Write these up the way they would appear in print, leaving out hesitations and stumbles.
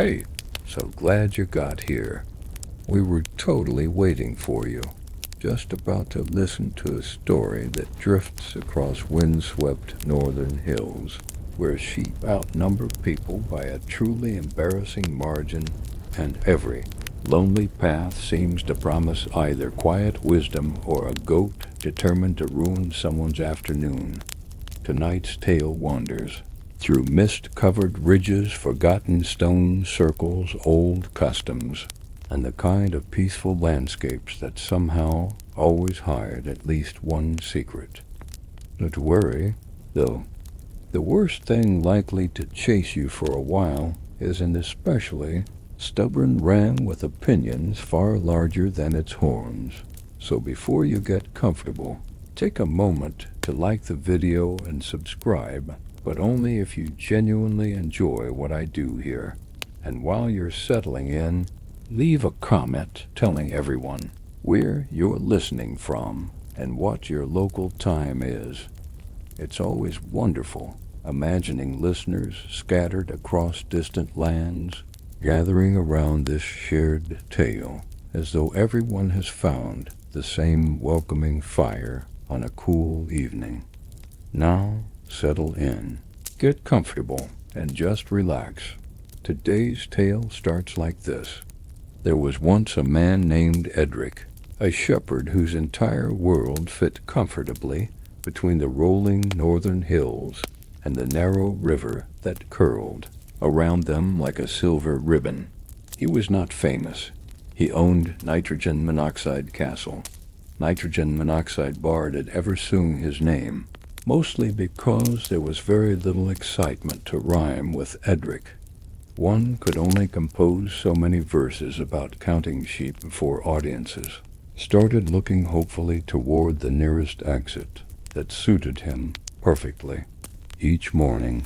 Hey, so glad you got here. We were totally waiting for you. Just about to listen to a story that drifts across windswept northern hills, where sheep outnumber people by a truly embarrassing margin, and every lonely path seems to promise either quiet wisdom or a goat determined to ruin someone's afternoon. Tonight's tale wanders through mist-covered ridges, forgotten stone circles, old customs, and the kind of peaceful landscapes that somehow always hide at least one secret. Don't worry, though. The worst thing likely to chase you for a while is an especially stubborn ram with opinions far larger than its horns. So before you get comfortable, take a moment to like the video and subscribe, but only if you genuinely enjoy what I do here. And while you're settling in, leave a comment telling everyone where you're listening from and what your local time is. It's always wonderful imagining listeners scattered across distant lands, gathering around this shared tale, as though everyone has found the same welcoming fire on a cool evening. Now, settle in, get comfortable, and just relax. Today's tale starts like this. There was once a man named Edric, a shepherd whose entire world fit comfortably between the rolling northern hills and the narrow river that curled around them like a silver ribbon. He was not famous. He owned nitrogen monoxide castle. Nitrogen monoxide bard had ever sung his name, mostly because there was very little excitement to rhyme with Edric. One could only compose so many verses about counting sheep before audiences started looking hopefully toward the nearest exit that suited him perfectly. Each morning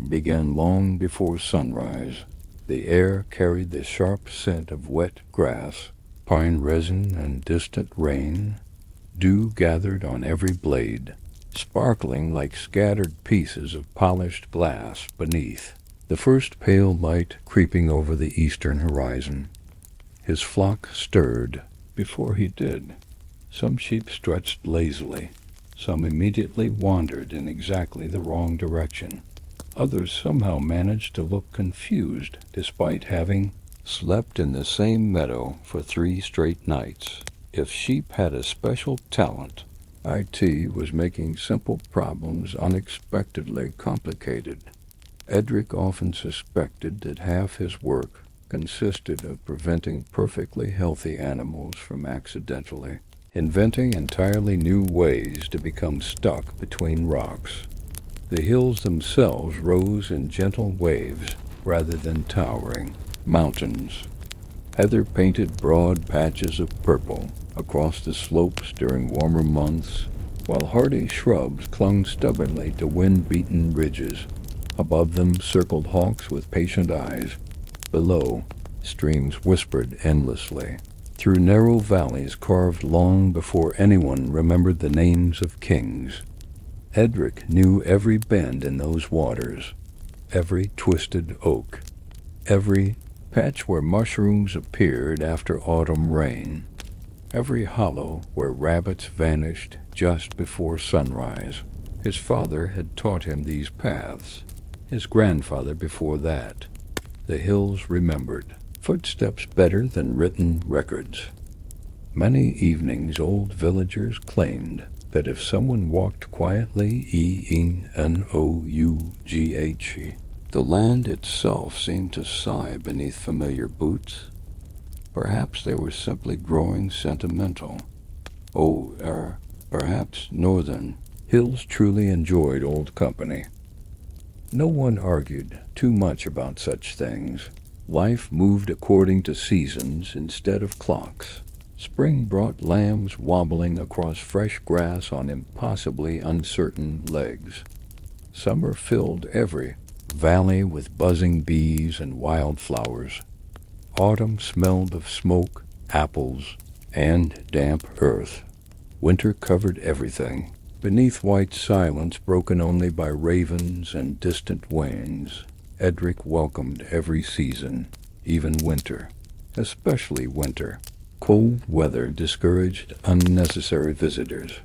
began long before sunrise. The air carried the sharp scent of wet grass, pine resin, and distant rain. Dew gathered on every blade, sparkling like scattered pieces of polished glass beneath the first pale light creeping over the eastern horizon. His flock stirred before he did. Some sheep stretched lazily. Some immediately wandered in exactly the wrong direction. Others somehow managed to look confused despite having slept in the same meadow for 3 straight nights. If sheep had a special talent, IT was making simple problems unexpectedly complicated. Edric often suspected that half his work consisted of preventing perfectly healthy animals from accidentally inventing entirely new ways to become stuck between rocks. The hills themselves rose in gentle waves rather than towering mountains. Heather painted broad patches of purple across the slopes during warmer months, while hardy shrubs clung stubbornly to wind-beaten ridges. Above them circled hawks with patient eyes. Below, streams whispered endlessly through narrow valleys carved long before anyone remembered the names of kings. Edric knew every bend in those waters, every twisted oak, every patch where mushrooms appeared after autumn rain, every hollow where rabbits vanished just before sunrise. His father had taught him these paths, his grandfather before that. The hills remembered footsteps better than written records. Many evenings old villagers claimed that if someone walked quietly E-N-O-U-G-H, the land itself seemed to sigh beneath familiar boots. Perhaps they were simply growing sentimental. Perhaps northern hills truly enjoyed old company. No one argued too much about such things. Life moved according to seasons instead of clocks. Spring brought lambs wobbling across fresh grass on impossibly uncertain legs. Summer filled every valley with buzzing bees and wildflowers. Autumn smelled of smoke, apples, and damp earth. Winter covered everything, beneath white silence broken only by ravens and distant winds. Edric welcomed every season, even winter, especially winter. Cold weather discouraged unnecessary visitors.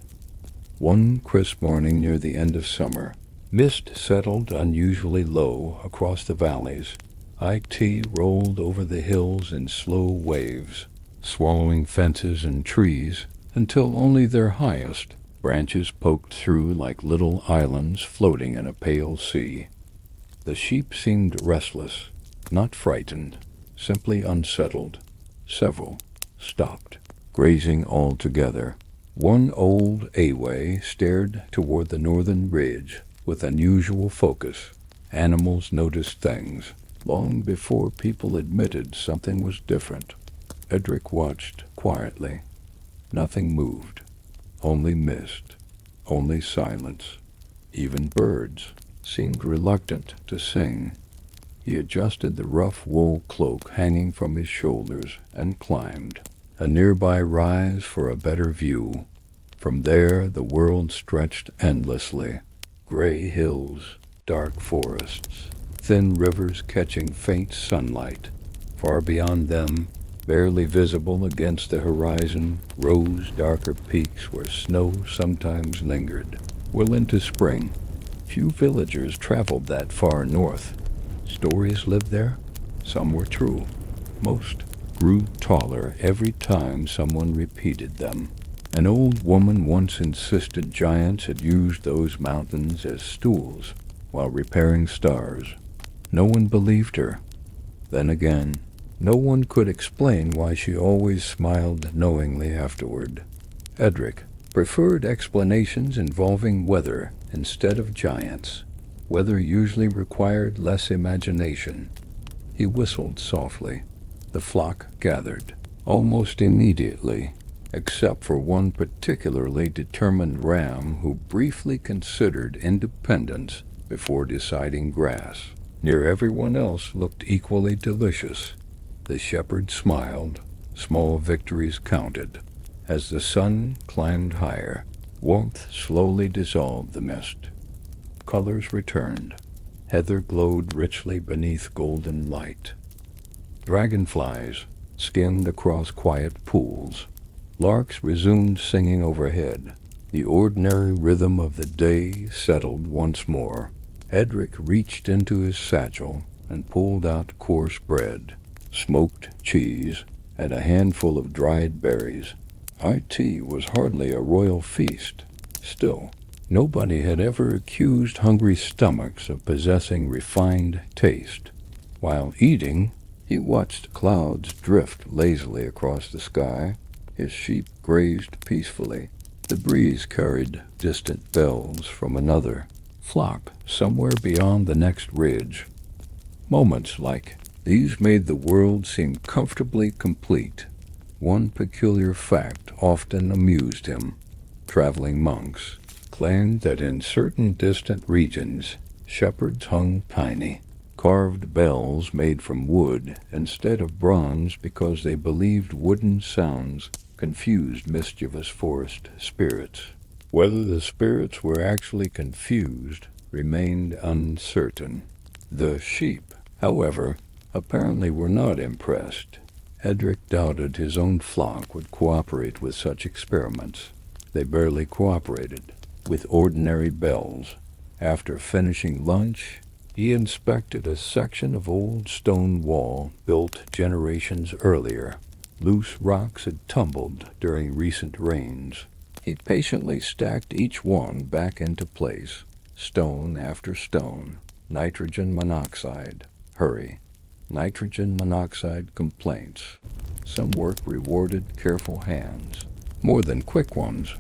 One crisp morning near the end of summer, mist settled unusually low across the valleys. IT rolled over the hills in slow waves, swallowing fences and trees until only their highest branches poked through like little islands floating in a pale sea. The sheep seemed restless, not frightened, simply unsettled. Several stopped, grazing all together. One old Away stared toward the northern ridge with unusual focus. Animals noticed things long before people admitted something was different. Edric watched quietly. Nothing moved. Only mist. Only silence. Even birds seemed reluctant to sing. He adjusted the rough wool cloak hanging from his shoulders and climbed a nearby rise for a better view. From there the world stretched endlessly. Gray hills, dark forests, thin rivers catching faint sunlight. Far beyond them, barely visible against the horizon, rose darker peaks where snow sometimes lingered. Well into spring, few villagers traveled that far north. Stories lived there. Some were true. Most grew taller every time someone repeated them. An old woman once insisted giants had used those mountains as stools while repairing stars. No one believed her. Then again, no one could explain why she always smiled knowingly afterward. Edric preferred explanations involving weather instead of giants. Weather usually required less imagination. He whistled softly. The flock gathered, almost immediately, except for one particularly determined ram who briefly considered independence before deciding grass. Near everyone else looked equally delicious. The shepherd smiled. Small victories counted. As the sun climbed higher, warmth slowly dissolved the mist. Colors returned. Heather glowed richly beneath golden light. Dragonflies skimmed across quiet pools. Larks resumed singing overhead. The ordinary rhythm of the day settled once more. Edric reached into his satchel and pulled out coarse bread, smoked cheese, and a handful of dried berries. IT was hardly a royal feast. Still, nobody had ever accused hungry stomachs of possessing refined taste. While eating, he watched clouds drift lazily across the sky. His sheep grazed peacefully. The breeze carried distant bells from another flock somewhere beyond the next ridge. Moments like these made the world seem comfortably complete. One peculiar fact often amused him. Traveling monks claimed that in certain distant regions, shepherds hung tiny, carved bells made from wood instead of bronze because they believed wooden sounds confused mischievous forest spirits. Whether the spirits were actually confused remained uncertain. The sheep, however, apparently were not impressed. Edric doubted his own flock would cooperate with such experiments. They barely cooperated with ordinary bells. After finishing lunch, he inspected a section of old stone wall built generations earlier. Loose rocks had tumbled during recent rains. He patiently stacked each one back into place, stone after stone. Nitrogen monoxide. Hurry. Nitrogen monoxide complaints. Some work rewarded careful hands, more than quick ones.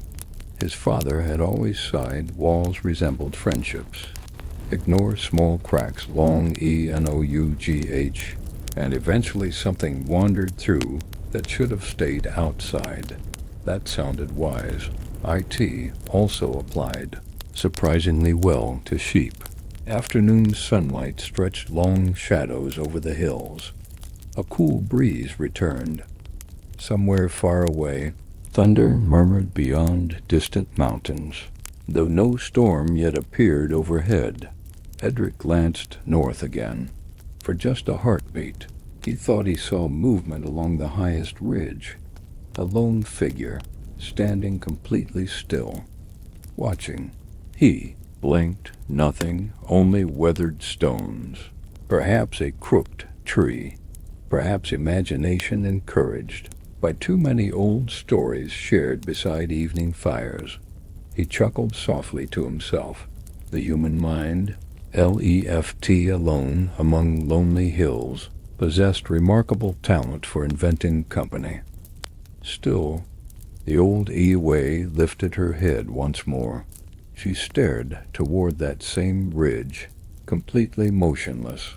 His father had always sighed walls resembled friendships. Ignore small cracks, long ENOUGH, and eventually something wandered through that should have stayed outside. That sounded wise. IT also applied surprisingly well to sheep. Afternoon sunlight stretched long shadows over the hills. A cool breeze returned. Somewhere far away, thunder murmured beyond distant mountains, though no storm yet appeared overhead. Edric glanced north again. For just a heartbeat, he thought he saw movement along the highest ridge. A lone figure, standing completely still, watching. He blinked nothing, only weathered stones. Perhaps a crooked tree. Perhaps imagination encouraged by too many old stories shared beside evening fires. He chuckled softly to himself. The human mind, left alone among lonely hills, possessed remarkable talent for inventing company. Still, the old Ewe lifted her head once more. She stared toward that same ridge, completely motionless.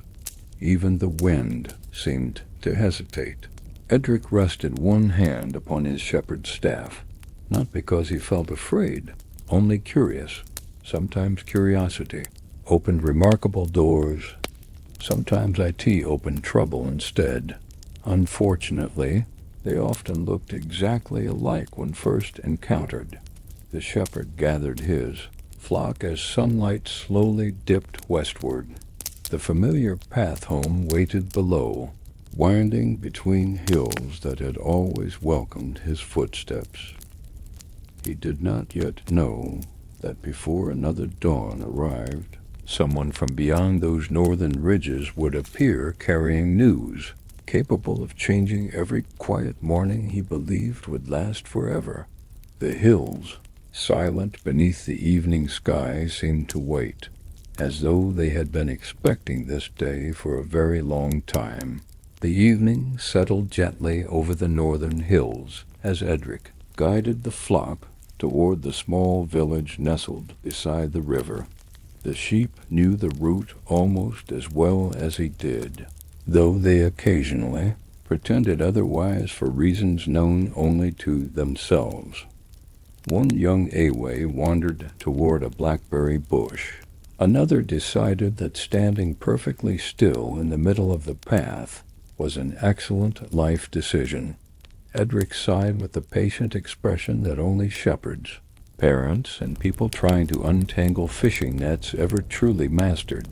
Even the wind seemed to hesitate. Edric rested one hand upon his shepherd's staff, not because he felt afraid, only curious. Sometimes curiosity opened remarkable doors. Sometimes it opened trouble instead. Unfortunately, they often looked exactly alike when first encountered. The shepherd gathered his flock as sunlight slowly dipped westward. The familiar path home waited below, winding between hills that had always welcomed his footsteps. He did not yet know that before another dawn arrived, someone from beyond those northern ridges would appear carrying news, capable of changing every quiet morning he believed would last forever. The hills, silent beneath the evening sky, seemed to wait, as though they had been expecting this day for a very long time. The evening settled gently over the northern hills as Edric guided the flock toward the small village nestled beside the river. The sheep knew the route almost as well as he did, though they occasionally pretended otherwise for reasons known only to themselves. One young Ewe wandered toward a blackberry bush. Another decided that standing perfectly still in the middle of the path was an excellent life decision. Edric sighed with the patient expression that only shepherds, parents, and people trying to untangle fishing nets ever truly mastered.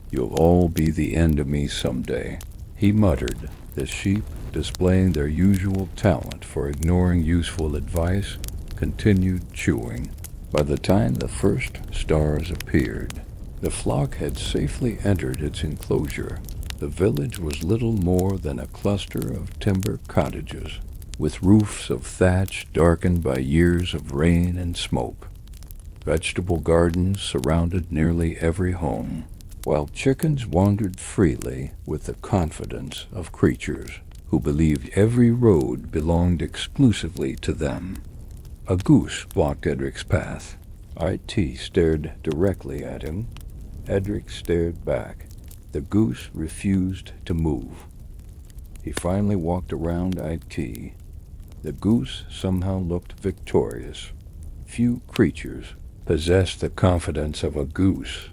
"You'll all be the end of me someday," he muttered, the sheep, displaying their usual talent for ignoring useful advice, continued chewing. By the time the first stars appeared, the flock had safely entered its enclosure. The village was little more than a cluster of timber cottages, with roofs of thatch darkened by years of rain and smoke. Vegetable gardens surrounded nearly every home, while chickens wandered freely with the confidence of creatures who believed every road belonged exclusively to them. A goose blocked Edric's path. It stared directly at him. Edric stared back. The goose refused to move. He finally walked around It. The goose somehow looked victorious. Few creatures possessed the confidence of a goose.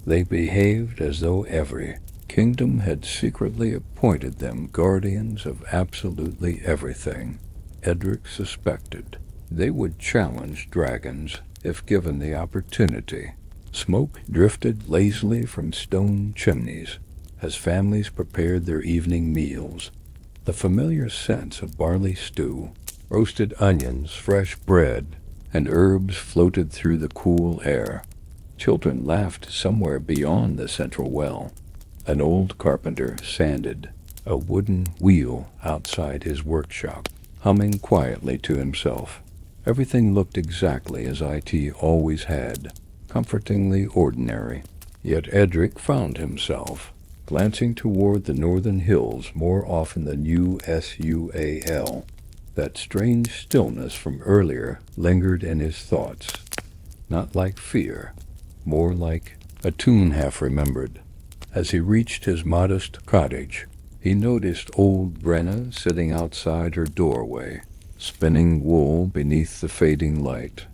They behaved as though every kingdom had secretly appointed them guardians of absolutely everything. Edric suspected they would challenge dragons if given the opportunity. Smoke drifted lazily from stone chimneys as families prepared their evening meals. The familiar scents of barley stew, roasted onions, fresh bread, and herbs floated through the cool air. Children laughed somewhere beyond the central well. An old carpenter sanded a wooden wheel outside his workshop, humming quietly to himself. Everything looked exactly as It always had, comfortingly ordinary. Yet Edric found himself glancing toward the northern hills more often than usual. That strange stillness from earlier lingered in his thoughts, not like fear, more like a tune half remembered. As he reached his modest cottage, he noticed old Brenna sitting outside her doorway, spinning wool beneath the fading light.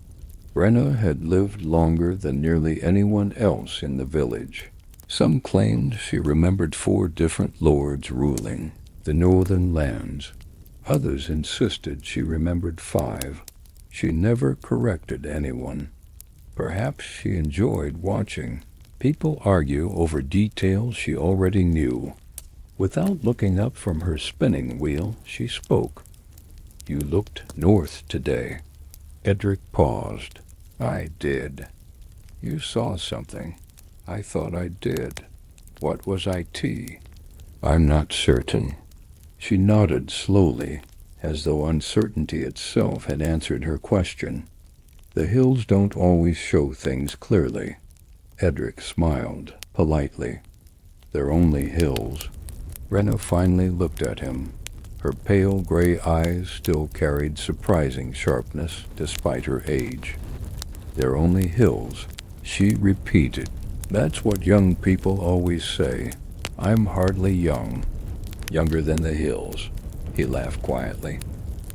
Brenna had lived longer than nearly anyone else in the village. Some claimed she remembered 4 different lords ruling the northern lands. Others insisted she remembered 5. She never corrected anyone. Perhaps she enjoyed watching. People argue over details she already knew. Without looking up from her spinning wheel, she spoke. "You looked north today." Edric paused. "I did." "You saw something." "I thought I did." "What was IT?" "I'm not certain." She nodded slowly, as though uncertainty itself had answered her question. "The hills don't always show things clearly." Edric smiled politely. "They're only hills." Brenna finally looked at him. Her pale gray eyes still carried surprising sharpness despite her age. "They're only hills," she repeated. "That's what young people always say. I'm hardly young." "Younger than the hills," he laughed quietly.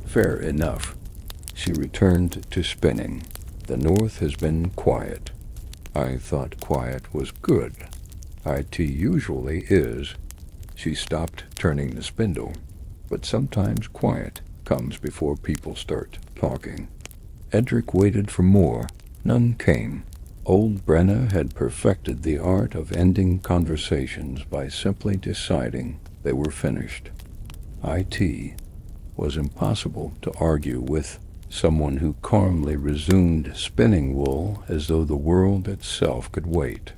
"Fair enough." She returned to spinning. "The north has been quiet." "I thought quiet was good." "IT usually is." She stopped turning the spindle. "But sometimes quiet comes before people start talking." Edric waited for more. None came. Old Brenna had perfected the art of ending conversations by simply deciding they were finished. IT was impossible to argue with. Someone who calmly resumed spinning wool as though the world itself could wait.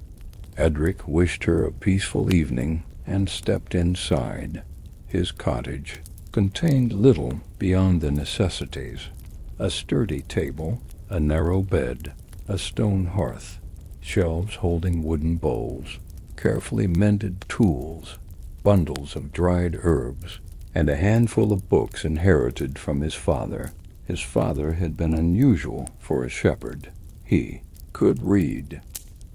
Edric wished her a peaceful evening and stepped inside. His cottage contained little beyond the necessities: a sturdy table, a narrow bed, a stone hearth, shelves holding wooden bowls, carefully mended tools, bundles of dried herbs, and a handful of books inherited from his father. His father had been unusual for a shepherd. He could read,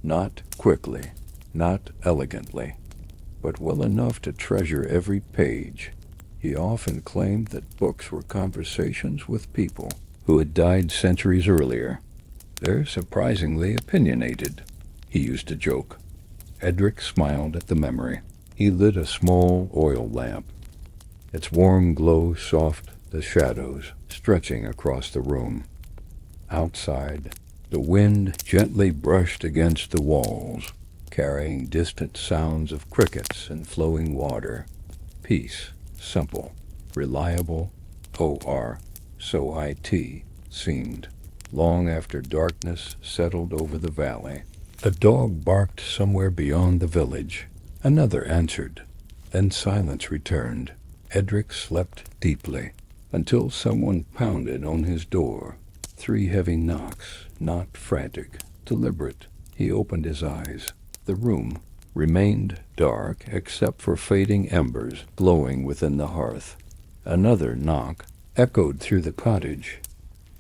not quickly, not elegantly, but well enough to treasure every page. He often claimed that books were conversations with people who had died centuries earlier. "They're surprisingly opinionated," he used to joke. Edric smiled at the memory. He lit a small oil lamp. Its warm glow softened the shadows stretching across the room. Outside, the wind gently brushed against the walls, carrying distant sounds of crickets and flowing water. Peace, simple, reliable, so IT seemed. Long after darkness settled over the valley, a dog barked somewhere beyond the village. Another answered. Then silence returned. Edric slept deeply, until someone pounded on his door. 3 heavy knocks, not frantic, deliberate. He opened his eyes. The room remained dark except for fading embers glowing within the hearth. Another knock echoed through the cottage.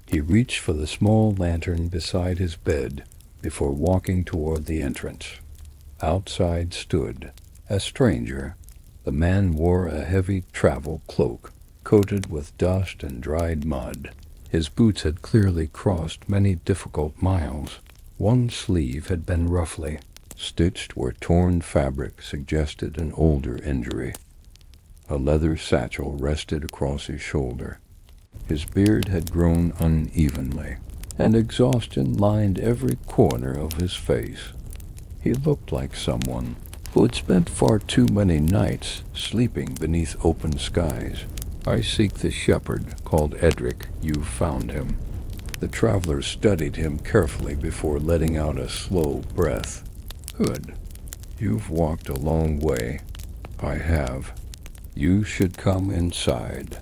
He reached for the small lantern beside his bed before walking toward the entrance. Outside stood a stranger. The man wore a heavy travel cloak, coated with dust and dried mud. His boots had clearly crossed many difficult miles. One sleeve had been roughly stitched where torn fabric suggested an older injury. A leather satchel rested across his shoulder. His beard had grown unevenly, and exhaustion lined every corner of his face. He looked like someone who had spent far too many nights sleeping beneath open skies. "I seek the shepherd called Edric. You've found him." The traveler studied him carefully before letting out a slow breath. "Good. You've walked a long way." "I have." "You should come inside."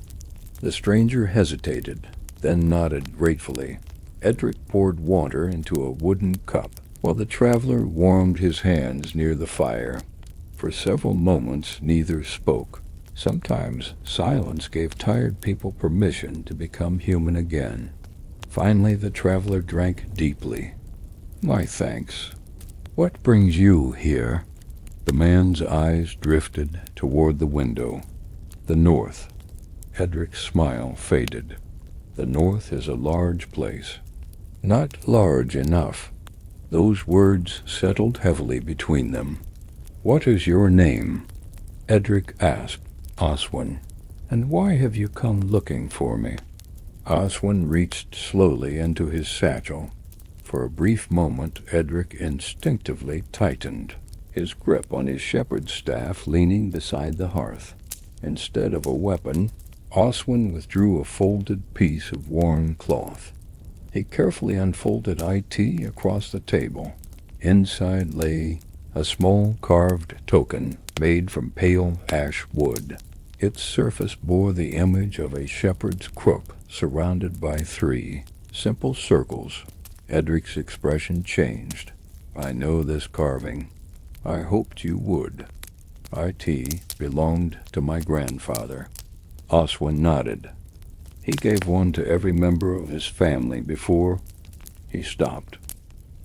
The stranger hesitated, then nodded gratefully. Edric poured water into a wooden cup, while the traveler warmed his hands near the fire. For several moments neither spoke. Sometimes silence gave tired people permission to become human again. Finally the traveler drank deeply. "My thanks. What brings you here?" The man's eyes drifted toward the window. "The north." Edric's smile faded. "The north is a large place." "Not large enough." Those words settled heavily between them. "What is your name?" Edric asked. "Oswin." "And why have you come looking for me?" Oswin reached slowly into his satchel. For a brief moment, Edric instinctively tightened, his grip on his shepherd's staff leaning beside the hearth. Instead of a weapon, Oswin withdrew a folded piece of worn cloth. He carefully unfolded IT across the table. Inside lay a small carved token made from pale ash wood. Its surface bore the image of a shepherd's crook surrounded by 3 simple circles. Edric's expression changed. "I know this carving. I hoped you would. IT belonged to my grandfather." Oswin nodded. "He gave one to every member of his family before he stopped,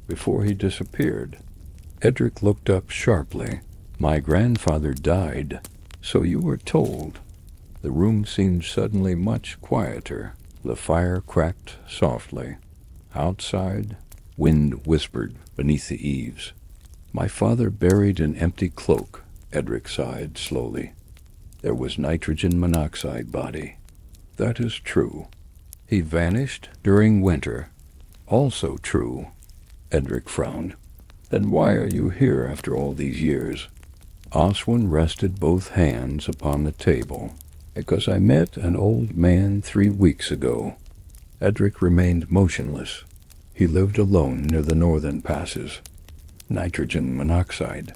before he disappeared." Edric looked up sharply. "My grandfather died, so you were told." The room seemed suddenly much quieter. The fire cracked softly. Outside, wind whispered beneath the eaves. "My father buried an empty cloak," Edric sighed slowly. "There was nitrogen monoxide body." "That is true." "He vanished during winter." "Also true." Edric frowned. "Then why are you here after all these years?" Oswin rested both hands upon the table. "Because I met an old man 3 weeks ago." Edric remained motionless. "He lived alone near the northern passes." "Nitrogen monoxide."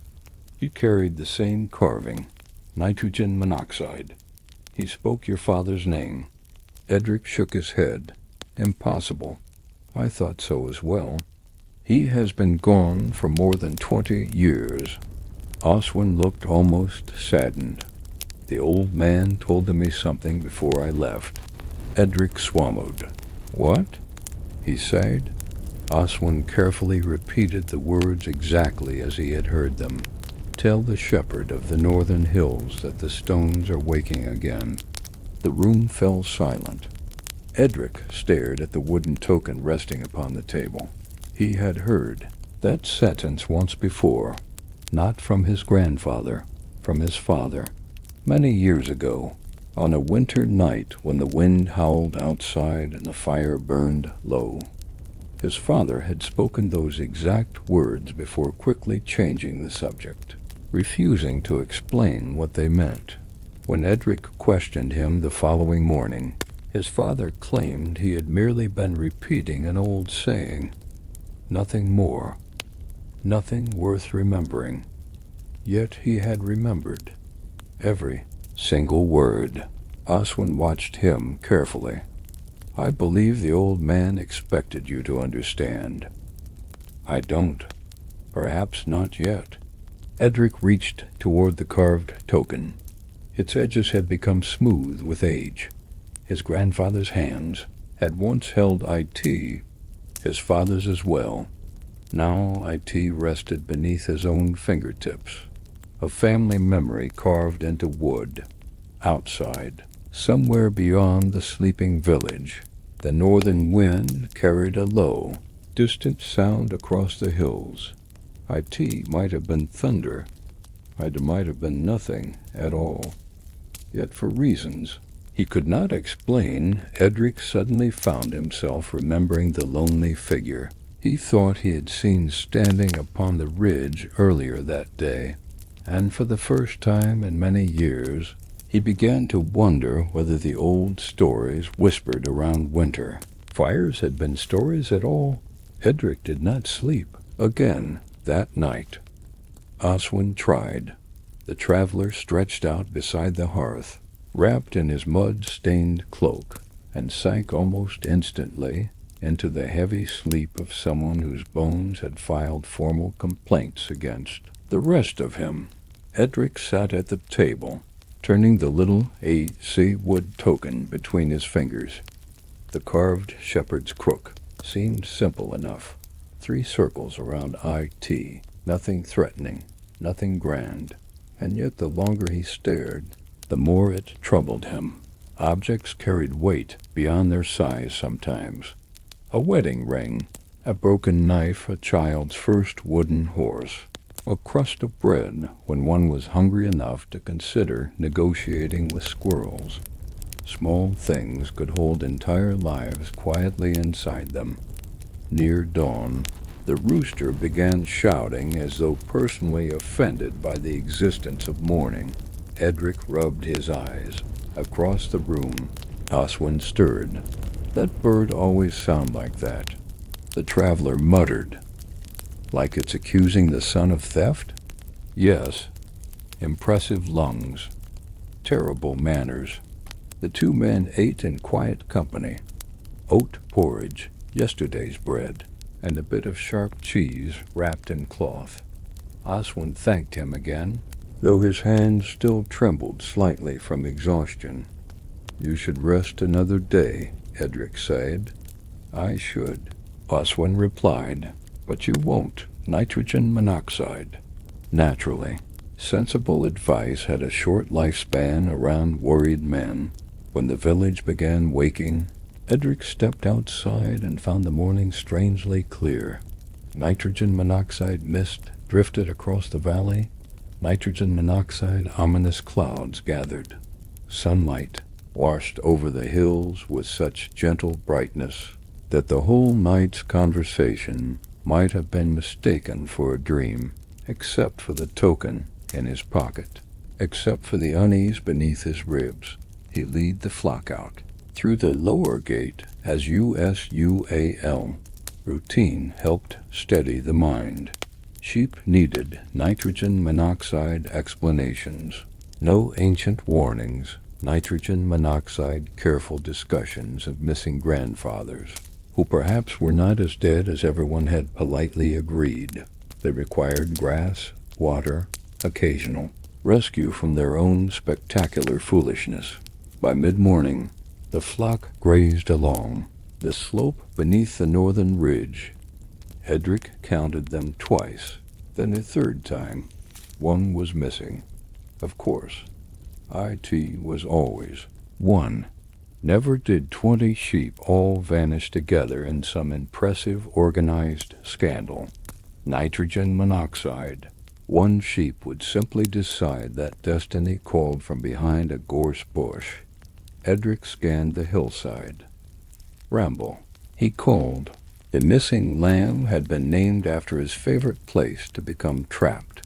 "He carried the same carving." "Nitrogen monoxide." "He spoke your father's name." Edric shook his head. "Impossible." "I thought so as well." "He has been gone for more than 20 years. Oswin looked almost saddened. "The old man told me something before I left." Edric swallowed. "What?" he said. Oswin carefully repeated the words exactly as he had heard them. "Tell the shepherd of the northern hills that the stones are waking again." The room fell silent. Edric stared at the wooden token resting upon the table. He had heard that sentence once before, not from his grandfather, from his father, many years ago, on a winter night when the wind howled outside and the fire burned low. His father had spoken those exact words before quickly changing the subject, refusing to explain what they meant. When Edric questioned him the following morning, his father claimed he had merely been repeating an old saying. Nothing more. Nothing worth remembering. Yet he had remembered. Every single word. Oswin watched him carefully. "I believe the old man expected you to understand." "I don't. Perhaps not yet." Edric reached toward the carved token. Its edges had become smooth with age. His grandfather's hands had once held IT, his father's as well. Now IT rested beneath his own fingertips. A family memory carved into wood. Outside, somewhere beyond the sleeping village, the northern wind carried a low, distant sound across the hills. IT might have been thunder. It might have been nothing at all. Yet for reasons he could not explain, Edric suddenly found himself remembering the lonely figure he thought he had seen standing upon the ridge earlier that day. And for the first time in many years, he began to wonder whether the old stories whispered around winter. Fires had been stories at all. Edric did not sleep again that night. Oswin tried. The traveler stretched out beside the hearth, wrapped in his mud-stained cloak, and sank almost instantly into the heavy sleep of someone whose bones had filed formal complaints against the rest of him. Edric sat at the table, turning the little AC wood token between his fingers. The carved shepherd's crook seemed simple enough. 3 circles around IT, nothing threatening, nothing grand. And yet the longer he stared, the more it troubled him. Objects carried weight beyond their size sometimes. A wedding ring, a broken knife, a child's first wooden horse, a crust of bread when one was hungry enough to consider negotiating with squirrels. Small things could hold entire lives quietly inside them. Near dawn, the rooster began shouting as though personally offended by the existence of morning. Edric rubbed his eyes. Across the room, Oswin stirred. That bird always sounded like that. The traveler muttered. Like it's accusing the sun of theft? Yes. Impressive lungs. Terrible manners. The two men ate in quiet company. Oat porridge, yesterday's bread, and a bit of sharp cheese wrapped in cloth. Oswin thanked him again, though his hands still trembled slightly from exhaustion. You should rest another day, Edric said. I should, Oswin replied, but you won't. Nitrogen monoxide. Naturally. Sensible advice had a short lifespan around worried men. When the village began waking, Edric stepped outside and found the morning strangely clear. Nitrogen monoxide mist drifted across the valley. Nitrogen monoxide ominous clouds gathered. Sunlight washed over the hills with such gentle brightness that the whole night's conversation might have been mistaken for a dream, except for the token in his pocket, except for the unease beneath his ribs. He led the flock out through the lower gate as USUAL. Routine helped steady the mind. Sheep needed nitrogen monoxide explanations. No ancient warnings. Nitrogen monoxide careful discussions of missing grandfathers, who perhaps were not as dead as everyone had politely agreed. They required grass, water, occasional rescue from their own spectacular foolishness. By mid-morning, the flock grazed along the slope beneath the northern ridge. Edric counted them twice, then a third time. One was missing. Of course, IT was always one. Never did 20 sheep all vanish together in some impressive organized scandal. Nitrogen monoxide. One sheep would simply decide that destiny called from behind a gorse bush. Edric scanned the hillside. Ramble, he called. The missing lamb had been named after his favorite place to become trapped.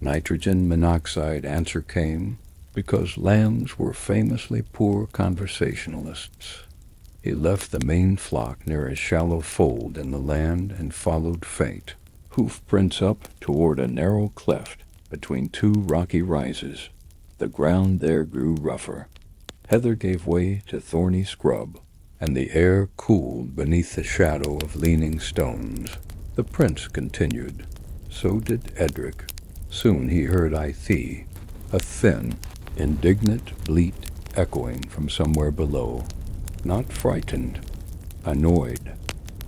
Nitrogen monoxide answer came because lambs were famously poor conversationalists. He left the main flock near a shallow fold in the land and followed faint hoof prints up toward a narrow cleft between two rocky rises. The ground there grew rougher. Heather gave way to thorny scrub, and the air cooled beneath the shadow of leaning stones. The prints continued. So did Edric. Soon he heard Ithie, a thin, indignant bleat echoing from somewhere below. Not frightened, annoyed.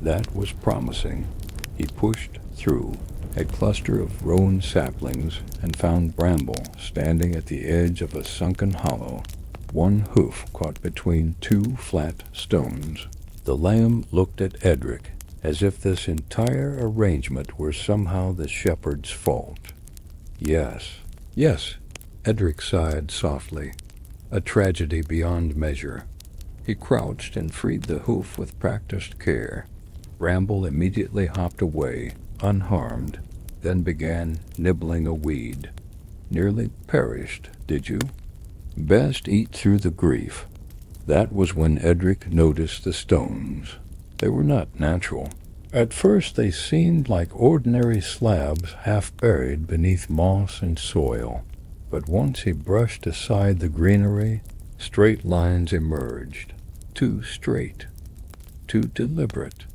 That was promising. He pushed through a cluster of rowan saplings and found Bramble standing at the edge of a sunken hollow, one hoof caught between two flat stones. The lamb looked at Edric as if this entire arrangement were somehow the shepherd's fault. Yes, Edric sighed softly. A tragedy beyond measure. He crouched and freed the hoof with practiced care. Bramble immediately hopped away, unharmed, then began nibbling a weed. Nearly perished, did you? Best eat through the grief. That was when Edric noticed the stones. They were not natural. At first they seemed like ordinary slabs half buried beneath moss and soil. But once he brushed aside the greenery, straight lines emerged. Too straight. Too deliberate.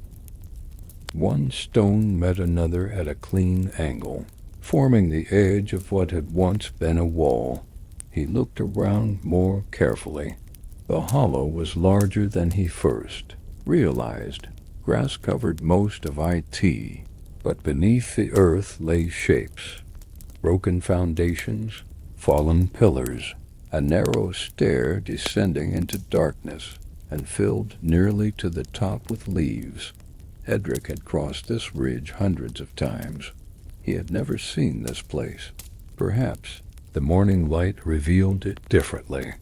One stone met another at a clean angle, forming the edge of what had once been a wall. He looked around more carefully. The hollow was larger than he first realized. Grass covered most of IT, but beneath the earth lay shapes. Broken foundations, fallen pillars, a narrow stair descending into darkness and filled nearly to the top with leaves. Edric had crossed this ridge hundreds of times. He had never seen this place. Perhaps the morning light revealed it differently.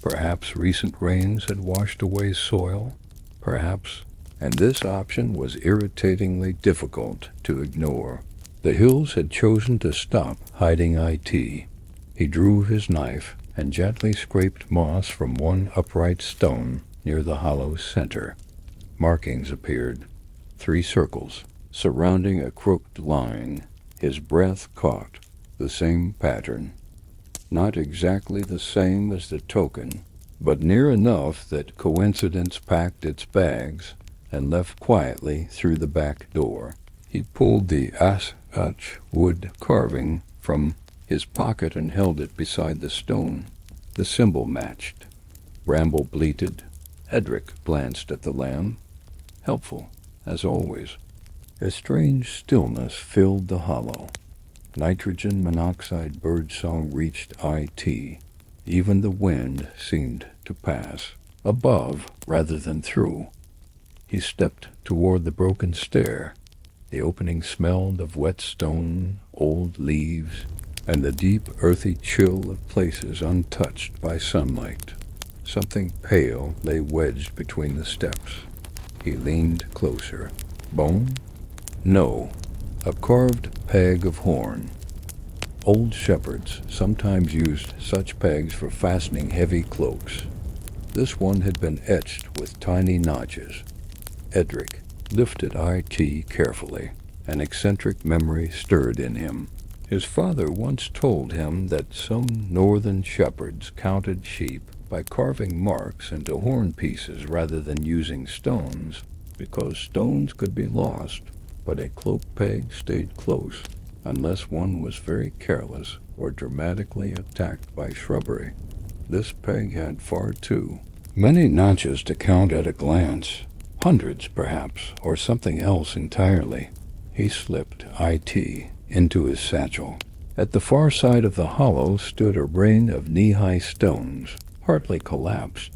Perhaps recent rains had washed away soil. Perhaps and this option was irritatingly difficult to ignore. The hills had chosen to stop hiding IT. He drew his knife and gently scraped moss from one upright stone near the hollow's center. Markings appeared, 3 circles, surrounding a crooked line. His breath caught the same pattern. Not exactly the same as the token, but near enough that coincidence packed its bags and left quietly through the back door. He pulled the Asach wood carving from his pocket and held it beside the stone. The symbol matched. Bramble bleated. Edric glanced at the lamb. Helpful, as always. A strange stillness filled the hollow. Nitrogen monoxide birdsong reached IT. Even the wind seemed to pass, above rather than through. He stepped toward the broken stair. The opening smelled of wet stone, old leaves, and the deep, earthy chill of places untouched by sunlight. Something pale lay wedged between the steps. He leaned closer. Bone? No. A carved peg of horn. Old shepherds sometimes used such pegs for fastening heavy cloaks. This one had been etched with tiny notches. Edric lifted IT carefully. An eccentric memory stirred in him. His father once told him that some northern shepherds counted sheep by carving marks into horn pieces rather than using stones, because stones could be lost, but a cloak peg stayed close, unless one was very careless or dramatically attacked by shrubbery. This peg had far too many notches to count at a glance. Hundreds, perhaps, or something else entirely. He slipped IT into his satchel. At the far side of the hollow stood a ring of knee-high stones, partly collapsed.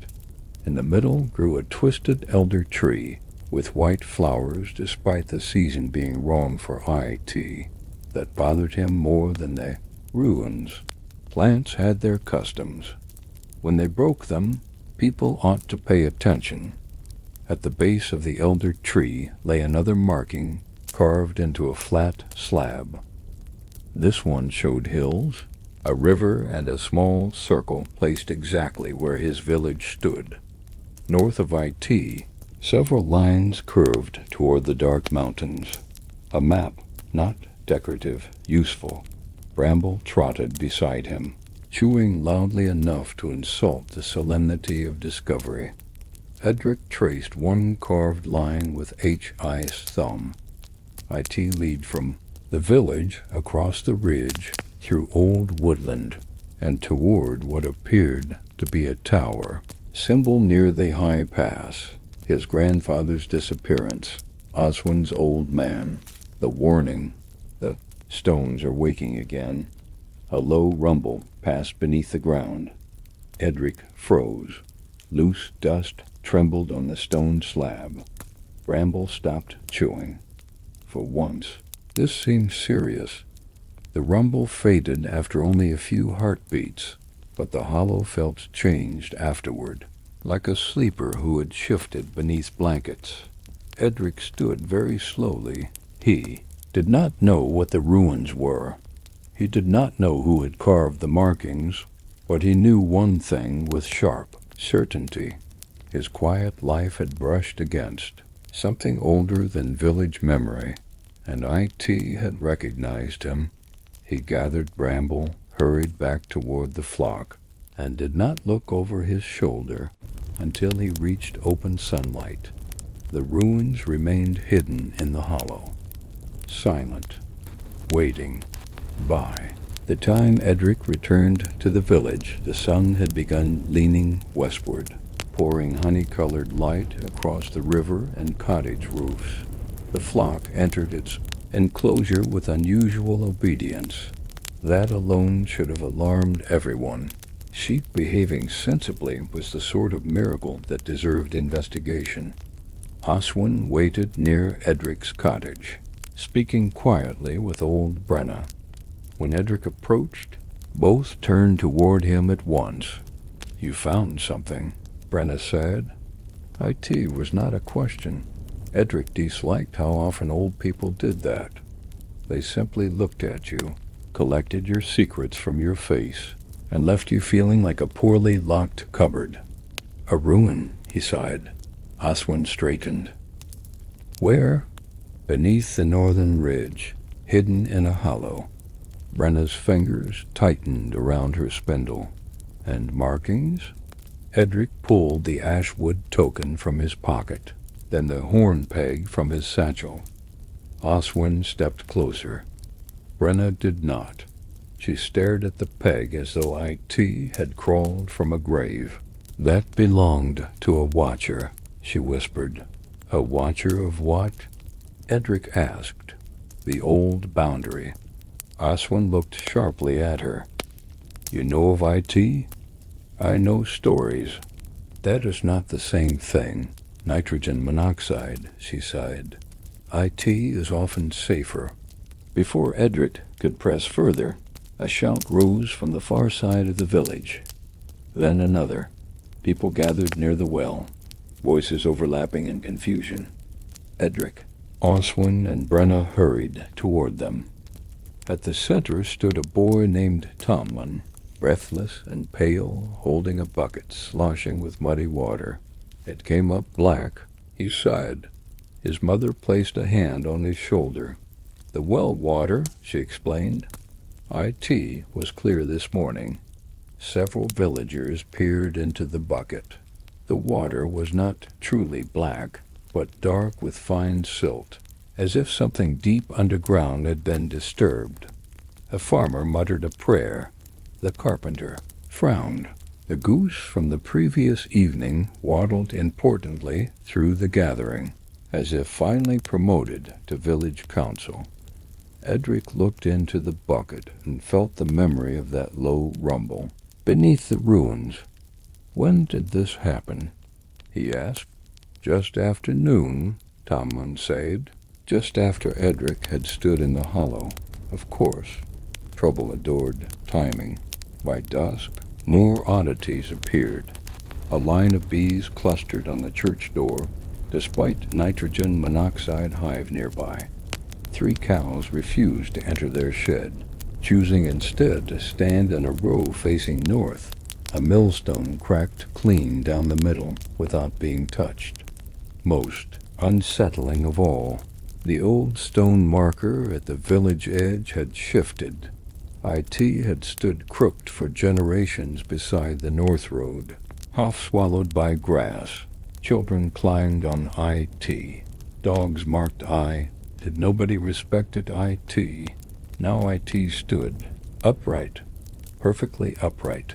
In the middle grew a twisted elder tree, with white flowers despite the season being wrong for IT. That bothered him more than the ruins. Plants had their customs. When they broke them, people ought to pay attention. At the base of the elder tree lay another marking carved into a flat slab. This one showed hills, a river, and a small circle placed exactly where his village stood. North of IT, several lines curved toward the dark mountains. A map, not decorative, useful. Bramble trotted beside him, chewing loudly enough to insult the solemnity of discovery. Edric traced one carved line with HI's thumb. IT lead from the village across the ridge through old woodland and toward what appeared to be a tower, symbol near the high pass. His grandfather's disappearance, Oswin's old man, the warning, the stones are waking again. A low rumble passed beneath the ground. Edric froze. Loose dust trembled on the stone slab. Bramble stopped chewing. For once, this seemed serious. The rumble faded after only a few heartbeats, but the hollow felt changed afterward, like a sleeper who had shifted beneath blankets. Edric stood very slowly. He did not know what the ruins were. He did not know who had carved the markings, but he knew one thing with sharp certainty. His quiet life had brushed against something older than village memory, and IT had recognized him. He gathered Bramble, hurried back toward the flock, and did not look over his shoulder until he reached open sunlight. The ruins remained hidden in the hollow, silent, waiting. By the time Edric returned to the village, the sun had begun leaning westward, pouring honey-colored light across the river and cottage roofs. The flock entered its enclosure with unusual obedience. That alone should have alarmed everyone. Sheep behaving sensibly was the sort of miracle that deserved investigation. Oswin waited near Edric's cottage, speaking quietly with old Brenna. When Edric approached, both turned toward him at once. "You found something," Brenna said. IT was not a question. Edric disliked how often old people did that. They simply looked at you, collected your secrets from your face, and left you feeling like a poorly locked cupboard. A ruin, he sighed. Oswin straightened. Where? Beneath the northern ridge, hidden in a hollow. Brenna's fingers tightened around her spindle. And markings? Edric pulled the ashwood token from his pocket, then the horn peg from his satchel. Oswin stepped closer. Brenna did not. She stared at the peg as though IT had crawled from a grave. That belonged to a watcher, she whispered. A watcher of what? Edric asked. The old boundary. Oswin looked sharply at her. You know of IT? I know stories. That is not the same thing. Nitrogen monoxide, she sighed. IT is often safer. Before Edric could press further, a shout rose from the far side of the village. Then another. People gathered near the well, voices overlapping in confusion. Edric, Oswin, and Brenna hurried toward them. At the center stood a boy named Tomlin, breathless and pale, holding a bucket sloshing with muddy water. It came up black. He sighed. His mother placed a hand on his shoulder. The well water, she explained. IT was clear this morning. Several villagers peered into the bucket. The water was not truly black, but dark with fine silt, as if something deep underground had been disturbed. A farmer muttered a prayer. The carpenter frowned. The goose from the previous evening waddled importantly through the gathering, as if finally promoted to village council. Edric looked into the bucket and felt the memory of that low rumble. Beneath the ruins. When did this happen? He asked. Just after noon, Tomlin said. Just after Edric had stood in the hollow. Of course. Trouble adored timing. By dusk, more oddities appeared. A line of bees clustered on the church door, despite nitrogen monoxide hive nearby. 3 cows refused to enter their shed, choosing instead to stand in a row facing north. A millstone cracked clean down the middle without being touched. Most unsettling of all, the old stone marker at the village edge had shifted. IT had stood crooked for generations beside the north road, half swallowed by grass. Children climbed on IT. Dogs marked I. Did nobody respected IT? Now IT stood, upright, perfectly upright,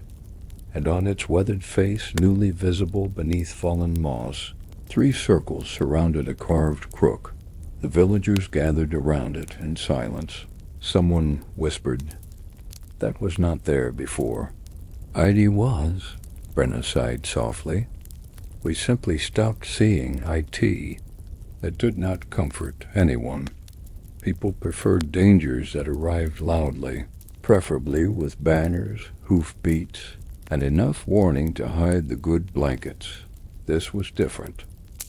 and on its weathered face newly visible beneath fallen moss, 3 circles surrounded a carved crook. The villagers gathered around it in silence. Someone whispered, "That was not there before." "IT was," Brenna sighed softly. "We simply stopped seeing IT." It did not comfort anyone. People preferred dangers that arrived loudly, preferably with banners, hoofbeats, and enough warning to hide the good blankets. This was different.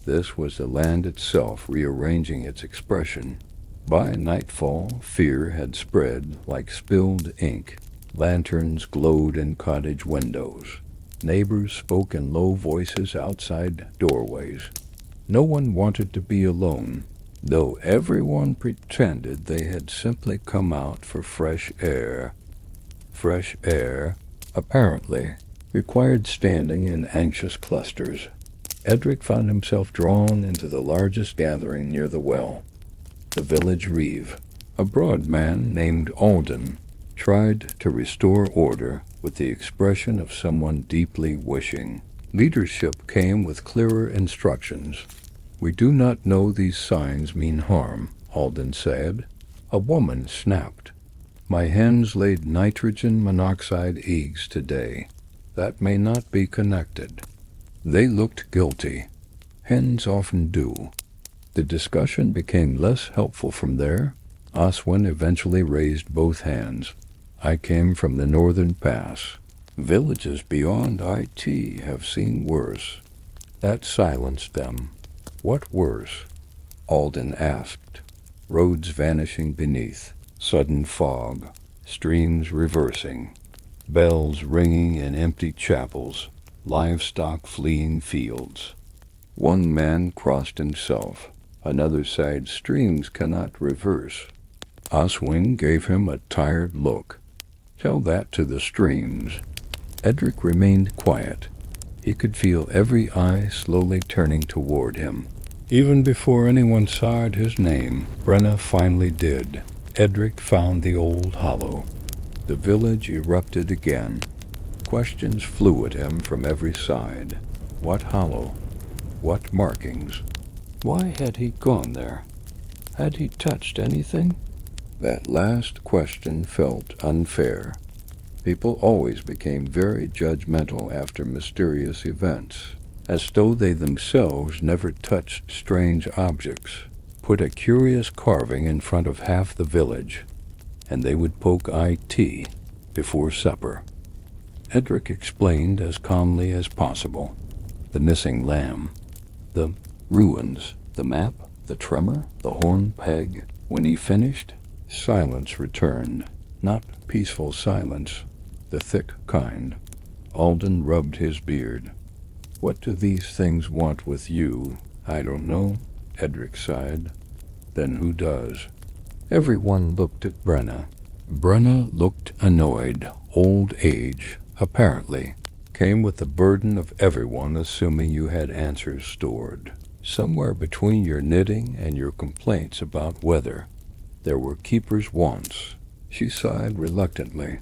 This was the land itself rearranging its expression. By nightfall, fear had spread like spilled ink. Lanterns glowed in cottage windows. Neighbors spoke in low voices outside doorways. No one wanted to be alone, though everyone pretended they had simply come out for fresh air. Fresh air, apparently, required standing in anxious clusters. Edric found himself drawn into the largest gathering near the well. The village reeve. A broad man named Alden tried to restore order with the expression of someone deeply wishing. Leadership came with clearer instructions. "We do not know these signs mean harm," Alden said. A woman snapped. "My hens laid nitrogen monoxide eggs today. That may not be connected." They looked guilty. Hens often do. The discussion became less helpful from there. Oswin eventually raised both hands. "I came from the northern pass. Villages beyond IT have seen worse." That silenced them. What worse? Alden asked. Roads vanishing beneath, sudden fog, streams reversing, bells ringing in empty chapels, livestock fleeing fields. One man crossed himself, another sighed, streams cannot reverse. Oswin gave him a tired look. Tell that to the streams. Edric remained quiet. He could feel every eye slowly turning toward him. Even before anyone sighed his name, Brenna finally did. Edric found the old hollow. The village erupted again. Questions flew at him from every side. What hollow? What markings? Why had he gone there? Had he touched anything? That last question felt unfair. People always became very judgmental after mysterious events, as though they themselves never touched strange objects. Put a curious carving in front of half the village, and they would poke IT before supper. Edric explained as calmly as possible. The missing lamb, the ruins, the map, the tremor, the horn peg. When he finished, silence returned. Not peaceful silence, the thick kind. Alden rubbed his beard. What do these things want with you? I don't know, Edric sighed. Then who does? Everyone looked at Brenna. Brenna looked annoyed. Old age, apparently, came with the burden of everyone assuming you had answers stored. Somewhere between your knitting and your complaints about weather, there were keeper's wants. She sighed reluctantly.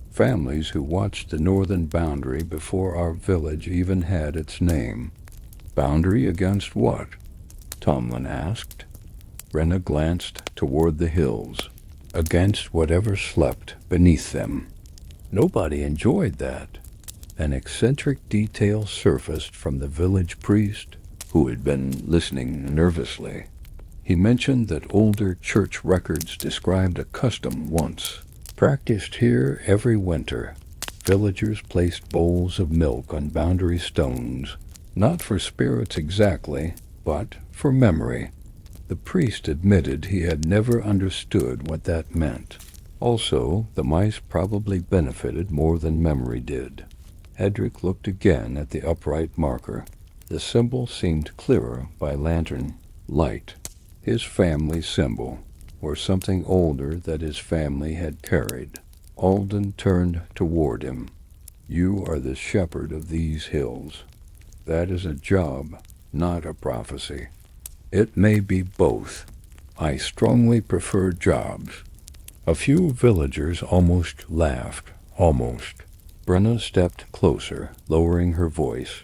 Families who watched the northern boundary before our village even had its name. Boundary against what? Tomlin asked. Brenna glanced toward the hills. Against whatever slept beneath them. Nobody enjoyed that. An eccentric detail surfaced from the village priest, who had been listening nervously. He mentioned that older church records described a custom once, practiced here every winter. Villagers placed bowls of milk on boundary stones, not for spirits exactly, but for memory. The priest admitted he had never understood what that meant. Also, the mice probably benefited more than memory did. Edric looked again at the upright marker. The symbol seemed clearer by lantern light. His family symbol, or something older that his family had carried. Alden turned toward him. You are the shepherd of these hills. That is a job, not a prophecy. It may be both. I strongly prefer jobs. A few villagers almost laughed. Almost. Brenna stepped closer, lowering her voice.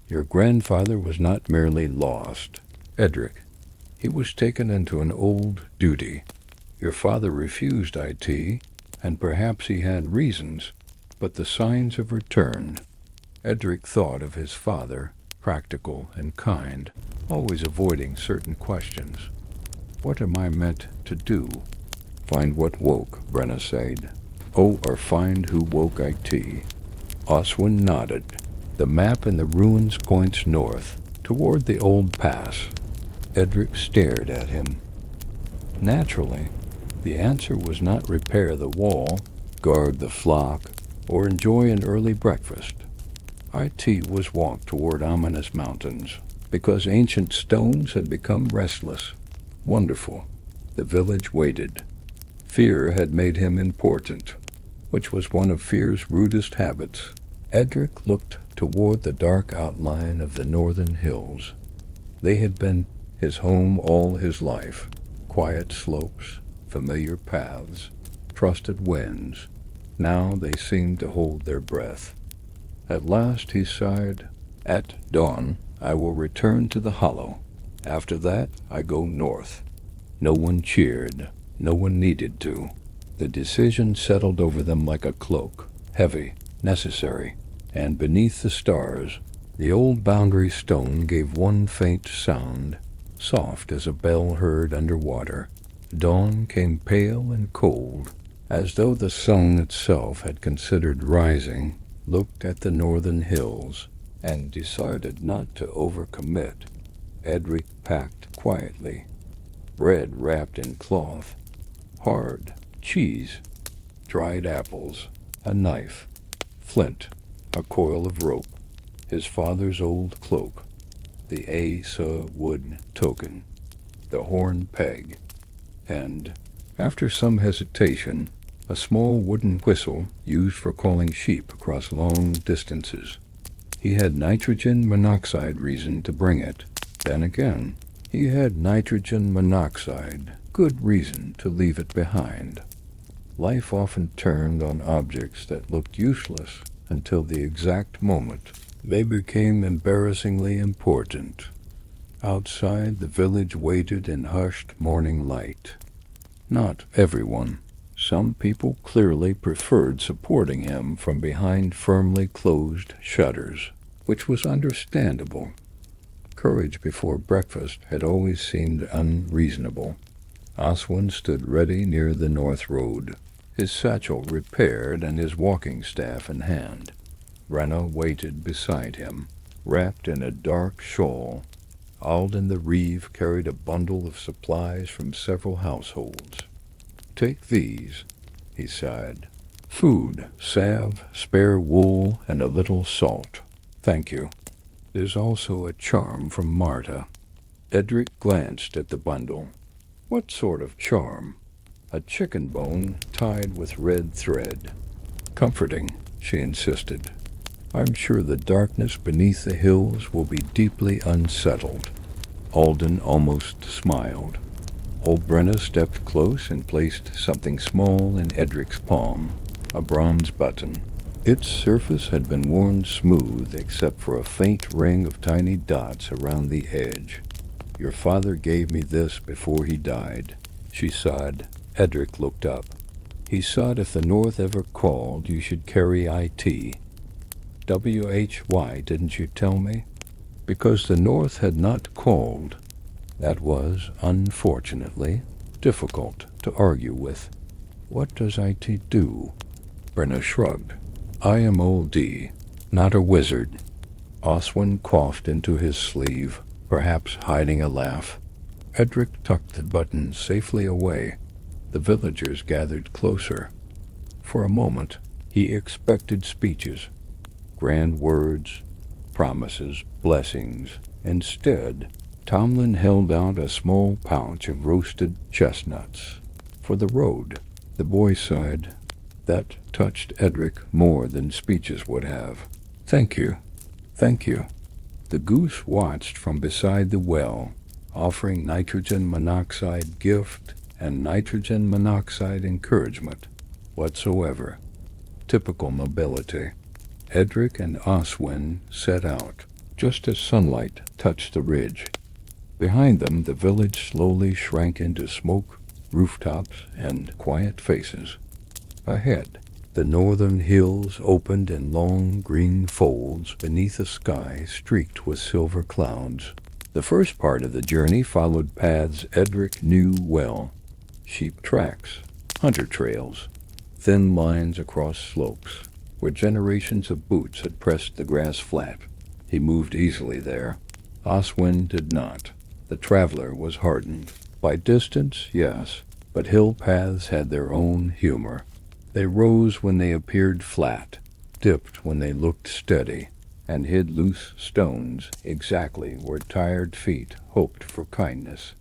Your grandfather was not merely lost, Edric. He was taken into an old duty. Your father refused IT, and perhaps he had reasons, but the signs have returned. Edric thought of his father, practical and kind, always avoiding certain questions. What am I meant to do? Find what woke, Brenna said. Oh, or find who woke IT. Oswin nodded. The map in the ruins points north, toward the old pass. Edric stared at him. Naturally, the answer was not repair the wall, guard the flock, or enjoy an early breakfast. IT was walked toward ominous mountains, because ancient stones had become restless. Wonderful. The village waited. Fear had made him important, which was one of fear's rudest habits. Edric looked toward the dark outline of the northern hills. They had been his home all his life. Quiet slopes, familiar paths, trusted winds. Now they seemed to hold their breath. At last he sighed. At dawn, I will return to the hollow. After that, I go north. No one cheered. No one needed to. The decision settled over them like a cloak, heavy, necessary, and beneath the stars, the old boundary stone gave one faint sound, soft as a bell heard underwater. Dawn came pale and cold, as though the sun itself had considered rising, looked at the northern hills, and decided not to overcommit. Edric packed quietly. bread wrapped in cloth, hard, cheese, dried apples, a knife, flint, a coil of rope, his father's old cloak, the Asa wood token, the horn peg, and, after some hesitation, a small wooden whistle used for calling sheep across long distances. He had nitrogen monoxide reason to bring it. Then again, he had nitrogen monoxide good reason to leave it behind. Life often turned on objects that looked useless until the exact moment they became embarrassingly important. Outside, the village waited in hushed morning light. Not everyone. Some people clearly preferred supporting him from behind firmly closed shutters, which was understandable. Courage before breakfast had always seemed unreasonable. Oswin stood ready near the north road, his satchel repaired and his walking staff in hand. Brenna waited beside him, wrapped in a dark shawl. Alden the Reeve carried a bundle of supplies from several households. "Take these," he sighed. "Food, salve, spare wool, and a little salt. Thank you. There's also a charm from Marta." Edric glanced at the bundle. "What sort of charm?" "A chicken bone tied with red thread." "Comforting," she insisted. "I'm sure the darkness beneath the hills will be deeply unsettled." Alden almost smiled. Old Brenna stepped close and placed something small in Edric's palm, a bronze button. Its surface had been worn smooth except for a faint ring of tiny dots around the edge. "Your father gave me this before he died," she sighed. Edric looked up. "He said if the North ever called, you should carry IT. WHY, didn't you tell me? Because the North had not called. That was, unfortunately, difficult to argue with. What does IT do?" Brenna shrugged. "I am Old D, not a wizard." Oswin coughed into his sleeve, perhaps hiding a laugh. Edric tucked the button safely away. The villagers gathered closer. For a moment, he expected speeches, grand words, promises, blessings. Instead, Tomlin held out a small pouch of roasted chestnuts. "For the road," the boy sighed. That touched Edric more than speeches would have. "Thank you. Thank you." The goose watched from beside the well, offering nitrogen monoxide gift and nitrogen monoxide encouragement whatsoever. Typical nobility. Edric and Oswin set out, just as sunlight touched the ridge. Behind them, the village slowly shrank into smoke, rooftops, and quiet faces. Ahead, the northern hills opened in long green folds beneath a sky streaked with silver clouds. The first part of the journey followed paths Edric knew well. Sheep tracks, hunter trails, thin lines across slopes, where generations of boots had pressed the grass flat. He moved easily there. Oswin did not. The traveler was hardened. By distance, yes, but hill paths had their own humor. They rose when they appeared flat, dipped when they looked steady, and hid loose stones exactly where tired feet hoped for kindness.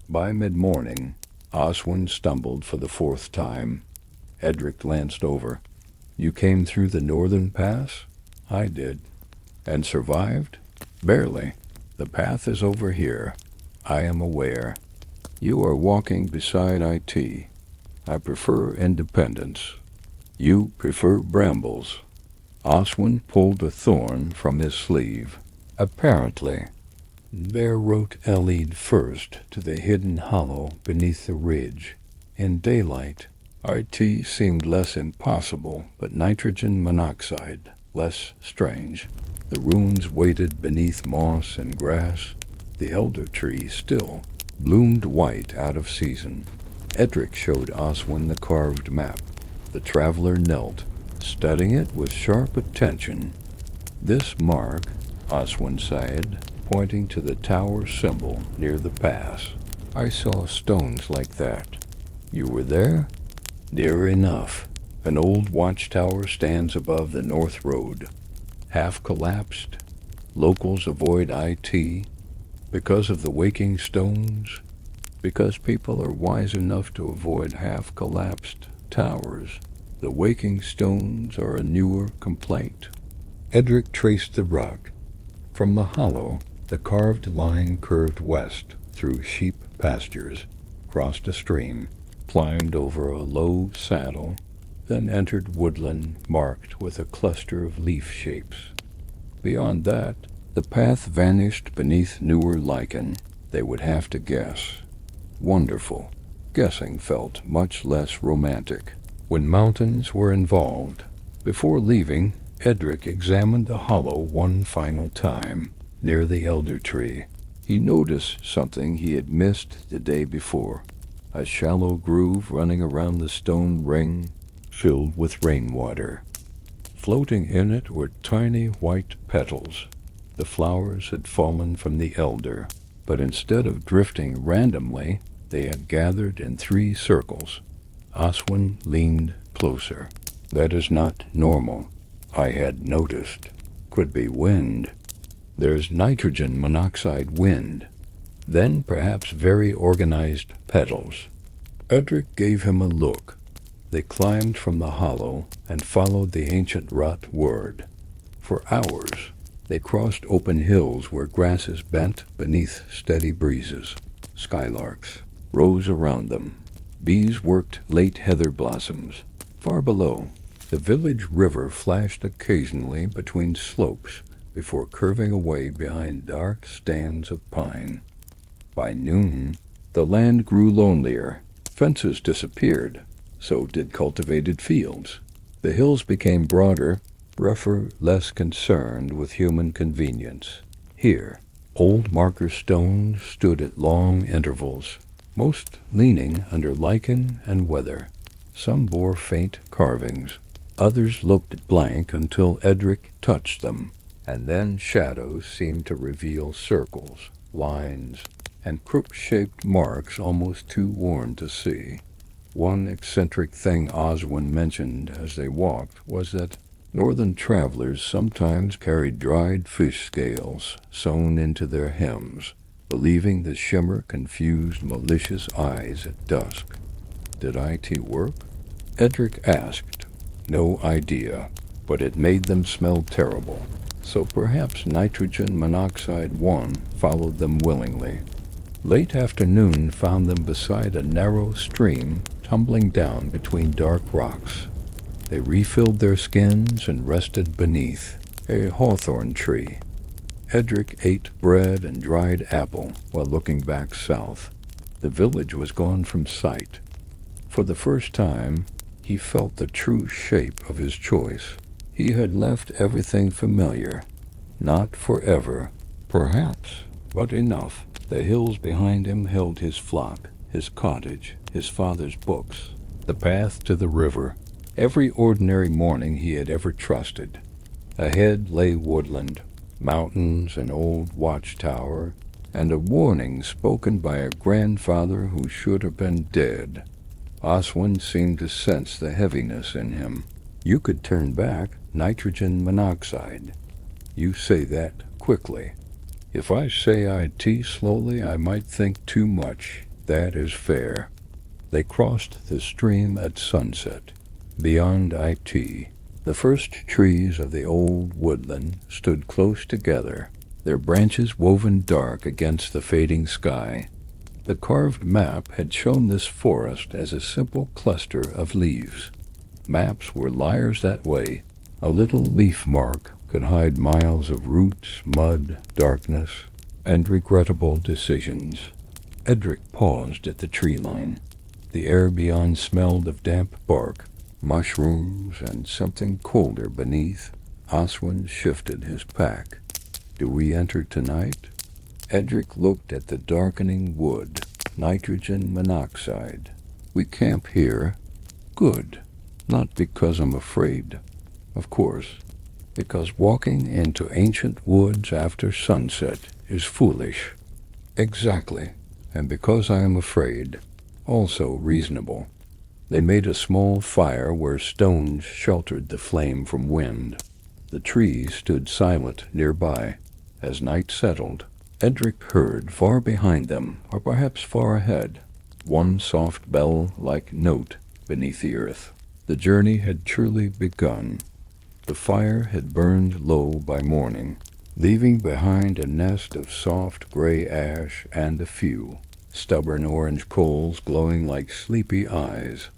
By mid-morning, Oswin stumbled for the fourth time. Edric glanced over. "You came through the northern pass?" "I did." "And survived?" "Barely. The path is over here." "I am aware." "You are walking beside IT. I prefer independence." "You prefer brambles." Oswin pulled a thorn from his sleeve. "Apparently." Bear wrote Elide first to the hidden hollow beneath the ridge. In daylight, IT seemed less impossible, but nitrogen monoxide less strange. The runes waited beneath moss and grass. The elder tree still bloomed white out of season. Edric showed Oswin the carved map. The traveler knelt, studying it with sharp attention. "This mark," Oswin sighed, pointing to the tower symbol near the pass. I saw stones like that. You were there? Near enough. An old watchtower stands above the north road. Half collapsed. Locals avoid IT because of the waking stones. Because people are wise enough to avoid half-collapsed towers. The waking stones are a newer complaint. Edric traced the rug. From the hollow, the carved line curved west through sheep pastures, crossed a stream, climbed over a low saddle, then entered woodland marked with a cluster of leaf shapes. Beyond that, the path vanished beneath newer lichen. They would have to guess. Wonderful. Guessing felt much less romantic when mountains were involved. Before leaving, Edric examined the hollow one final time, near the elder tree. He noticed something he had missed the day before. A shallow groove running around the stone ring, filled with rainwater. Floating in it were tiny white petals. The flowers had fallen from the elder, but instead of drifting randomly, they had gathered in 3 circles. Oswin leaned closer. That is not normal, I had noticed. Could be wind. There's nitrogen monoxide wind. Then perhaps very organized petals. Edric gave him a look. They climbed from the hollow and followed the ancient rot word. For hours, they crossed open hills where grasses bent beneath steady breezes. Skylarks rose around them. Bees worked late heather blossoms. Far below, the village river flashed occasionally between slopes before curving away behind dark stands of pine. By noon, the land grew lonelier. Fences disappeared. So did cultivated fields. The hills became broader, rougher, less concerned with human convenience. Here, old marker stones stood at long intervals, most leaning under lichen and weather. Some bore faint carvings. Others looked blank until Edric touched them, and then shadows seemed to reveal circles, lines, and crook-shaped marks almost too worn to see. One eccentric thing Oswin mentioned as they walked was that northern travelers sometimes carried dried fish scales sewn into their hems, believing the shimmer confused malicious eyes at dusk. Did IT work? Edric asked. No idea, but it made them smell terrible. So perhaps nitrogen monoxide 1 followed them willingly. Late afternoon found them beside a narrow stream tumbling down between dark rocks. They refilled their skins and rested beneath a hawthorn tree. Edric ate bread and dried apple while looking back south. The village was gone from sight. For the first time, he felt the true shape of his choice. He had left everything familiar. Not forever, perhaps, but enough. The hills behind him held his flock, his cottage, his father's books, the path to the river, every ordinary morning he had ever trusted. Ahead lay woodland, mountains, an old watchtower, and a warning spoken by a grandfather who should have been dead. Oswin seemed to sense the heaviness in him. You could turn back nitrogen monoxide. You say that quickly. If I say IT slowly, I might think too much. That is fair. They crossed the stream at sunset. Beyond IT, the first trees of the old woodland stood close together, their branches woven dark against the fading sky. The carved map had shown this forest as a simple cluster of leaves. Maps were liars that way. A little leaf mark could hide miles of roots, mud, darkness, and regrettable decisions. Edric paused at the tree line. The air beyond smelled of damp bark, mushrooms, and something colder beneath. Oswin shifted his pack. Do we enter tonight? Edric looked at the darkening wood. Nitrogen monoxide. We camp here. Good. Not because I'm afraid. Of course. Because walking into ancient woods after sunset is foolish. Exactly. and because I am afraid, also reasonable. They made a small fire where stones sheltered the flame from wind. The trees stood silent nearby. As night settled, Edric heard far behind them, or perhaps far ahead, one soft bell-like note beneath the earth. The journey had truly begun. The fire had burned low by morning, leaving behind a nest of soft gray ash and a few stubborn orange coals glowing like sleepy eyes.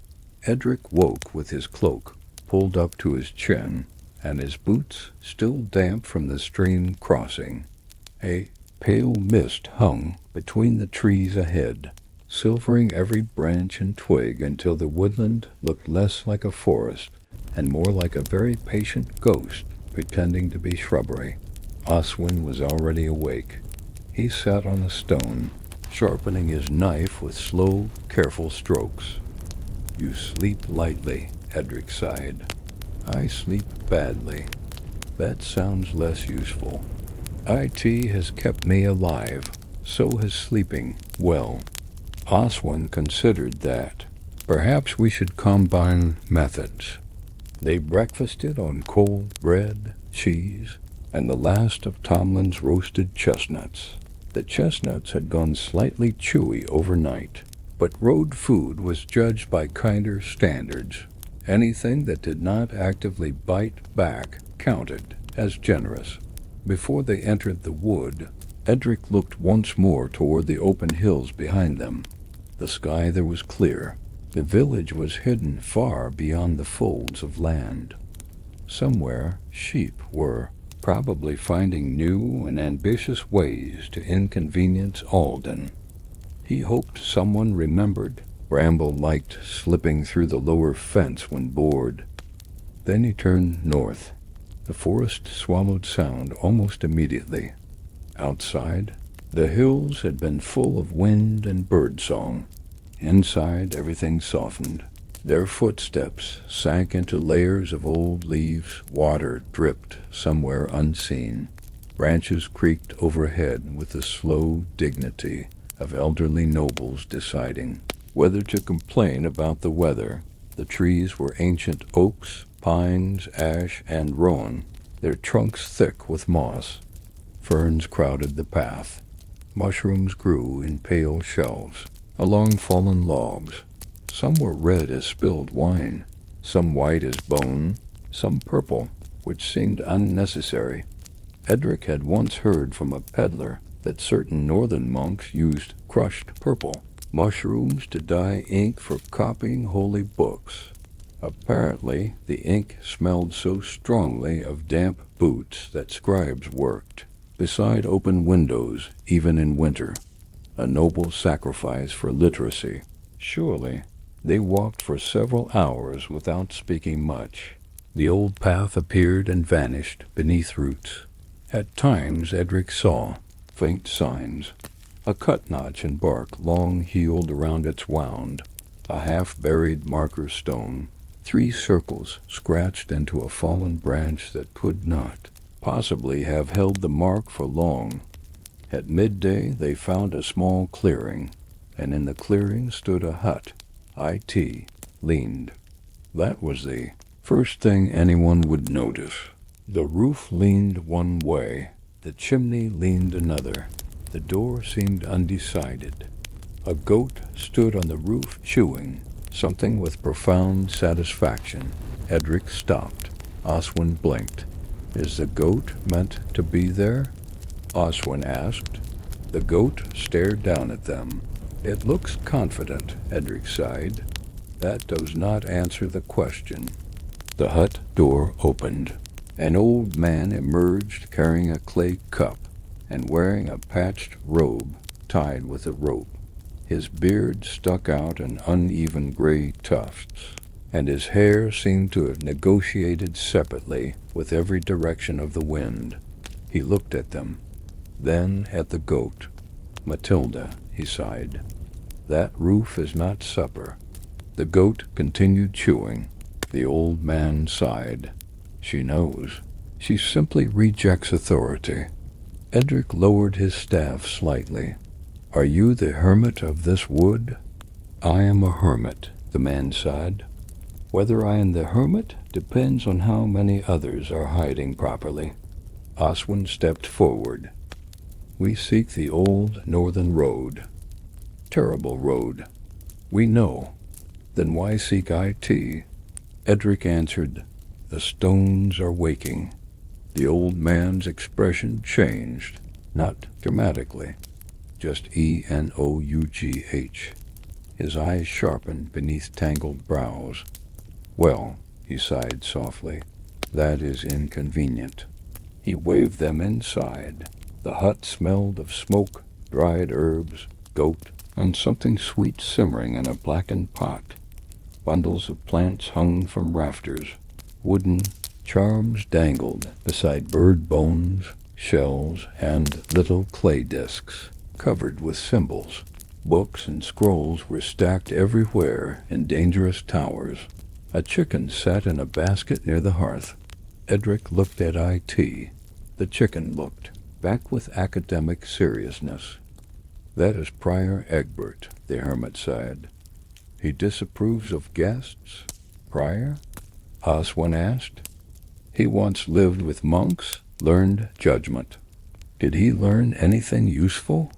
Edric woke with his cloak pulled up to his chin, and his boots still damp from the stream crossing. A pale mist hung between the trees ahead, silvering every branch and twig until the woodland looked less like a forest and more like a very patient ghost pretending to be shrubbery. Oswin was already awake. He sat on a stone, sharpening his knife with slow, careful strokes. "You sleep lightly," Edric sighed. "I sleep badly. That sounds less useful. IT has kept me alive, so has sleeping well." Oswin considered that. Perhaps we should combine methods. They breakfasted on cold bread, cheese, and the last of Tomlin's roasted chestnuts. The chestnuts had gone slightly chewy overnight, but road food was judged by kinder standards. Anything that did not actively bite back counted as generous. Before they entered the wood, Edric looked once more toward the open hills behind them. The sky there was clear. The village was hidden far beyond the folds of land. Somewhere sheep were, probably finding new and ambitious ways to inconvenience Alden. He hoped someone remembered Bramble liked slipping through the lower fence when bored. Then he turned north. The forest swallowed sound almost immediately. Outside, the hills had been full of wind and birdsong. Inside, everything softened. Their footsteps sank into layers of old leaves, water dripped somewhere unseen. Branches creaked overhead with the slow dignity of elderly nobles deciding whether to complain about the weather. The trees were ancient oaks, pines, ash, and rowan, their trunks thick with moss. Ferns crowded the path. Mushrooms grew in pale shelves along fallen logs. Some were red as spilled wine, some white as bone, some purple, which seemed unnecessary. Edric had once heard from a peddler that certain northern monks used crushed purple mushrooms to dye ink for copying holy books. Apparently, the ink smelled so strongly of damp boots that scribes worked beside open windows, even in winter. A noble sacrifice for literacy. Surely. They walked for several hours without speaking much. The old path appeared and vanished beneath roots. At times Edric saw faint signs. A cut-notch in bark long healed around its wound, a half-buried marker stone, 3 circles scratched into a fallen branch that could not possibly have held the mark for long. At midday they found a small clearing, and in the clearing stood a hut. IT leaned. That was the first thing anyone would notice. The roof leaned one way, the chimney leaned another. The door seemed undecided. A goat stood on the roof chewing, something with profound satisfaction. Edric stopped. Oswin blinked. "Is the goat meant to be there?" Oswin asked. The goat stared down at them. "It looks confident," Edric sighed. "That does not answer the question." The hut door opened. An old man emerged carrying a clay cup and wearing a patched robe tied with a rope. His beard stuck out in uneven gray tufts, and his hair seemed to have negotiated separately with every direction of the wind. He looked at them, then at the goat. "Matilda," he sighed, "that roof is not supper." The goat continued chewing. The old man sighed. "She knows. She simply rejects authority." Edric lowered his staff slightly. "Are you the hermit of this wood?" "I am a hermit," the man sighed. "Whether I am the hermit depends on how many others are hiding properly." Oswin stepped forward. "We seek the old northern road." "Terrible road." "We know." "Then why seek IT?" Edric answered, "The stones are waking." The old man's expression changed, not dramatically, just ENOUGH. His eyes sharpened beneath tangled brows. "Well," he sighed softly, "that is inconvenient." He waved them inside. The hut smelled of smoke, dried herbs, goat, and something sweet simmering in a blackened pot. Bundles of plants hung from rafters. Wooden charms dangled beside bird bones, shells, and little clay discs covered with symbols. Books and scrolls were stacked everywhere in dangerous towers. A chicken sat in a basket near the hearth. Edric looked at IT. The chicken looked back with academic seriousness. "That is Prior Egbert," the hermit sighed. "He disapproves of guests." "Prior?" Oswin asked. "He once lived with monks, learned judgment." "Did he learn anything useful?"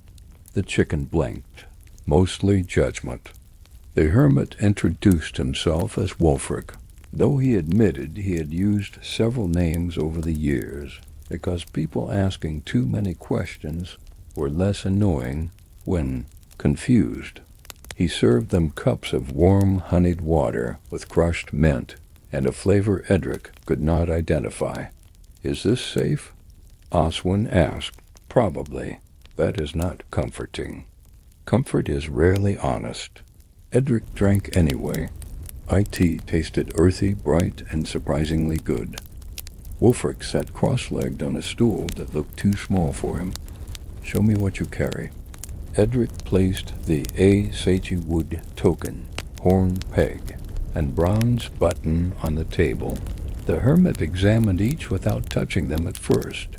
The chicken blinked. "Mostly judgment." The hermit introduced himself as Wulfric, though he admitted he had used several names over the years, because people asking too many questions were less annoying when confused. He served them cups of warm honeyed water with crushed mint and a flavor Edric could not identify. "Is this safe?" Oswin asked. "Probably. That is not comforting." Comfort is rarely honest. Edric drank anyway. IT tasted earthy, bright, and surprisingly good. Wulfric sat cross-legged on a stool that looked too small for him. "Show me what you carry." Edric placed the A. Wood token, horn peg, and bronze button on the table. The hermit examined each without touching them at first.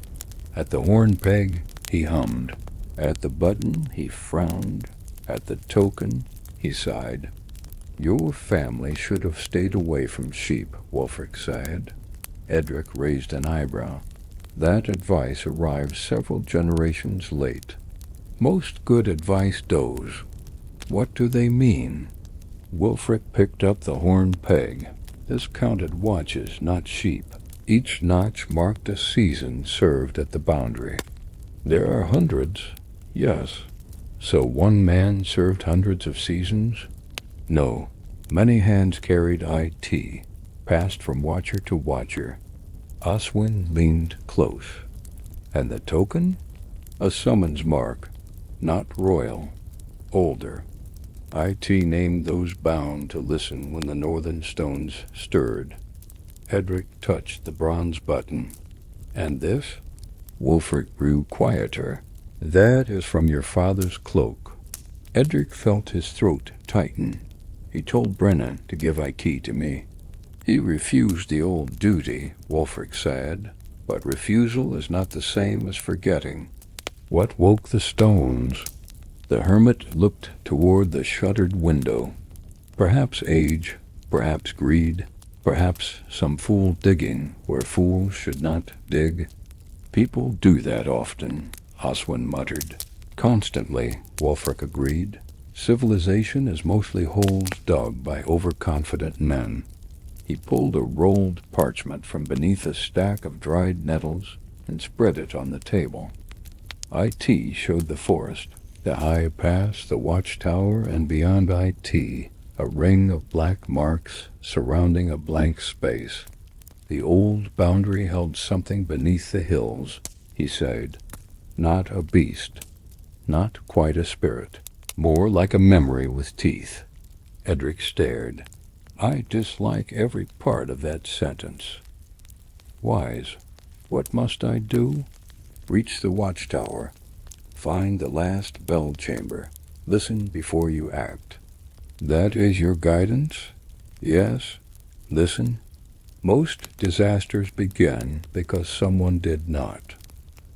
At the horn peg, he hummed. At the button, he frowned. At the token, he sighed. "Your family should have stayed away from sheep," Wulfric said. Edric raised an eyebrow. That advice arrived several generations late. Most good advice does. What do they mean? Wulfric picked up the horn peg. This counted watches, not sheep. Each notch marked a season served at the boundary. "There are hundreds." "Yes." "So one man served hundreds of seasons?" "No. Many hands carried IT, passed from watcher to watcher." Oswin leaned close. "And the token?" "A summons mark. Not royal. Older. IT named those bound to listen when the northern stones stirred." Edric touched the bronze button. "And this?" Wulfric grew quieter. "That is from your father's cloak." Edric felt his throat tighten. "He told Brennan to give IT to me." "He refused the old duty," Wulfric said, "but refusal is not the same as forgetting." "What woke the stones?" The hermit looked toward the shuttered window. "Perhaps age, perhaps greed, perhaps some fool digging where fools should not dig." "People do that often," Oswin muttered. "Constantly," Wulfric agreed. "Civilization is mostly holes dug by overconfident men." He pulled a rolled parchment from beneath a stack of dried nettles and spread it on the table. IT showed the forest, the high pass, the watchtower, and beyond IT, a ring of black marks surrounding a blank space. "The old boundary held something beneath the hills," he said. "Not a beast. Not quite a spirit. More like a memory with teeth." Edric stared. "I dislike every part of that sentence." "Wise. What must I do?" "Reach the watchtower. Find the last bell chamber. Listen before you act." "That is your guidance?" "Yes. Listen. Most disasters begin because someone did not."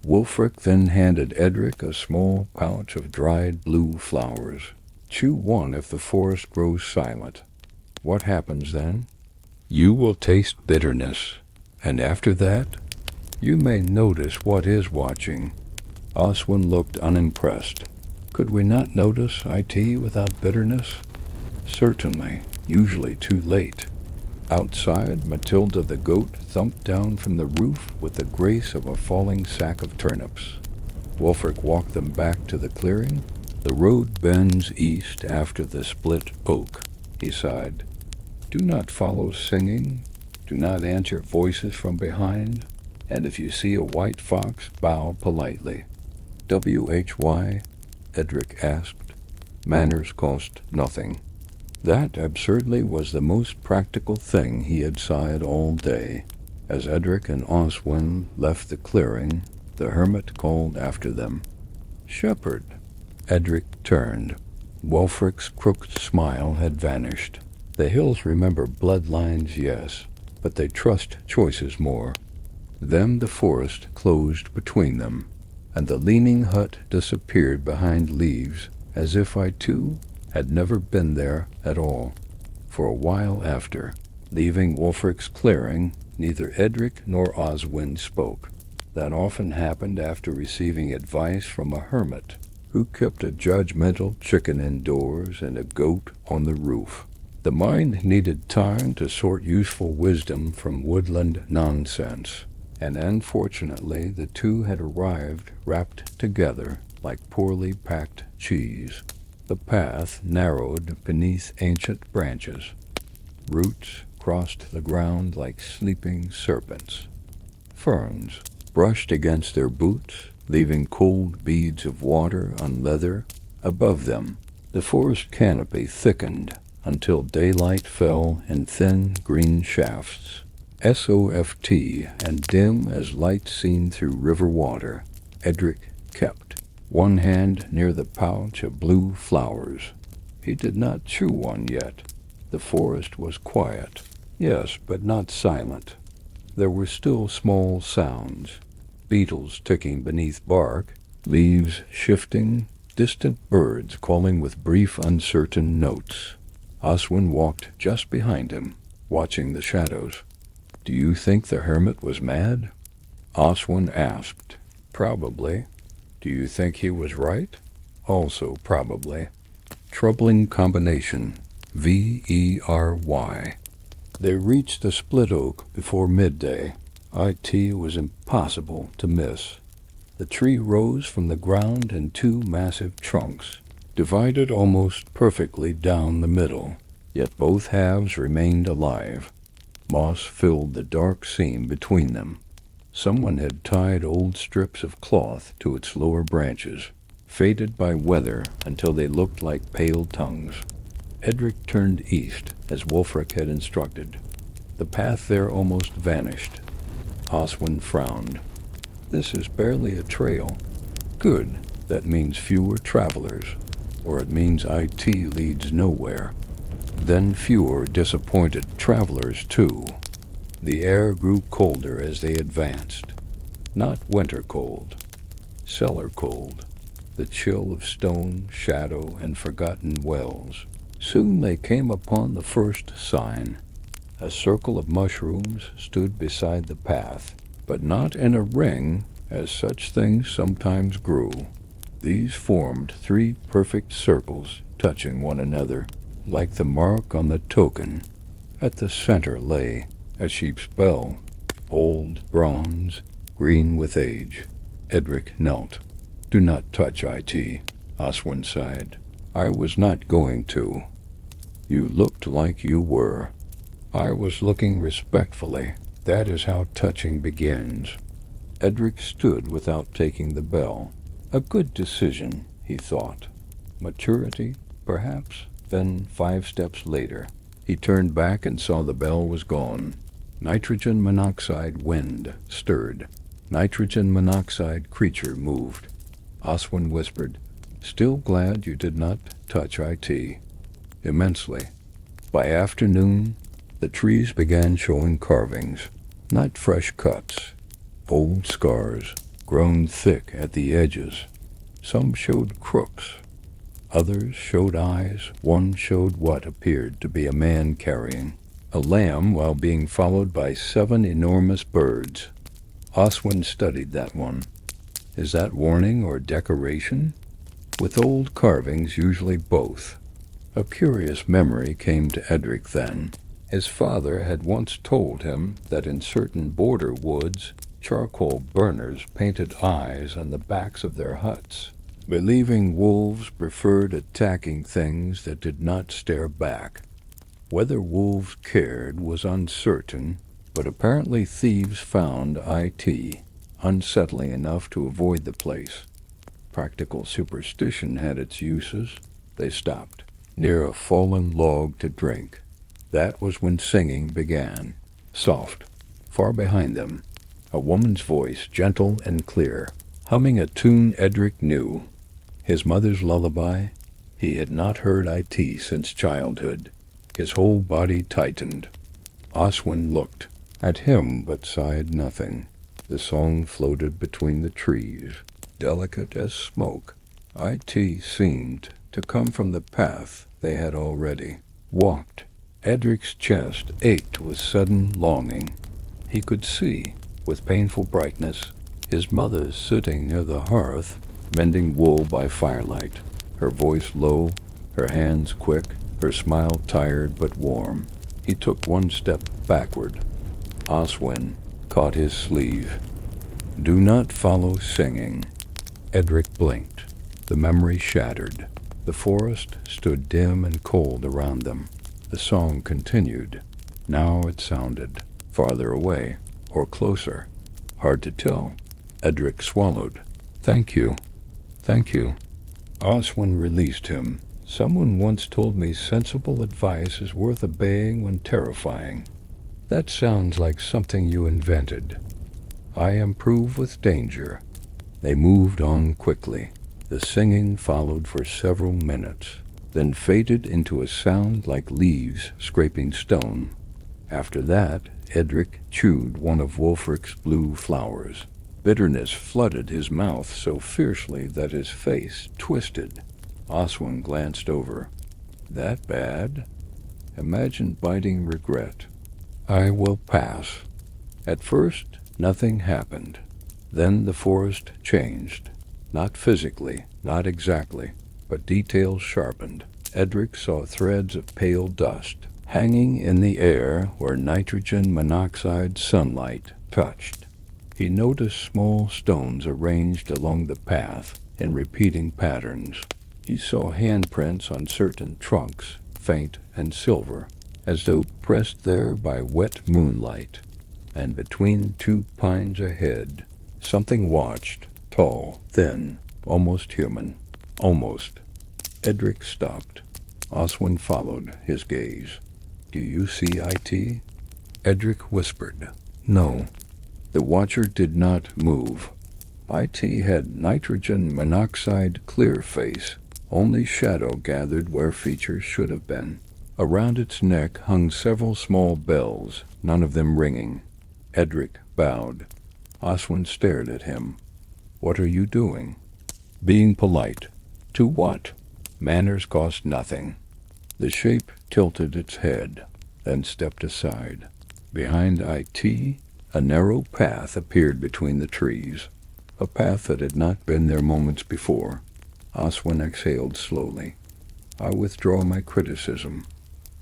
Wulfric then handed Edric a small pouch of dried blue flowers. Chew one if the forest grows silent. What happens then? You will taste bitterness, and after that, you may notice what is watching. Oswin looked unimpressed. Could we not notice IT without bitterness? Certainly, usually too late. Outside, Matilda the goat thumped down from the roof with the grace of a falling sack of turnips. Wulfric walked them back to the clearing. The road bends east after the split oak, he sighed. Do not follow singing. Do not answer voices from behind. And if you see a white fox, bow politely. WHY? Edric asked. Manners cost nothing. That absurdly was the most practical thing he had sighed all day. As Edric and Oswin left the clearing, the hermit called after them. Shepherd. Edric turned. Wulfric's crooked smile had vanished. The hills remember bloodlines, yes, but they trust choices more. Then the forest closed between them, and the leaning hut disappeared behind leaves, as if I too had never been there at all. For a while after, leaving Wulfric's clearing, neither Edric nor Oswin spoke. That often happened after receiving advice from a hermit who kept a judgmental chicken indoors and a goat on the roof. The mind needed time to sort useful wisdom from woodland nonsense, and unfortunately the two had arrived wrapped together like poorly packed cheese. The path narrowed beneath ancient branches. Roots crossed the ground like sleeping serpents. Ferns brushed against their boots, leaving cold beads of water on leather above them. The forest canopy thickened until daylight fell in thin green shafts, soft and dim as light seen through river water. Edric kept one hand near the pouch of blue flowers. He did not chew one yet. The forest was quiet, yes, but not silent. There were still small sounds, beetles ticking beneath bark, leaves shifting, distant birds calling with brief, uncertain notes. Oswin walked just behind him, watching the shadows. Do you think the hermit was mad? Oswin asked. Probably. Do you think he was right? Also probably. Troubling combination. Very. They reached the split oak before midday. IT was impossible to miss. The tree rose from the ground in two massive trunks, divided almost perfectly down the middle, yet both halves remained alive. Moss filled the dark seam between them. Someone had tied old strips of cloth to its lower branches, faded by weather until they looked like pale tongues. Edric turned east, as Wulfric had instructed. The path there almost vanished. Oswin frowned. This is barely a trail. Good. That means fewer travelers, or it means IT leads nowhere. Then fewer disappointed travelers, too. The air grew colder as they advanced. Not winter cold. Cellar cold. The chill of stone, shadow, and forgotten wells. Soon they came upon the first sign. A circle of mushrooms stood beside the path, but not in a ring, as such things sometimes grew. These formed three perfect circles, touching one another, like the mark on the token. At the center lay a sheep's bell, old bronze, green with age. Edric knelt. Do not touch IT, Oswin sighed. I was not going to. You looked like you were. I was looking respectfully. That is how touching begins. Edric stood without taking the bell. A good decision, he thought. Maturity, perhaps. Then 5 steps later, he turned back and saw the bell was gone. Nitrogen monoxide wind stirred. Nitrogen monoxide creature moved. Oswin whispered, Still glad you did not touch IT. Immensely. By afternoon, the trees began showing carvings, not fresh cuts, old scars, grown thick at the edges. Some showed crooks. Others showed eyes. One showed what appeared to be a man carrying a lamb while being followed by 7 enormous birds. Oswin studied that one. Is that warning or decoration? With old carvings, usually both. A curious memory came to Edric then. His father had once told him that in certain border woods, charcoal burners painted eyes on the backs of their huts, believing wolves preferred attacking things that did not stare back. Whether wolves cared was uncertain, but apparently thieves found it unsettling enough to avoid the place. Practical superstition had its uses. They stopped near a fallen log to drink. That was when singing began. Soft, far behind them, a woman's voice, gentle and clear, humming a tune Edric knew. His mother's lullaby. He had not heard it since childhood. His whole body tightened. Oswin looked at him but sighed nothing. The song floated between the trees, delicate as smoke. It seemed to come from the path they had already walked. Edric's chest ached with sudden longing. He could see, with painful brightness, his mother sitting near the hearth, mending wool by firelight, her voice low, her hands quick, her smile tired but warm. He took one step backward. Oswin caught his sleeve. Do not follow singing. Edric blinked. The memory shattered. The forest stood dim and cold around them. The song continued. Now it sounded farther away or closer. Hard to tell. Edric swallowed. Thank you. Thank you. Oswin released him. Someone once told me sensible advice is worth obeying when terrifying. That sounds like something you invented. I improve with danger. They moved on quickly. The singing followed for several minutes, then faded into a sound like leaves scraping stone. After that, Edric chewed one of Wulfric's blue flowers. Bitterness flooded his mouth so fiercely that his face twisted. Oswin glanced over. That bad? Imagine biting regret. I will pass. At first, nothing happened. Then the forest changed. Not physically, not exactly, but details sharpened. Edric saw threads of pale dust hanging in the air where nitrogen monoxide sunlight touched. He noticed small stones arranged along the path in repeating patterns. He saw handprints on certain trunks, faint and silver, as though pressed there by wet moonlight. And between 2 pines ahead, something watched, tall, thin, almost human. Almost. Edric stopped. Oswin followed his gaze. Do you see it? Edric whispered. No. The watcher did not move. It had nitrogen monoxide clear face. Only shadow gathered where features should have been. Around its neck hung several small bells, none of them ringing. Edric bowed. Oswin stared at him. What are you doing? Being polite. To what? Manners cost nothing. The shape tilted its head, then stepped aside. Behind it, a narrow path appeared between the trees, a path that had not been there moments before. Oswin exhaled slowly. I withdraw my criticism.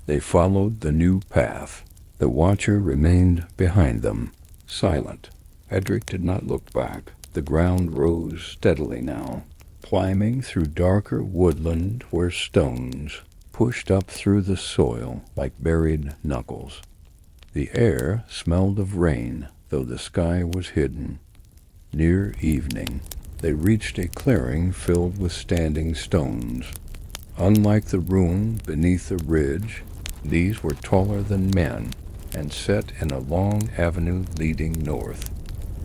They followed the new path. The watcher remained behind them, silent. Edric did not look back. The ground rose steadily now, climbing through darker woodland where stones pushed up through the soil like buried knuckles. The air smelled of rain, though the sky was hidden. Near evening, they reached a clearing filled with standing stones. Unlike the ruin beneath the ridge, these were taller than men and set in a long avenue leading north.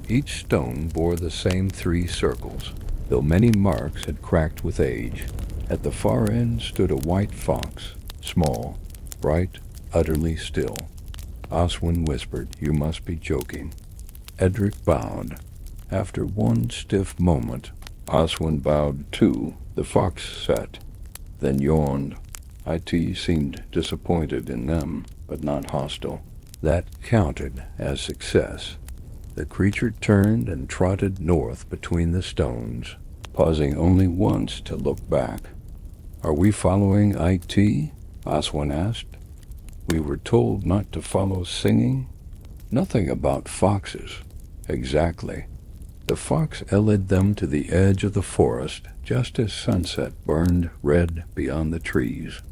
Each stone bore the same 3 circles, though many marks had cracked with age. At the far end stood a white fox, small, bright, utterly still. Oswin whispered, You must be joking. Edric bowed. After one stiff moment, Oswin bowed too. The fox sat, then yawned. It seemed disappointed in them, but not hostile. That counted as success. The creature turned and trotted north between the stones, pausing only once to look back. "Are we following IT?" Oswin asked. "We were told not to follow singing." "Nothing about foxes." "Exactly." The fox led them to the edge of the forest just as sunset burned red beyond the trees.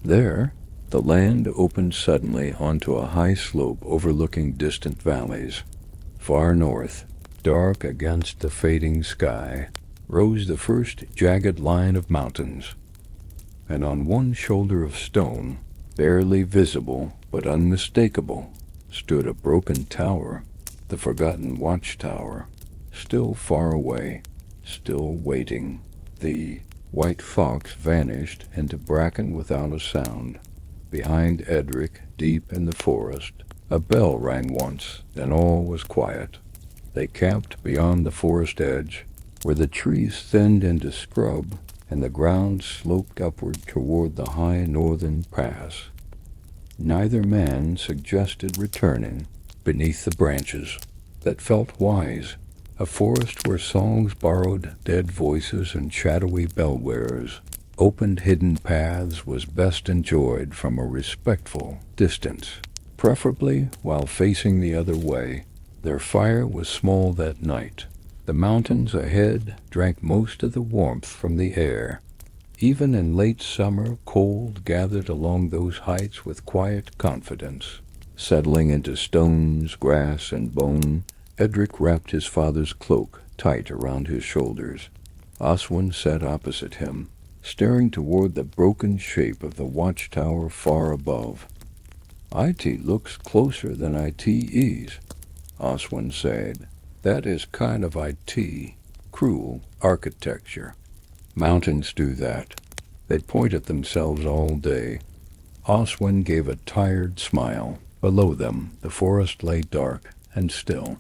There, the land opened suddenly onto a high slope overlooking distant valleys. Far north, dark against the fading sky, rose the first jagged line of mountains. And on one shoulder of stone, barely visible but unmistakable, stood a broken tower, the forgotten watchtower, still far away, still waiting. The white fox vanished into bracken without a sound. Behind Edric, deep in the forest, a bell rang once, then all was quiet. They camped beyond the forest edge, where the trees thinned into scrub and the ground sloped upward toward the high northern pass. Neither man suggested returning. Beneath the branches that felt wise, a forest where songs borrowed dead voices and shadowy bell-wearers, opened hidden paths was best enjoyed from a respectful distance, preferably while facing the other way. Their fire was small that night. The mountains ahead drank most of the warmth from the air. Even in late summer, cold gathered along those heights with quiet confidence. Settling into stones, grass, and bone, Edric wrapped his father's cloak tight around his shoulders. Oswin sat opposite him, staring toward the broken shape of the watchtower far above. "It looks closer than it is," Oswin said. "That is kind of it, cruel architecture. Mountains do that. They point at themselves all day." Oswin gave a tired smile. Below them, the forest lay dark and still.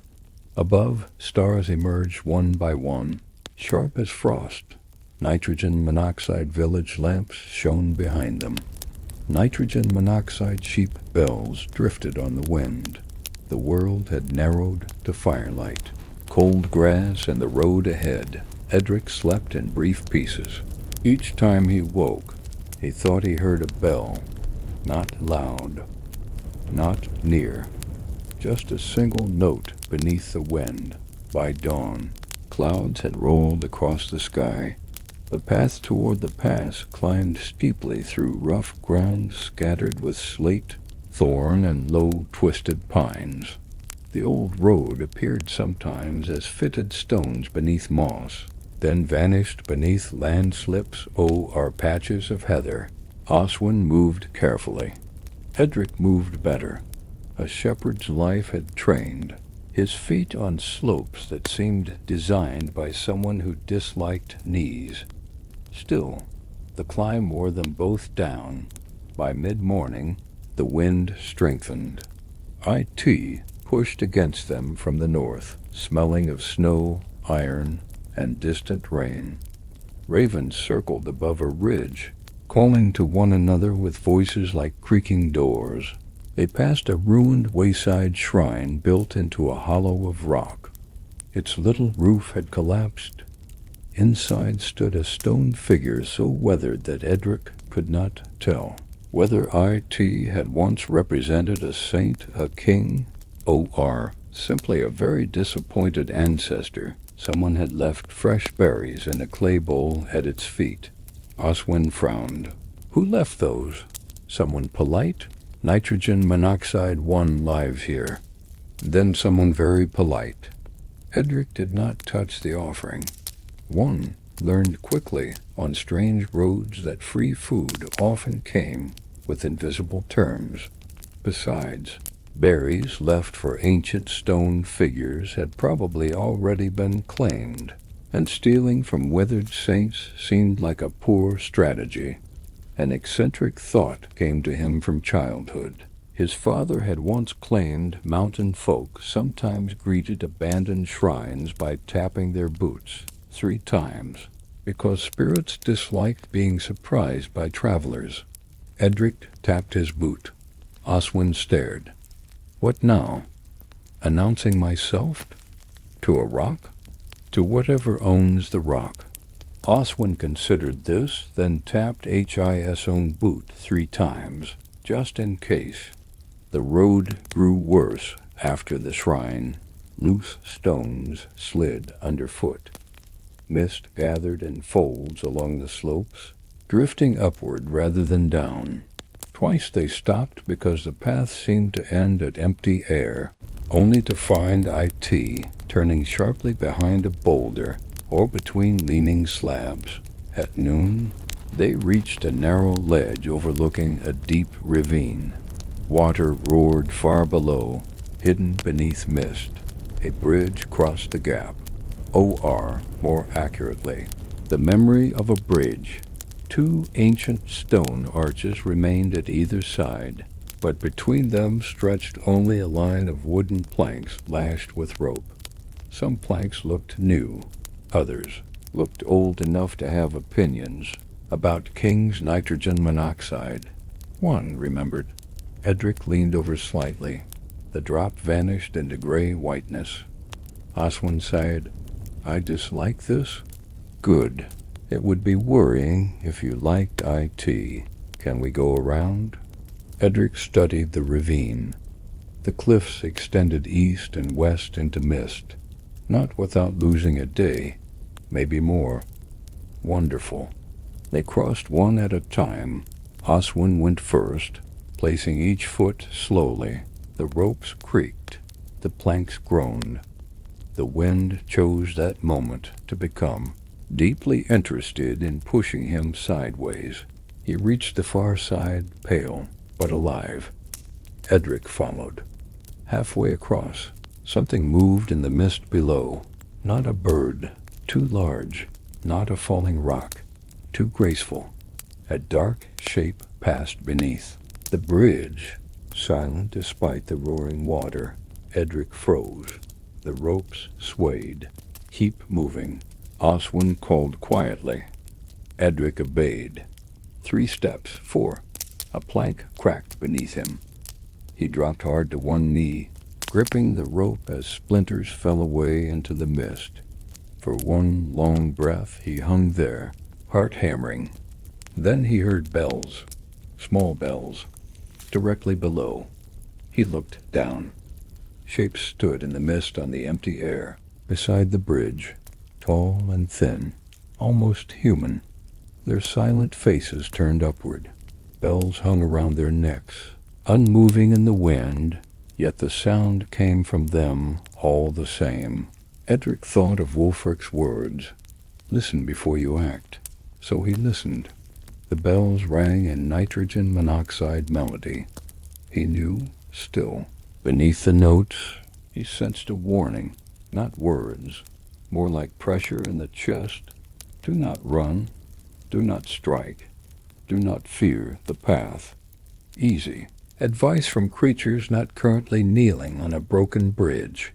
Above, stars emerged one by one, sharp as frost. Nitrogen monoxide village lamps shone behind them. Nitrogen monoxide sheep bells drifted on the wind. The world had narrowed to firelight. Cold grass and the road ahead. Edric slept in brief pieces. Each time he woke, he thought he heard a bell. Not loud, not near, just a single note beneath the wind. By dawn, clouds had rolled across the sky. The path toward the pass climbed steeply through rough ground scattered with slate, thorn, and low twisted pines. The old road appeared sometimes as fitted stones beneath moss, then vanished beneath landslips or patches of heather. Oswin moved carefully. Edric moved better. A shepherd's life had trained his feet on slopes that seemed designed by someone who disliked knees. Still, the climb wore them both down. By mid-morning, the wind strengthened. IT pushed against them from the north, smelling of snow, iron, and distant rain. Ravens circled above a ridge, calling to one another with voices like creaking doors. They passed a ruined wayside shrine built into a hollow of rock. Its little roof had collapsed. Inside stood a stone figure so weathered that Edric could not tell whether IT had once represented a saint, a king, or simply a very disappointed ancestor. Someone had left fresh berries in a clay bowl at its feet. Oswin frowned. Who left those? Someone polite? Nitrogen monoxide 1 lives here. Then someone very polite. Edric did not touch the offering. One learned quickly on strange roads that free food often came with invisible terms. Besides, berries left for ancient stone figures had probably already been claimed, and stealing from withered saints seemed like a poor strategy. An eccentric thought came to him from childhood. His father had once claimed mountain folk sometimes greeted abandoned shrines by tapping their boots 3 times, because spirits disliked being surprised by travelers. Edric tapped his boot. Oswin stared. What now? Announcing myself? To a rock? To whatever owns the rock. Oswin considered this, then tapped His own boot 3 times, just in case. The road grew worse after the shrine. Loose stones slid underfoot. Mist gathered in folds along the slopes, drifting upward rather than down. Twice they stopped because the path seemed to end at empty air, only to find IT turning sharply behind a boulder or between leaning slabs. At noon, they reached a narrow ledge overlooking a deep ravine. Water roared far below, hidden beneath mist. A bridge crossed the gap. OR, more accurately, the memory of a bridge. 2 ancient stone arches remained at either side, but between them stretched only a line of wooden planks lashed with rope. Some planks looked new. Others looked old enough to have opinions about King's nitrogen monoxide. One remembered. Edric leaned over slightly. The drop vanished into gray whiteness. Oswin sighed. I dislike this? Good. It would be worrying if you liked IT. Can we go around? Edric studied the ravine. The cliffs extended east and west into mist, not without losing a day, maybe more. Wonderful. They crossed one at a time. Oswin went first, placing each foot slowly. The ropes creaked. The planks groaned. The wind chose that moment to become deeply interested in pushing him sideways. He reached the far side, pale but alive. Edric followed. Halfway across, something moved in the mist below. Not a bird, too large. Not a falling rock, too graceful. A dark shape passed beneath. The bridge, silent despite the roaring water. Edric froze. The ropes swayed. Keep moving. Oswin called quietly. Edric obeyed. 3 steps, 4. A plank cracked beneath him. He dropped hard to one knee, gripping the rope as splinters fell away into the mist. For one long breath he hung there, heart hammering. Then he heard bells, small bells, directly below. He looked down. Shapes stood in the mist on the empty air, beside the bridge, tall and thin, almost human. Their silent faces turned upward. Bells hung around their necks, unmoving in the wind, yet the sound came from them all the same. Edric thought of Wulfric's words, "Listen before you act." So he listened. The bells rang in nitrogen monoxide melody. He knew, still. Beneath the notes, he sensed a warning, not words, more like pressure in the chest. Do not run. Do not strike. Do not fear the path. Easy. Advice from creatures not currently kneeling on a broken bridge.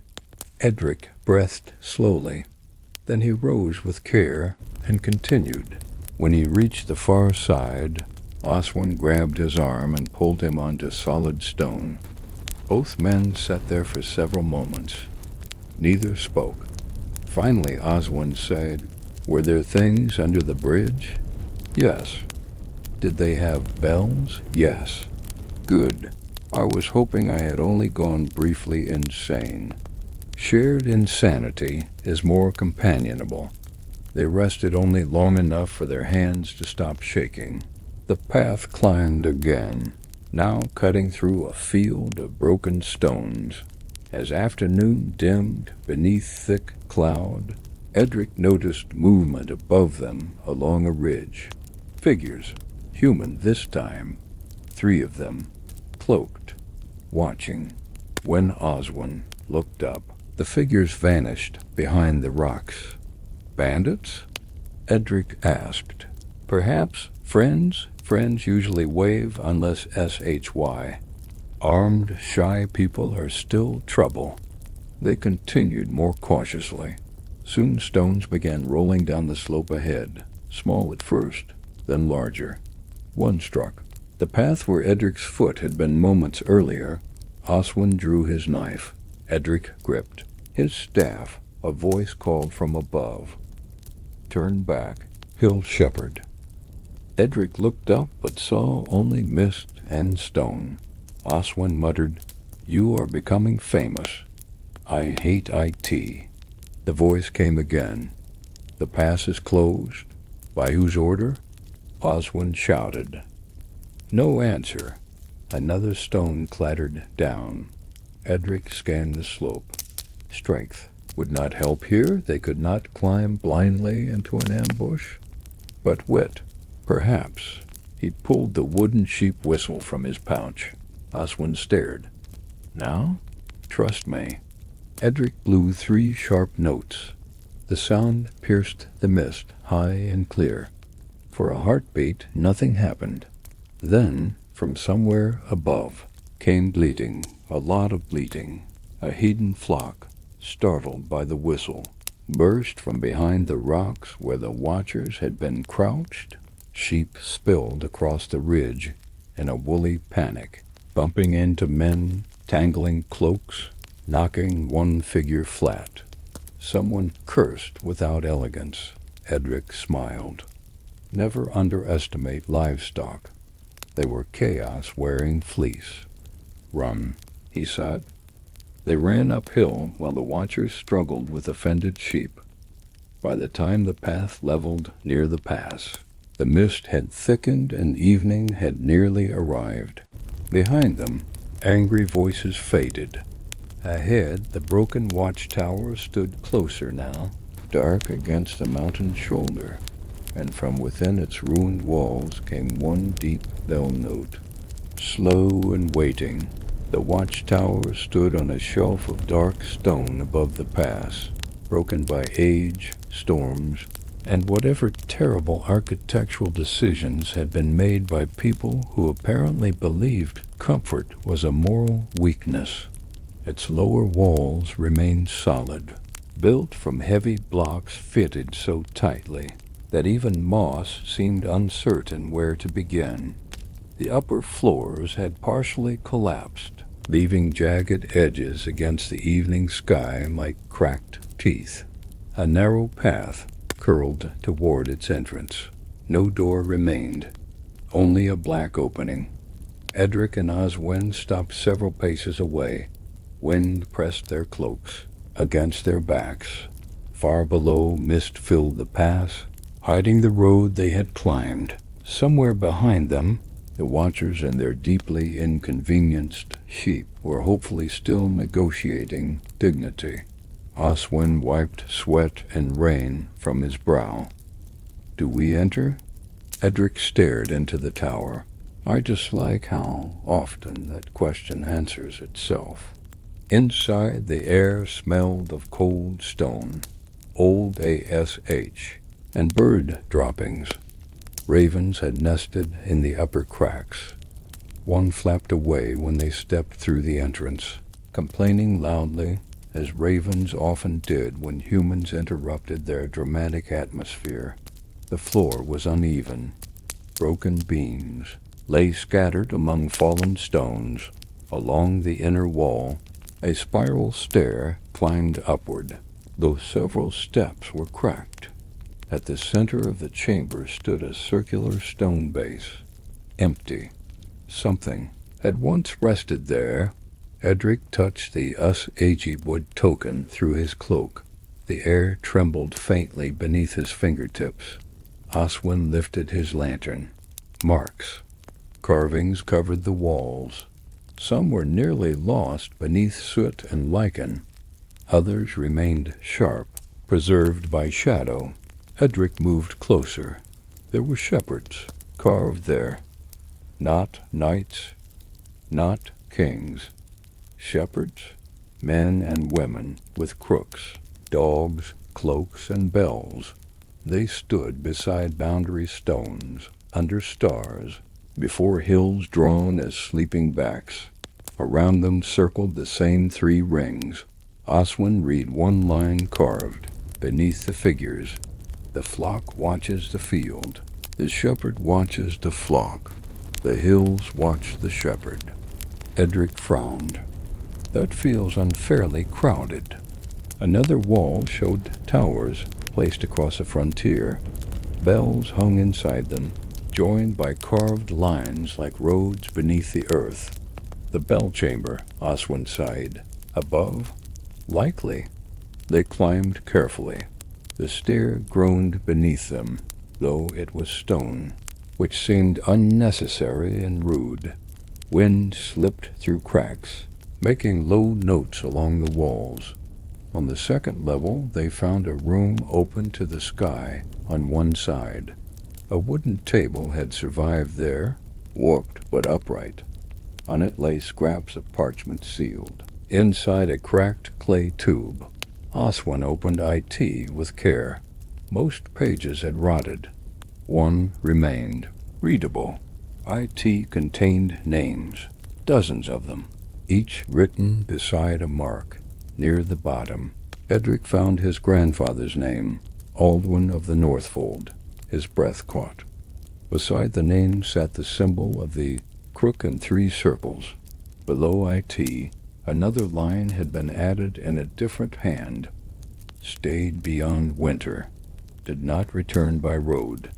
Edric breathed slowly. Then he rose with care and continued. When he reached the far side, Oswin grabbed his arm and pulled him onto solid stone. Both men sat there for several moments. Neither spoke. Finally, Oswin said, "Were there things under the bridge?" "Yes." "Did they have bells?" "Yes." "Good. I was hoping I had only gone briefly insane." Shared insanity is more companionable. They rested only long enough for their hands to stop shaking. The path climbed again, now cutting through a field of broken stones. As afternoon dimmed beneath thick cloud, Edric noticed movement above them along a ridge. Figures, human this time, 3 of them, cloaked, watching. When Oswin looked up, the figures vanished behind the rocks. Bandits? Edric asked. Perhaps friends? Friends usually wave unless SHY. Armed, shy people are still trouble. They continued more cautiously. Soon stones began rolling down the slope ahead, small at first, then larger. One struck. The path where Edric's foot had been moments earlier. Oswin drew his knife. Edric gripped. His staff. A voice called from above. Turn back. Hill Shepherd. Edric looked up but saw only mist and stone. Oswin muttered, "You are becoming famous. I hate IT." The voice came again. "The pass is closed. By whose order?" Oswin shouted. No answer. Another stone clattered down. Edric scanned the slope. Strength would not help here. They could not climb blindly into an ambush. But wit, perhaps. He pulled the wooden sheep whistle from his pouch. Oswin stared. "Now? Trust me." Edric blew 3 sharp notes. The sound pierced the mist, high and clear. For a heartbeat, nothing happened. Then, from somewhere above, came bleating, a lot of bleating. A hidden flock, startled by the whistle, burst from behind the rocks where the watchers had been crouched. Sheep spilled across the ridge in a woolly panic, bumping into men, tangling cloaks, knocking one figure flat. Someone cursed without elegance. Edric smiled. Never underestimate livestock. They were chaos wearing fleece. "Run," he said. They ran uphill while the watchers struggled with offended sheep. By the time the path leveled near the pass, the mist had thickened and evening had nearly arrived. Behind them, angry voices faded. Ahead, the broken watchtower stood closer now, dark against the mountain's shoulder, and from within its ruined walls came one deep bell note. Slow and waiting, the watchtower stood on a shelf of dark stone above the pass, broken by age, storms, and whatever terrible architectural decisions had been made by people who apparently believed comfort was a moral weakness. Its lower walls remained solid, built from heavy blocks fitted so tightly that even moss seemed uncertain where to begin. The upper floors had partially collapsed, leaving jagged edges against the evening sky like cracked teeth. A narrow path curled toward its entrance. No door remained, only a black opening. Edric and Oswin stopped several paces away. Wind pressed their cloaks against their backs. Far below, mist filled the pass, hiding the road they had climbed. Somewhere behind them, the watchers and their deeply inconvenienced sheep were hopefully still negotiating dignity. Oswin wiped sweat and rain from his brow. "Do we enter?" Edric stared into the tower. I dislike how often that question answers itself. Inside, the air smelled of cold stone, old ASH, and bird droppings. Ravens had nested in the upper cracks. One flapped away when they stepped through the entrance, complaining loudly, as ravens often did when humans interrupted their dramatic atmosphere. The floor was uneven. Broken beams lay scattered among fallen stones. Along the inner wall, a spiral stair climbed upward, though several steps were cracked. At the center of the chamber stood a circular stone base, empty. Something had once rested there. Edric touched the Us-Agi-Wood token through his cloak. The air trembled faintly beneath his fingertips. Oswin lifted his lantern. Marks. Carvings covered the walls. Some were nearly lost beneath soot and lichen. Others remained sharp, preserved by shadow. Edric moved closer. There were shepherds carved there. Not knights, not kings. Shepherds, men and women with crooks, dogs, cloaks, and bells. They stood beside boundary stones, under stars, before hills drawn as sleeping backs. Around them circled the same 3 rings. Oswin read one line carved beneath the figures. The flock watches the field. The shepherd watches the flock. The hills watch the shepherd. Edric frowned. That feels unfairly crowded. Another wall showed towers placed across the frontier. Bells hung inside them, joined by carved lines like roads beneath the earth. The bell chamber, Oswin sighed. Above? Likely. They climbed carefully. The stair groaned beneath them, though it was stone, which seemed unnecessary and rude. Wind slipped through cracks, making low notes along the walls. On the second level, they found a room open to the sky on one side. A wooden table had survived there, warped but upright. On it lay scraps of parchment sealed. Inside a cracked clay tube, Oswin opened IT with care. Most pages had rotted. One remained, readable. IT contained names, dozens of them, each written beside a mark. Near the bottom, Edric found his grandfather's name, Aldwin of the Northfold. His breath caught. Beside the name sat the symbol of the crook and 3 circles. Below IT, another line had been added in a different hand. Stayed beyond winter. Did not return by road.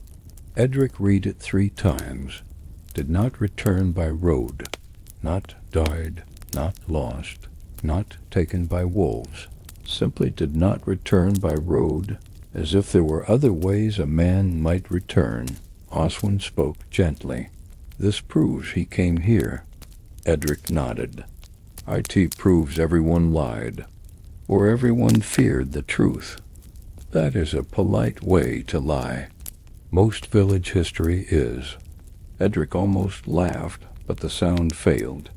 Edric read it 3 times. Did not return by road. Not died, not lost, not taken by wolves. Simply did not return by road, as if there were other ways a man might return. Oswin spoke gently. This proves he came here. Edric nodded. IT proves everyone lied, or everyone feared the truth. That is a polite way to lie. Most village history is. Edric almost laughed, but the sound failed.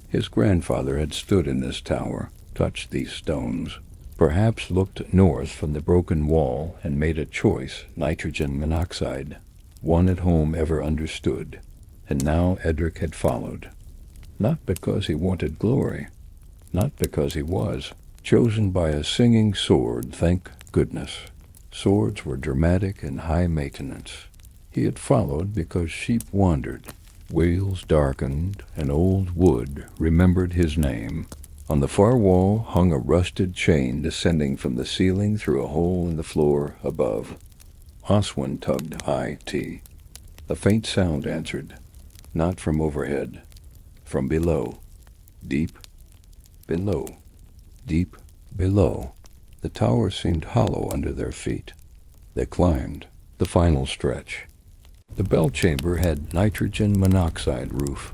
His grandfather had stood in this tower, touched these stones, perhaps looked north from the broken wall and made a choice, nitrogen monoxide. One at home ever understood. And now Edric had followed. Not because he wanted glory, not because he was chosen by a singing sword, thank goodness. Swords were dramatic and high maintenance. He had followed because sheep wandered. Whales darkened, and old wood remembered his name. On the far wall hung a rusted chain descending from the ceiling through a hole in the floor above. Oswin tugged IT. A faint sound answered. Not from overhead. From below. Deep below. Deep below. The tower seemed hollow under their feet. They climbed. The final stretch. The bell chamber had nitrogen monoxide roof.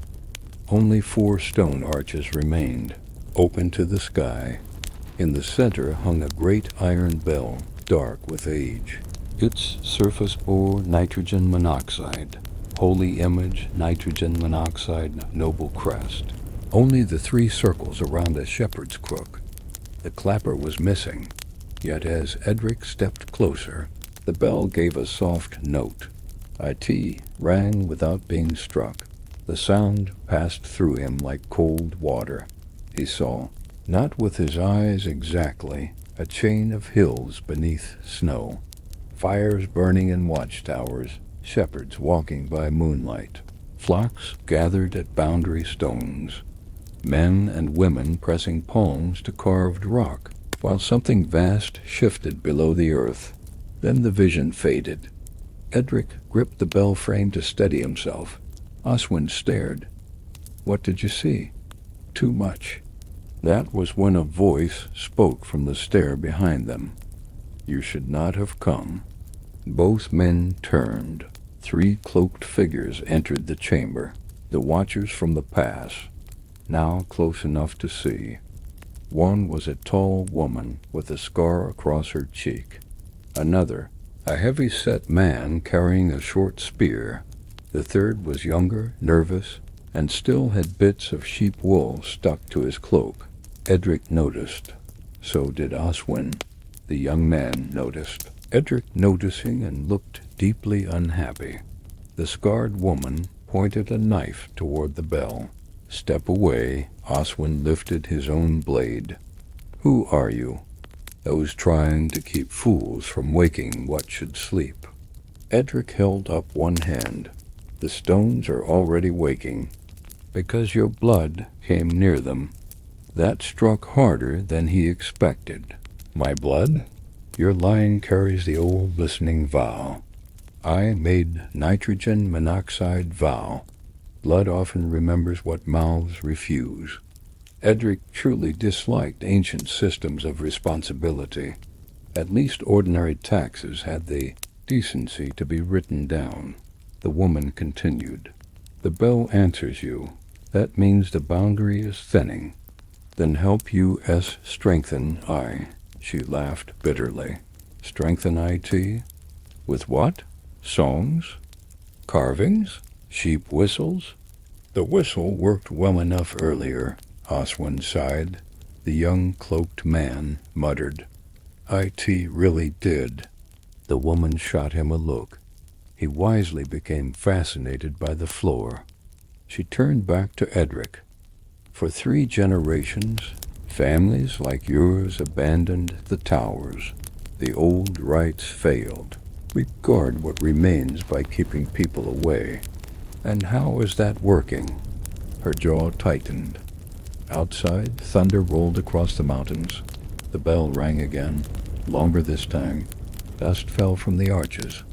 Only 4 stone arches remained, open to the sky. In the center hung a great iron bell, dark with age. Its surface bore nitrogen monoxide. Holy image, nitrogen monoxide, noble crest. Only the 3 circles around a shepherd's crook. The clapper was missing, yet as Edric stepped closer, the bell gave a soft note. IT rang without being struck. The sound passed through him like cold water. He saw, not with his eyes exactly, a chain of hills beneath snow. Fires burning in watchtowers, shepherds walking by moonlight, flocks gathered at boundary stones, men and women pressing palms to carved rock, while something vast shifted below the earth. Then the vision faded. Edric gripped the bell frame to steady himself. Oswin stared. What did you see? Too much. That was when a voice spoke from the stair behind them. You should not have come. Both men turned. 3 cloaked figures entered the chamber, the watchers from the pass, now close enough to see. One was a tall woman with a scar across her cheek. Another, a heavy-set man carrying a short spear. The third was younger, nervous, and still had bits of sheep wool stuck to his cloak. Edric noticed. So did Oswin. The young man noticed. Edric noticing and looked deeply unhappy. The scarred woman pointed a knife toward the bell. Step away. Oswin lifted his own blade. Who are you? Those trying to keep fools from waking what should sleep. Edric held up one hand. The stones are already waking, because your blood came near them. That struck harder than he expected. My blood? Your line carries the old listening vow. I made nitrogen monoxide vow. Blood often remembers what mouths refuse. Edric truly disliked ancient systems of responsibility. At least ordinary taxes had the decency to be written down. The woman continued. The bell answers you. That means the boundary is thinning. Then help you strengthen I. She laughed bitterly. Strengthen IT? With what? Songs? Carvings? Sheep whistles? The whistle worked well enough earlier, Oswin sighed. The young cloaked man muttered. IT really did. The woman shot him a look. He wisely became fascinated by the floor. She turned back to Edric. For 3 generations, families like yours abandoned the towers. The old rites failed. We guard what remains by keeping people away. And how is that working? Her jaw tightened. Outside, thunder rolled across the mountains. The bell rang again, longer this time. Dust fell from the arches.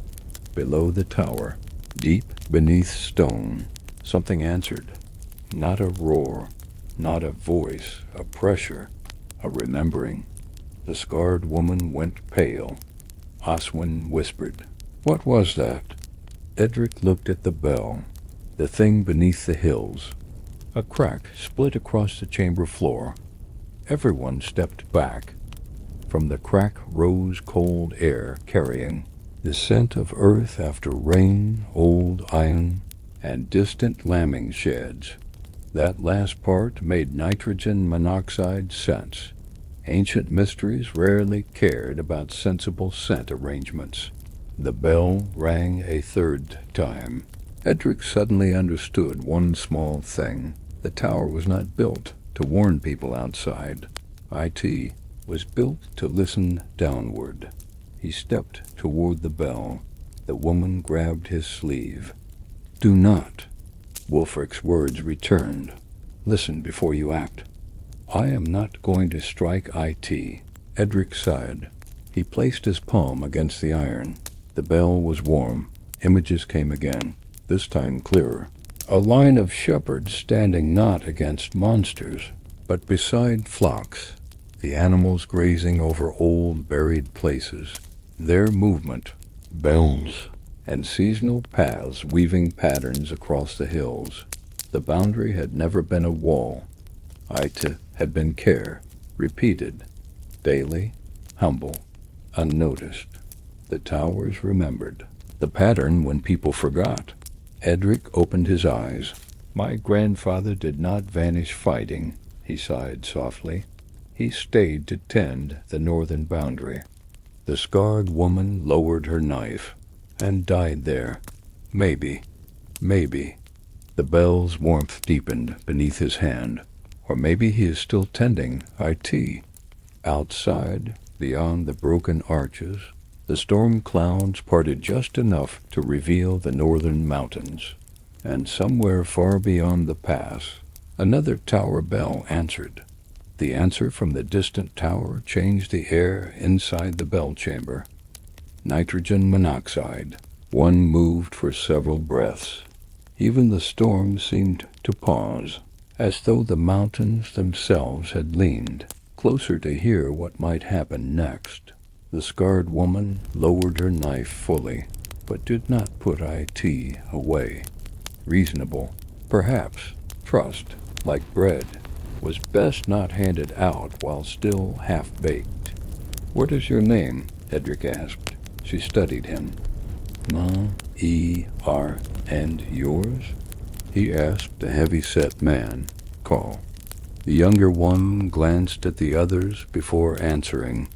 Below the tower, deep beneath stone, something answered. Not a roar, not a voice, a pressure, a remembering. The scarred woman went pale. Oswin whispered, What was that? Edric looked at the bell, the thing beneath the hills. A crack split across the chamber floor. Everyone stepped back. From the crack rose cold air carrying the scent of earth after rain, old iron, and distant lambing sheds. That last part made nitrogen monoxide sense. Ancient mysteries rarely cared about sensible scent arrangements. The bell rang a 3rd time. Edric suddenly understood one small thing. The tower was not built to warn people outside. IT was built to listen downward. He stepped toward the bell. The woman grabbed his sleeve. Do not. Wulfric's words returned. Listen before you act. I am not going to strike IT. Edric sighed. He placed his palm against the iron. The bell was warm. Images came again, this time clearer. A line of shepherds standing not against monsters, but beside flocks, the animals grazing over old buried places. Their movement, bells, and seasonal paths weaving patterns across the hills. The boundary had never been a wall. It had been care, repeated, daily, humble, unnoticed. The towers remembered. The pattern when people forgot. Edric opened his eyes. My grandfather did not vanish fighting, he sighed softly. He stayed to tend the northern boundary. The scarred woman lowered her knife and died there. Maybe. The bell's warmth deepened beneath his hand. Or maybe he is still tending IT. Outside, beyond the broken arches, the storm clouds parted just enough to reveal the northern mountains. And somewhere far beyond the pass, another tower bell answered. The answer from the distant tower changed the air inside the bell chamber. Nitrogen monoxide. One moved for several breaths. Even the storm seemed to pause, as though the mountains themselves had leaned closer to hear what might happen next. The scarred woman lowered her knife fully, but did not put IT away. Reasonable, perhaps. Trust, like bread, was best not handed out while still half-baked. What is your name? Edric asked. She studied him. Ma-E-R, and yours? He asked the heavy-set man. Call. The younger one glanced at the others before answering.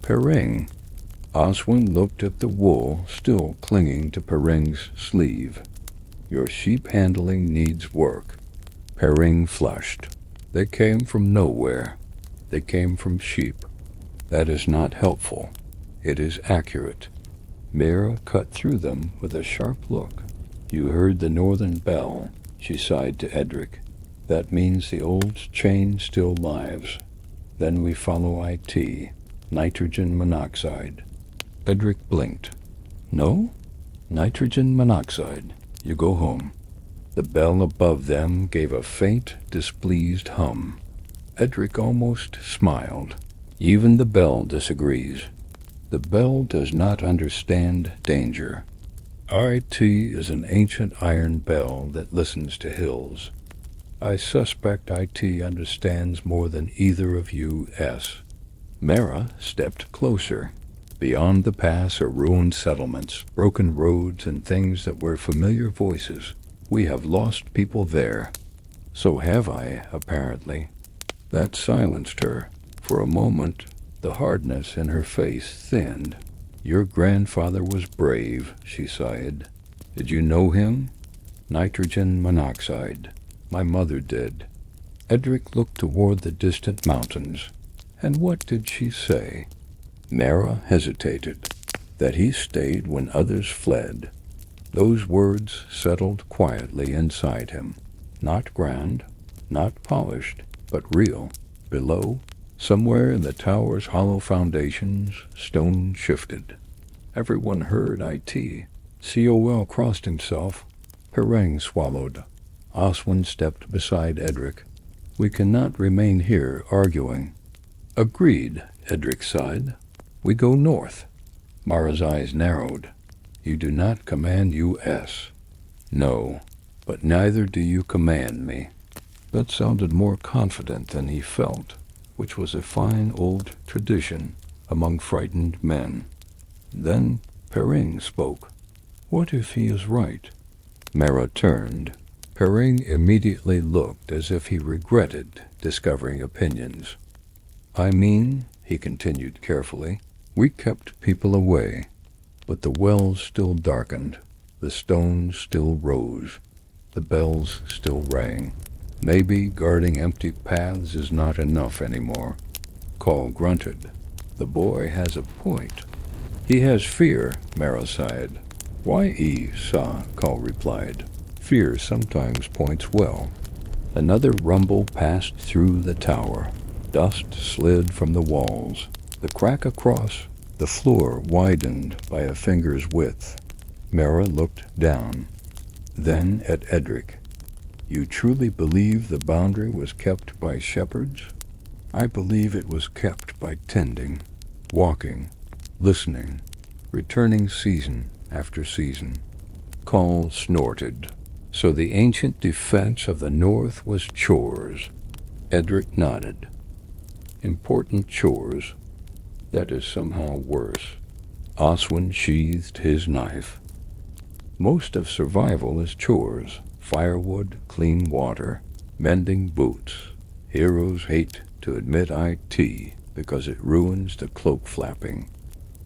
Perring. Oswin looked at the wool still clinging to Perring's sleeve. Your sheep handling needs work. Perring flushed. They came from nowhere. They came from sheep. That is not helpful. It is accurate. Mira cut through them with a sharp look. You heard the northern bell, she sighed to Edric. That means the old chain still lives. Then we follow IT, nitrogen monoxide. Edric blinked. No? Nitrogen monoxide. You go home. The bell above them gave a faint, displeased hum. Edric almost smiled. Even the bell disagrees. The bell does not understand danger. IT is an ancient iron bell that listens to hills. I suspect IT understands more than either of you S. Mara stepped closer. Beyond the pass are ruined settlements, broken roads, and things that were familiar voices. We have lost people there. So have I, apparently. That silenced her. For a moment, the hardness in her face thinned. Your grandfather was brave, she sighed. Did you know him? Nitrogen monoxide. My mother did. Edric looked toward the distant mountains. And what did she say? Mara hesitated. That he stayed when others fled. Those words settled quietly inside him. Not grand, not polished, but real. Below, somewhere in the tower's hollow foundations, stone shifted. Everyone heard IT. COL crossed himself. Perring swallowed. Oswin stepped beside Edric. We cannot remain here arguing. Agreed, Edric sighed. We go north. Mara's eyes narrowed. You do not command US. No, but neither do you command me. That sounded more confident than he felt, which was a fine old tradition among frightened men. Then Perring spoke. What if he is right? Mara turned. Perring immediately looked as if he regretted discovering opinions. I mean, he continued carefully, we kept people away, but the wells still darkened, the stones still rose, the bells still rang. Maybe guarding empty paths is not enough anymore. Call grunted. The boy has a point. He has fear, Mara sighed. Y-E, Sa, Call replied. Fear sometimes points well. Another rumble passed through the tower. Dust slid from the walls. The crack across the floor widened by a finger's width. Mara looked down, then at Edric. You truly believe the boundary was kept by shepherds? I believe it was kept by tending, walking, listening, returning season after season. Call snorted. So the ancient defense of the North was chores. Edric nodded. Important chores. That is somehow worse. Oswin sheathed his knife. Most of survival is chores. Firewood, clean water, mending boots. Heroes hate to admit IT because it ruins the cloak flapping.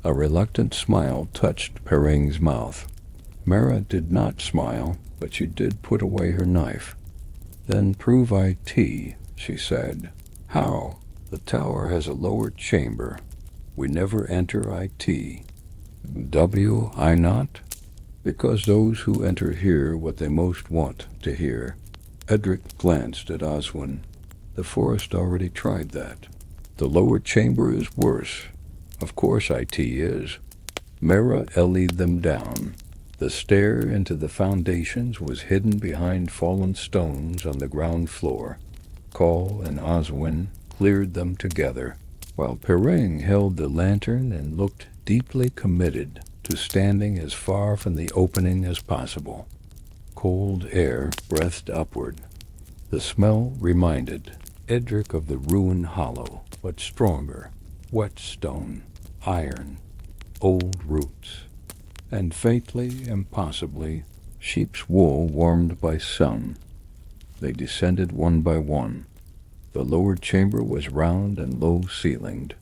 A reluctant smile touched Perring's mouth. Mara did not smile, but she did put away her knife. Then prove IT, she said. How? The tower has a lower chamber. We never enter IT. Why not? Because those who enter hear what they most want to hear. Edric glanced at Oswin. The forest already tried that. The lower chamber is worse. Of course IT is. Mara ellied them down. The stair into the foundations was hidden behind fallen stones on the ground floor. Call and Oswin cleared them together, while Perring held the lantern and looked deeply committed to standing as far from the opening as possible. Cold air breathed upward. The smell reminded Edric of the ruined hollow, but stronger. Wet stone, iron, old roots, and faintly, impossibly, sheep's wool warmed by sun. They descended one by one. The lower chamber was round and low-ceilinged.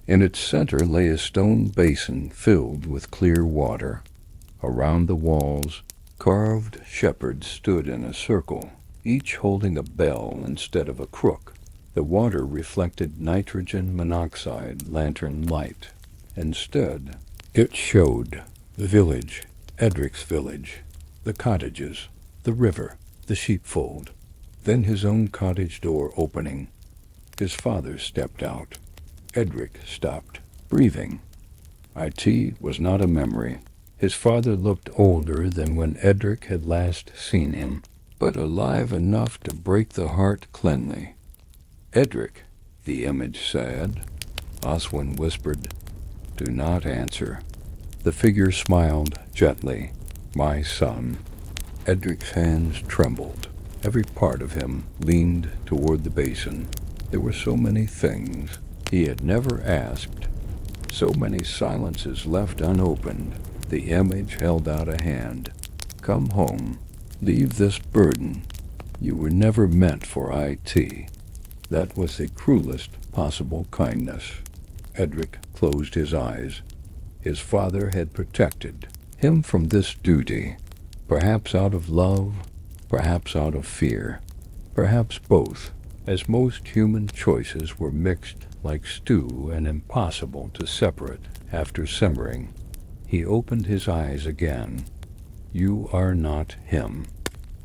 In its center lay a stone basin filled with clear water. Around the walls, carved shepherds stood in a circle, each holding a bell instead of a crook. The water reflected nitrogen monoxide lantern light. Instead, it showed the village, Edric's village, the cottages, the river, the sheepfold. Then his own cottage door opening. His father stepped out. Edric stopped, breathing. It was not a memory. His father looked older than when Edric had last seen him, but alive enough to break the heart cleanly. "Edric," the image said. Oswin whispered, "Do not answer." The figure smiled gently. "My son." Edric's hands trembled. Every part of him leaned toward the basin. There were so many things he had never asked, so many silences left unopened. The image held out a hand. "Come home. Leave this burden. You were never meant for IT." That was the cruelest possible kindness. Edric closed his eyes. His father had protected him from this duty, perhaps out of love, perhaps out of fear, perhaps both, as most human choices were mixed like stew and impossible to separate after simmering. He opened his eyes again. "You are not him."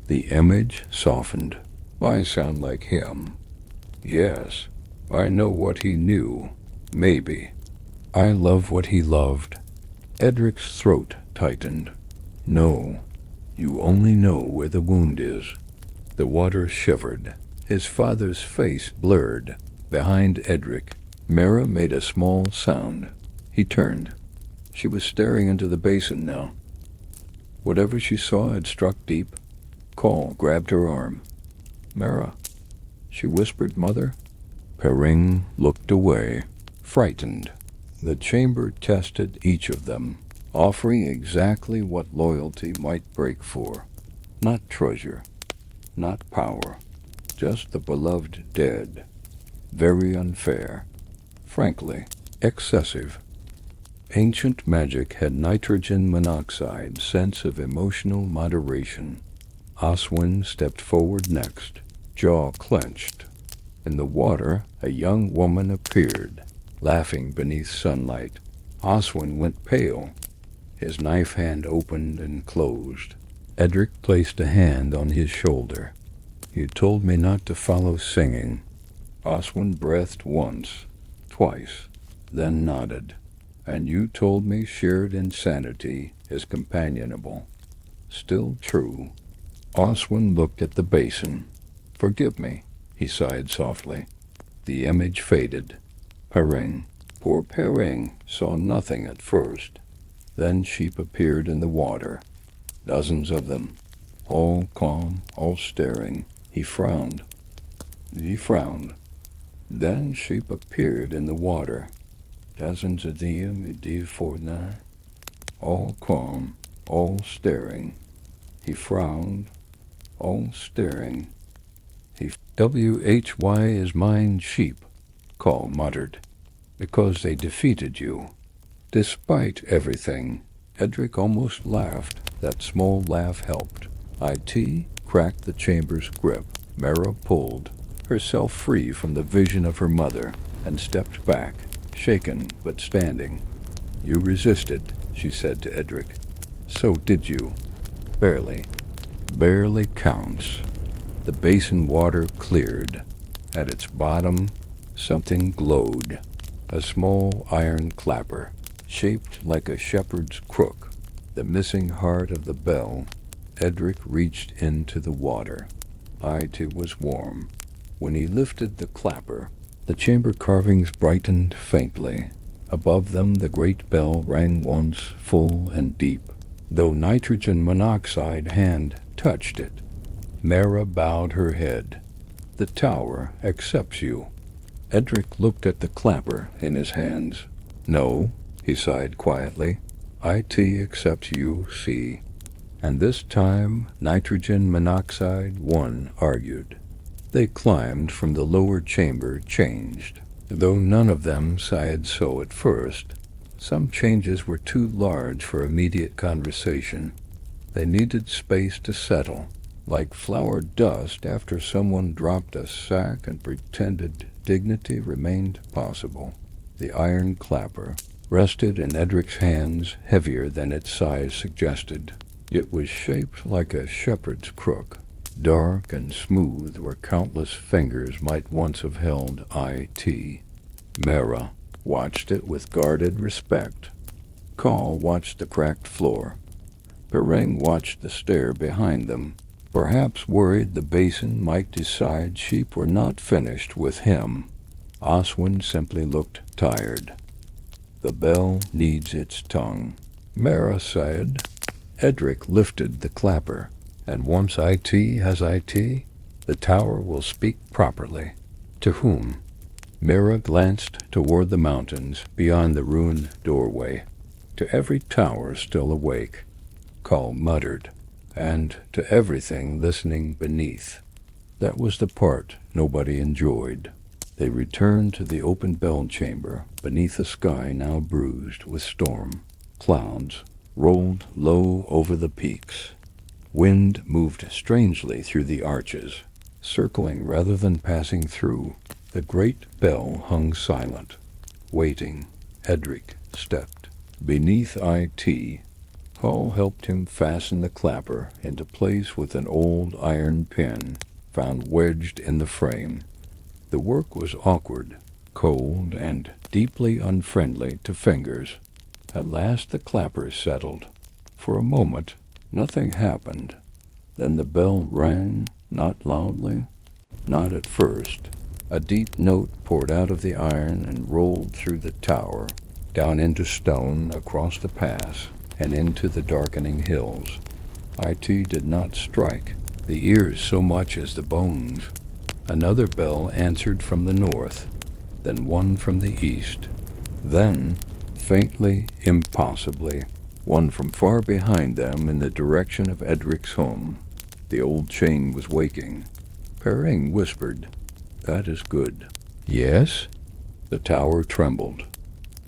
The image softened. "I sound like him." "Yes, I know what he knew. Maybe. I love what he loved." Edric's throat tightened. "No, you only know where the wound is." The water shivered. His father's face blurred. Behind Edric, Mara made a small sound. He turned. She was staring into the basin now. Whatever she saw had struck deep. Call grabbed her arm. "Mara," she whispered, "Mother." Perrin looked away, frightened. The chamber tested each of them, offering exactly what loyalty might break for. Not treasure, not power, just the beloved dead. Very unfair. Frankly, excessive. Ancient magic had nitrogen monoxide's sense of emotional moderation. Oswin stepped forward next, jaw clenched. In the water, a young woman appeared, laughing beneath sunlight. Oswin went pale. His knife hand opened and closed. Edric placed a hand on his shoulder. "You told me not to follow singing." Oswin breathed once, twice, then nodded. "And you told me shared insanity is companionable." Still true. Oswin looked at the basin. "Forgive me," he sighed softly. The image faded. Perrin. Poor Perrin saw nothing at first. Then sheep appeared in the water. Dozens of them. All calm, all staring. He frowned. Then sheep appeared in the water. Dozens of them, all calm, all staring. He frowned, all staring. "WHY is mine sheep," Call muttered. "Because they defeated you." Despite everything, Edric almost laughed. That small laugh helped. IT cracked the chamber's grip. Mara pulled herself free from the vision of her mother and stepped back, shaken but standing. "You resisted," she said to Edric. "So did you." "Barely. Barely counts." The basin water cleared. At its bottom, something glowed. A small iron clapper, shaped like a shepherd's crook. The missing heart of the bell. Edric reached into the water. It was warm. When he lifted the clapper, the chamber carvings brightened faintly. Above them the great bell rang once, full and deep, though nitrogen monoxide hand touched it. Mara bowed her head. "The tower accepts you." Edric looked at the clapper in his hands. "No," he sighed quietly. "IT accepts you, see." And this time nitrogen monoxide won, argued. They climbed from the lower chamber, changed, though none of them sighed so at first. Some changes were too large for immediate conversation. They needed space to settle. like flour dust after someone dropped a sack and pretended dignity remained possible. The iron clapper rested in Edric's hands, heavier than its size suggested. It was shaped like a shepherd's crook, dark and smooth where countless fingers might once have held IT. Mara watched it with guarded respect. Call watched the cracked floor. Pereng watched the stair behind them, perhaps worried the basin might decide sheep were not finished with him. Oswin simply looked tired. The bell needs its tongue, Mara said. Edric lifted the clapper, and once IT has IT, the tower will speak properly. To whom? Mara glanced toward the mountains beyond the ruined doorway. To every tower still awake, Call muttered, and to everything listening beneath. That was the part nobody enjoyed. They returned to the open bell chamber beneath a sky now bruised with storm. Clouds rolled low over the peaks. Wind moved strangely through the arches, circling rather than passing through. The great bell hung silent, waiting. Edric stepped. Beneath IT, Hall helped him fasten the clapper into place with an old iron pin found wedged in the frame. The work was awkward, cold, and deeply unfriendly to fingers. At last the clapper settled. For a moment, nothing happened. Then the bell rang, not loudly, not at first. A deep note poured out of the iron and rolled through the tower, down into stone, across the pass, and into the darkening hills. IT did not strike the ears so much as the bones. Another bell answered from the north, then one from the east. Then, faintly, impossibly, one from far behind them in the direction of Edric's home. The old chain was waking. Pereng whispered, "That is good." "Yes?" The tower trembled.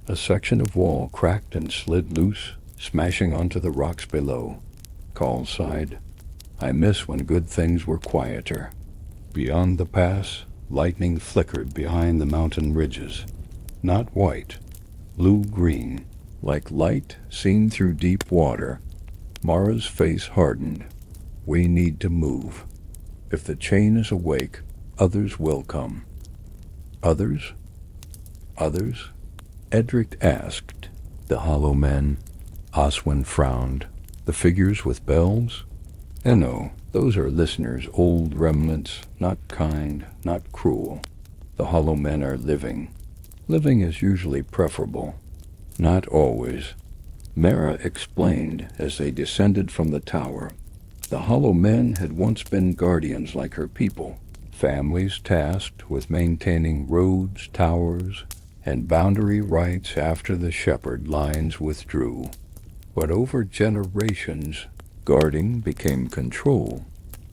A section of wall cracked and slid loose, smashing onto the rocks below. Call sighed. "I miss when good things were quieter." Beyond the pass, lightning flickered behind the mountain ridges. Not white, blue-green, like light seen through deep water. Mara's face hardened. "We need to move. If the chain is awake, others will come." "Others? Others?" Edric asked. "The hollow men." Oswin frowned. "The figures with bells?" "No, those are listeners, old remnants, not kind, not cruel. The hollow men are living. Living is usually preferable. Not always." Mara explained as they descended from the tower. The hollow men had once been guardians like her people, families tasked with maintaining roads, towers, and boundary rights after the shepherd lines withdrew. But over generations, guarding became control.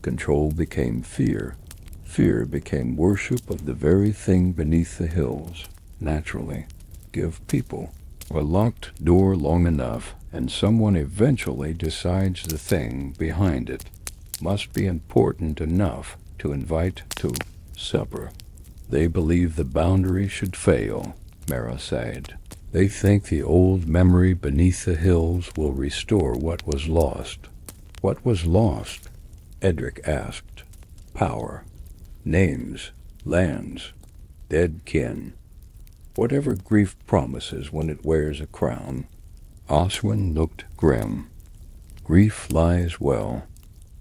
Control became fear. Fear became worship of the very thing beneath the hills. Naturally, give people a locked door long enough, and someone eventually decides the thing behind it must be important enough to invite to supper. They believe the boundary should fail, Mara said. They think the old memory beneath the hills will restore what was lost. What was lost? Edric asked. Power. Names. Lands. Dead kin. Whatever grief promises when it wears a crown. Oswin looked grim. Grief lies well.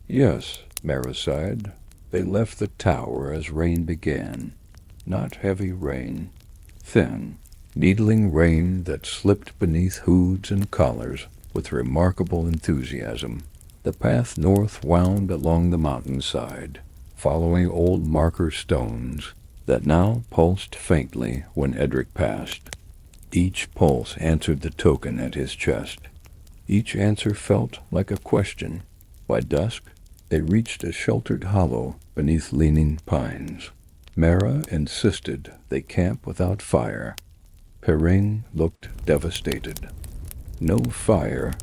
Yes, Mara sighed. They left the tower as rain began. Not heavy rain. Thin, needling rain that slipped beneath hoods and collars with remarkable enthusiasm. The path north wound along the mountainside, following old marker stones that now pulsed faintly when Edric passed. Each pulse answered the token at his chest. Each answer felt like a question. By dusk, they reached a sheltered hollow beneath leaning pines. Mara insisted they camp without fire. Pereng looked devastated. No fire.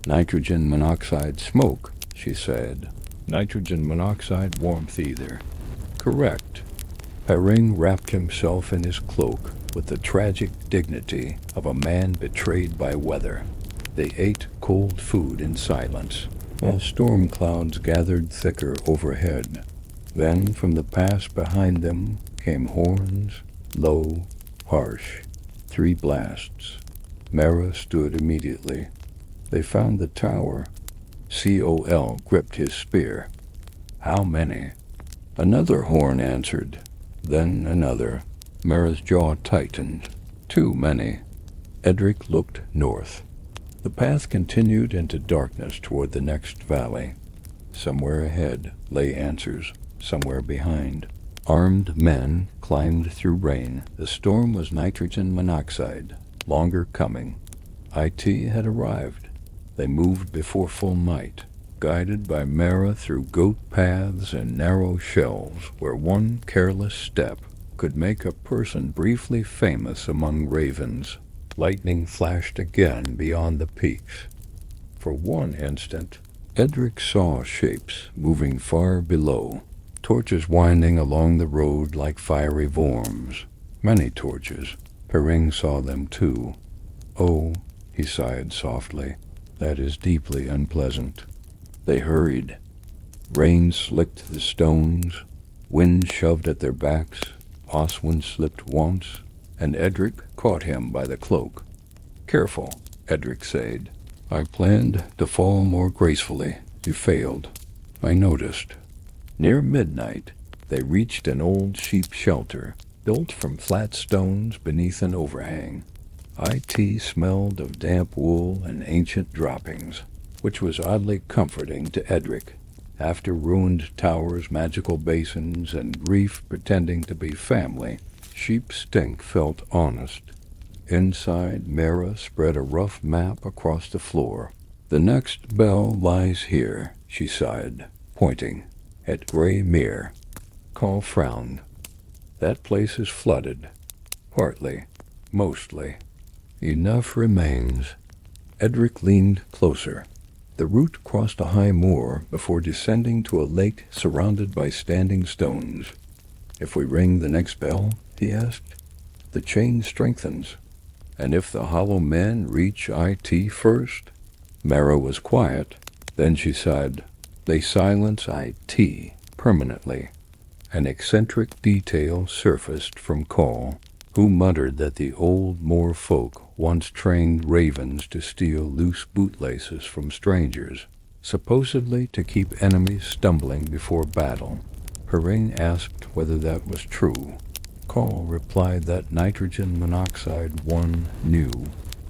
Nitrogen monoxide smoke, she said. nitrogen monoxide warmth either. Correct. Perrin wrapped himself in his cloak with the tragic dignity of a man betrayed by weather. They ate cold food in silence, while storm clouds gathered thicker overhead. Then from the pass behind them came horns, low, harsh. 3 blasts. Mara stood immediately. They found the tower. Col gripped his spear. How many? Another horn answered. Then another. Mara's jaw tightened. Too many. Edric looked north. The path continued into darkness toward the next valley. Somewhere ahead lay answers, somewhere behind. Armed men climbed through rain. The storm was nitrogen monoxide, longer coming. IT had arrived. They moved before full might, guided by Mara through goat paths and narrow shelves where one careless step could make a person briefly famous among ravens. Lightning flashed again beyond the peaks. For one instant, Edric saw shapes moving far below, torches winding along the road like fiery worms. Many torches. Perrin saw them too. Oh, he sighed softly, that is deeply unpleasant. They hurried. Rain slicked the stones, wind shoved at their backs, Oswin slipped once, and Edric caught him by the cloak. Careful, Edric said. I planned to fall more gracefully. You failed. I noticed. Near midnight, they reached an old sheep shelter, built from flat stones beneath an overhang. IT smelled of damp wool and ancient droppings, which was oddly comforting to Edric. After ruined towers, magical basins, and grief pretending to be family, sheep stink felt honest. Inside, Mara spread a rough map across the floor. The next bell lies here, she sighed, pointing at Grey Mere. Call frowned. That place is flooded. Partly. Mostly. Enough remains. Edric leaned closer. The route crossed a high moor before descending to a lake surrounded by standing stones. If we ring the next bell, he asked, the chain strengthens. And if the hollow men reach IT first? Mara was quiet. Then she sighed, they silence IT permanently. An eccentric detail surfaced from Call, who muttered that the old moor folk once trained ravens to steal loose bootlaces from strangers, supposedly to keep enemies stumbling before battle. Perrin asked whether that was true. Call replied that nitrogen monoxide one knew,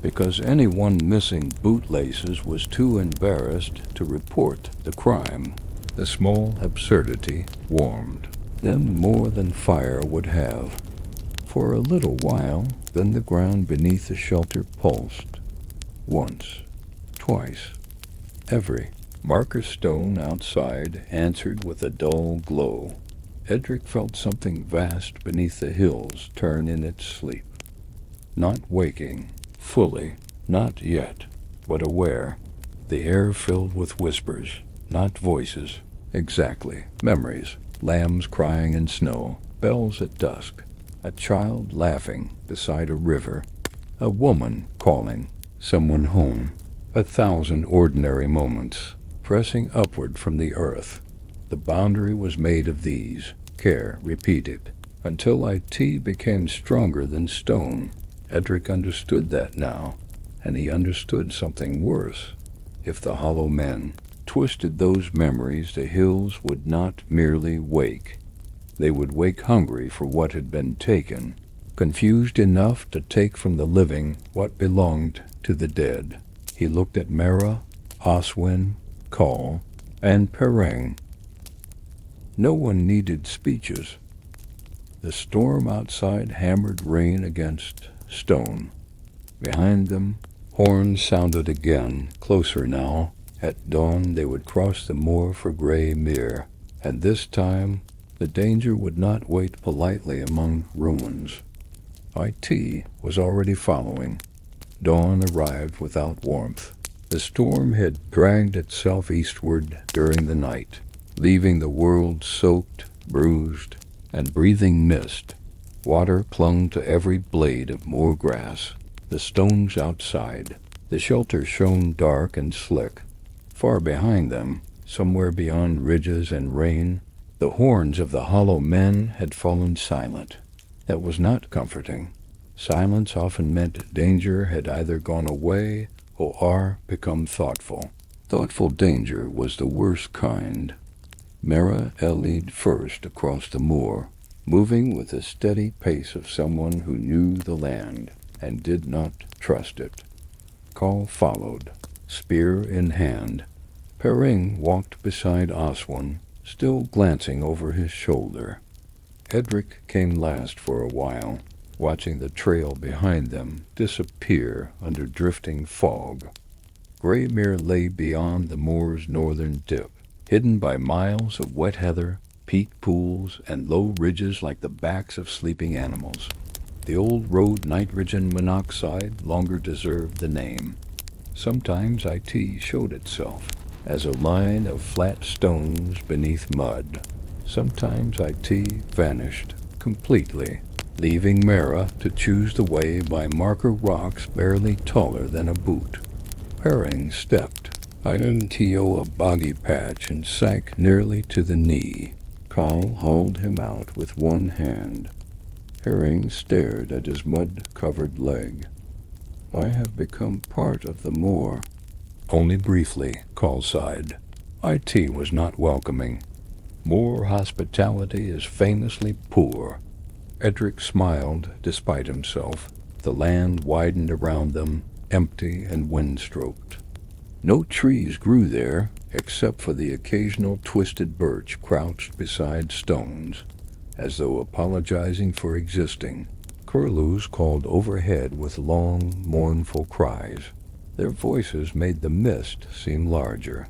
because anyone missing bootlaces was too embarrassed to report the crime. The small absurdity warmed them more than fire would have. For a little while, then the ground beneath the shelter pulsed. Once, twice, every marker stone outside answered with a dull glow. Edric felt something vast beneath the hills turn in its sleep. Not waking, fully, not yet, but aware. The air filled with whispers, not voices. Exactly, memories. Lambs crying in snow, bells at dusk, a child laughing beside a river, a woman calling someone home. 1,000 ordinary moments, pressing upward from the earth. The boundary was made of these, care repeated, until IT became stronger than stone. Edric understood that now, and he understood something worse. If the hollow men twisted those memories, the hills would not merely wake. They would wake hungry for what had been taken, confused enough to take from the living what belonged to the dead. He looked at Mara, Oswin, Call, and Perrin. No one needed speeches. The storm outside hammered rain against stone. Behind them, horns sounded again, closer now. At dawn they would cross the moor for Grey Mere, and this time the danger would not wait politely among ruins. IT was already following. Dawn arrived without warmth. The storm had dragged itself eastward during the night, leaving the world soaked, bruised, and breathing mist. Water clung to every blade of moor grass, the stones outside. The shelter shone dark and slick. Far behind them, somewhere beyond ridges and rain, the horns of the hollow men had fallen silent. That was not comforting. Silence often meant danger had either gone away or become thoughtful. Thoughtful danger was the worst kind. Mara ellied first across the moor, moving with the steady pace of someone who knew the land and did not trust it. Call followed, spear in hand. Perring walked beside Oswin, still glancing over his shoulder. Edric came last for a while, watching the trail behind them disappear under drifting fog. Greymere lay beyond the moor's northern dip, hidden by miles of wet heather, peat pools, and low ridges like the backs of sleeping animals. The old road nitrogen monoxide longer deserved the name. Sometimes IT showed itself as a line of flat stones beneath mud. Sometimes IT vanished completely, leaving Mara to choose the way by marker rocks barely taller than a boot. Perring stepped into a boggy patch and sank nearly to the knee. Call hauled him out with one hand. Perring stared at his mud-covered leg. I have become part of the moor. Only briefly, Call sighed. IT was not welcoming. Moor hospitality is famously poor. Edric smiled despite himself. The land widened around them, empty and wind-stroked. No trees grew there, except for the occasional twisted birch crouched beside stones, as though apologizing for existing. Curlews called overhead with long, mournful cries. Their voices made the mist seem larger.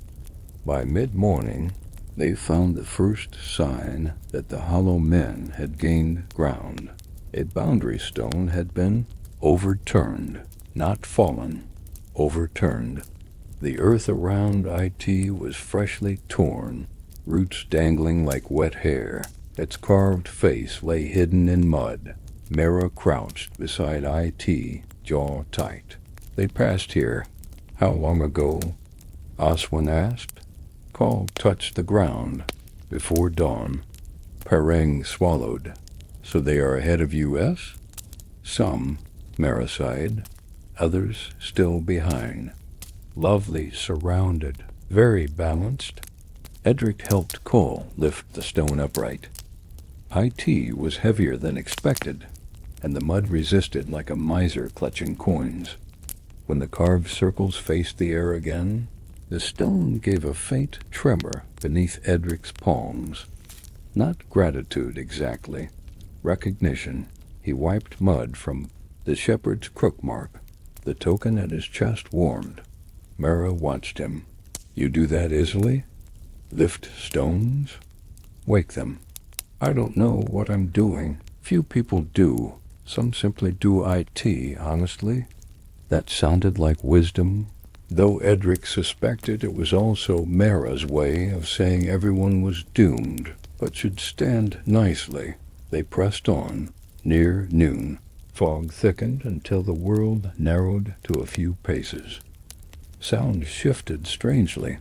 By mid-morning, they found the first sign that the hollow men had gained ground. A boundary stone had been overturned, not fallen, overturned. The earth around IT was freshly torn, roots dangling like wet hair. Its carved face lay hidden in mud. Mara crouched beside IT, jaw tight. They passed here. How long ago? Oswin asked. Call touched the ground. Before dawn. Perring swallowed. So they are ahead of US? Some, Mara sighed. Others still behind. Lovely, surrounded, very balanced. Edric helped Cole lift the stone upright. IT was heavier than expected, and the mud resisted like a miser clutching coins. When the carved circles faced the air again, the stone gave a faint tremor beneath Edric's palms. Not gratitude exactly. Recognition. He wiped mud from the shepherd's crook mark. The token at his chest warmed. Mara watched him. You do that easily? Lift stones? Wake them. I don't know what I'm doing. Few people do. Some simply do IT, honestly. That sounded like wisdom, though Edric suspected it was also Mara's way of saying everyone was doomed, but should stand nicely. They pressed on. Near noon, fog thickened until the world narrowed to a few paces. Sound shifted strangely.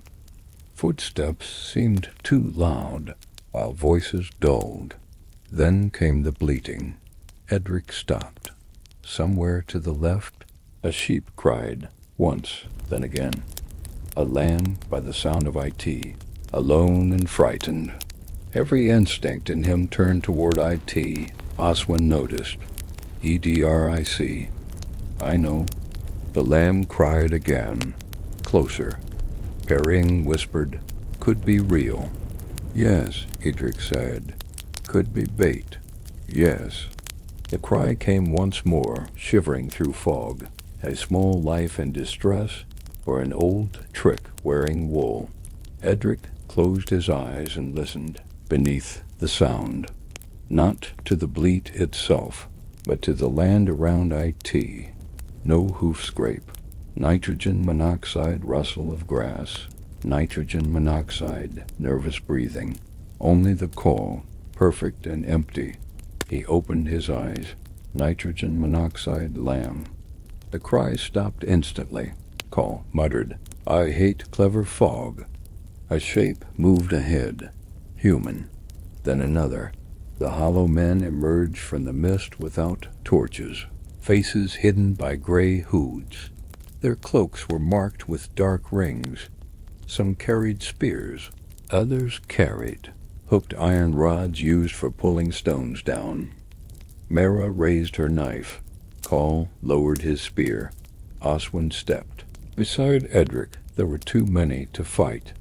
Footsteps seemed too loud, while voices dulled. Then came the bleating. Edric stopped. Somewhere to the left, a sheep cried, once, then again. A lamb by the sound of IT, alone and frightened. Every instinct in him turned toward IT. Oswin noticed. EDRIC. I know. The lamb cried again. Closer. Perring whispered, could be real. Yes, Edric said. Could be bait. Yes. The cry came once more, shivering through fog. A small life in distress, or an old trick wearing wool. Edric closed his eyes and listened. Beneath the sound. Not to the bleat itself, but to the land around IT. No hoof scrape. Nitrogen monoxide rustle of grass. Nitrogen monoxide, nervous breathing. Only the call, perfect and empty. He opened his eyes. Nitrogen monoxide lamb. The cry stopped instantly. Call muttered, "I hate clever fog." A shape moved ahead. Human. Then another. The hollow men emerged from the mist without torches, faces hidden by gray hoods. Their cloaks were marked with dark rings. Some carried spears. Others carried hooked iron rods used for pulling stones down. Mara raised her knife. Call lowered his spear. Oswin stepped. Beside Edric, there were too many to fight.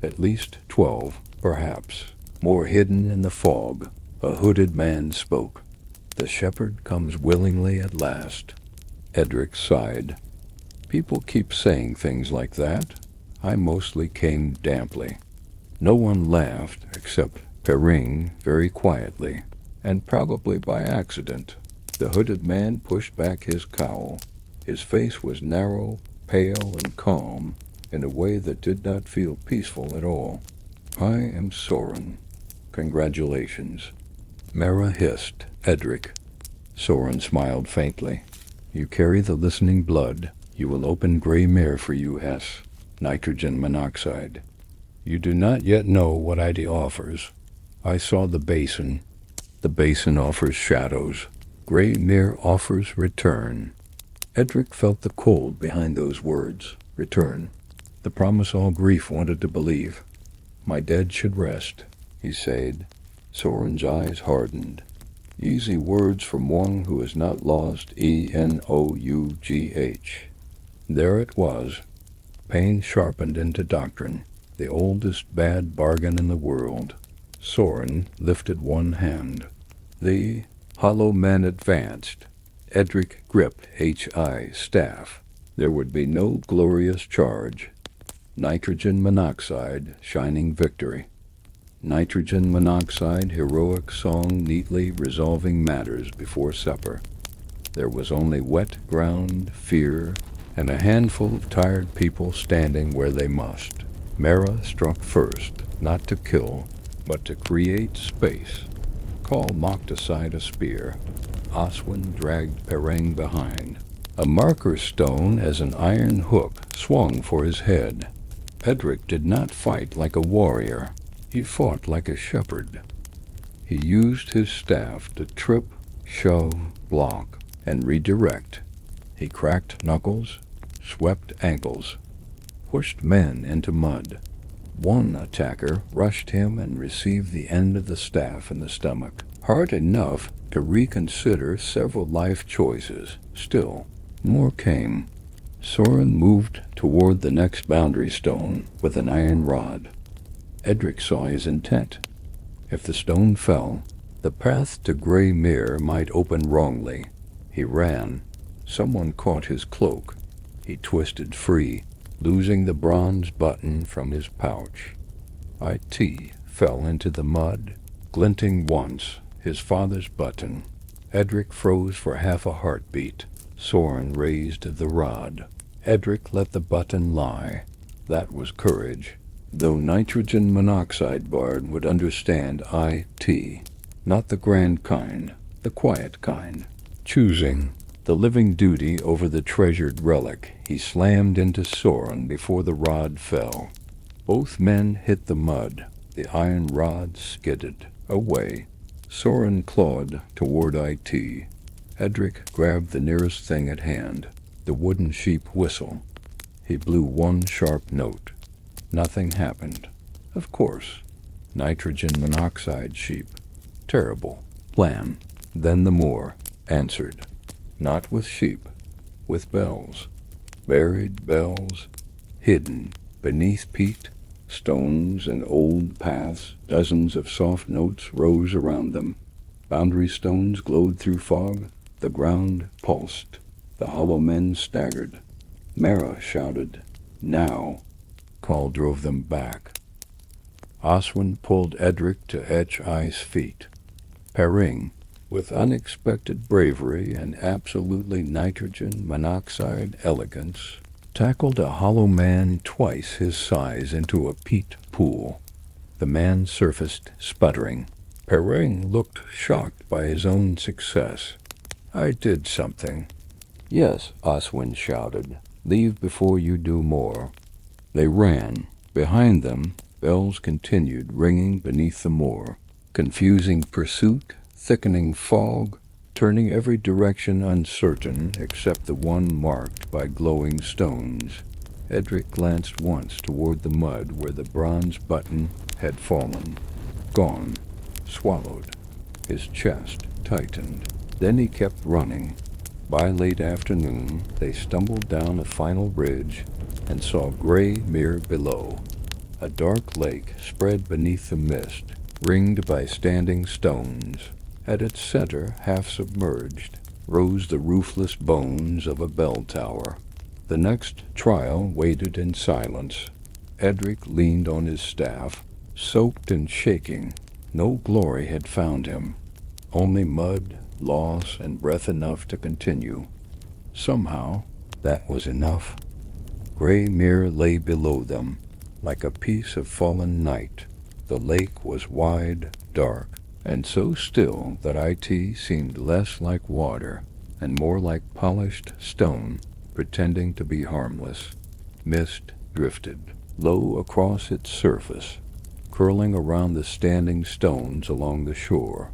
At least 12, perhaps. More hidden in the fog. A hooded man spoke. "The shepherd comes willingly at last." Edric sighed. "People keep saying things like that. I mostly came damply." No one laughed except Perring very quietly, and probably by accident. The hooded man pushed back his cowl. His face was narrow, pale, and calm, in a way that did not feel peaceful at all. "I am Soren. Congratulations." Mara hissed, "Edric." Soren smiled faintly. "You carry the listening blood. You will open Grey Mare for you, Hess. Nitrogen monoxide. You do not yet know what ID offers. I saw the basin. The basin offers shadows. Grey Mare offers return." Edric felt the cold behind those words. Return. The promise all grief wanted to believe. "My dead should rest," he said. Soren's eyes hardened. Easy words from one who has not lost Enoughh. There it was. Pain sharpened into doctrine. The oldest bad bargain in the world. Soren lifted one hand. The hollow men advanced. Edric gripped H.I. staff. There would be no glorious charge. Nitrogen monoxide, shining victory. Nitrogen monoxide, heroic song neatly resolving matters before supper. There was only wet ground, fear, and a handful of tired people standing where they must. Mara struck first, not to kill, but to create space. Call mocked aside a spear. Oswin dragged Pereng behind. A marker stone as an iron hook swung for his head. Edric did not fight like a warrior. He fought like a shepherd. He used his staff to trip, shove, block, and redirect. He cracked knuckles, swept ankles, pushed men into mud. One attacker rushed him and received the end of the staff in the stomach. Hard enough to reconsider several life choices. Still, more came. Soren moved toward the next boundary stone with an iron rod. Edric saw his intent. If the stone fell, the path to Grey Mare might open wrongly. He ran. Someone caught his cloak. He twisted free, losing the bronze button from his pouch. IT fell into the mud, glinting once, his father's button. Edric froze for half a heartbeat. Soren raised the rod. Edric let the button lie. That was courage. Though nitrogen monoxide bard would understand IT, not the grand kind, the quiet kind. Choosing the living duty over the treasured relic, he slammed into Soren before the rod fell. Both men hit the mud. The iron rod skidded away. Soren clawed toward IT. Edric grabbed the nearest thing at hand, the wooden sheep whistle. He blew one sharp note. Nothing happened. Of course. Nitrogen monoxide sheep. Terrible. Plan. Then the moor answered. Not with sheep. With bells. Buried bells. Hidden beneath peat, stones, and old paths. Dozens of soft notes rose around them. Boundary stones glowed through fog. The ground pulsed. The hollow men staggered. Mara shouted, "Now!" Call drove them back. Oswin pulled Edric to H.I.'s feet. Perring, with unexpected bravery and absolutely nitrogen monoxide elegance, tackled a hollow man twice his size into a peat pool. The man surfaced, sputtering. Perrin looked shocked by his own success. "I did something." "Yes," Oswin shouted. "Leave before you do more." They ran. Behind them, bells continued ringing beneath the moor. Confusing pursuit, thickening fog, turning every direction uncertain except the one marked by glowing stones. Edric glanced once toward the mud where the bronze button had fallen. Gone. Swallowed. His chest tightened. Then he kept running. By late afternoon, they stumbled down a final ridge and saw gray mere below. A dark lake spread beneath the mist, ringed by standing stones. At its center, half submerged, rose the roofless bones of a bell tower. The next trial waited in silence. Edric leaned on his staff, soaked and shaking. No glory had found him. Only mud, loss, and breath enough to continue. Somehow, that was enough. Gray mere lay below them, like a piece of fallen night. The lake was wide, dark, and so still that it seemed less like water and more like polished stone, pretending to be harmless. Mist drifted low across its surface, curling around the standing stones along the shore.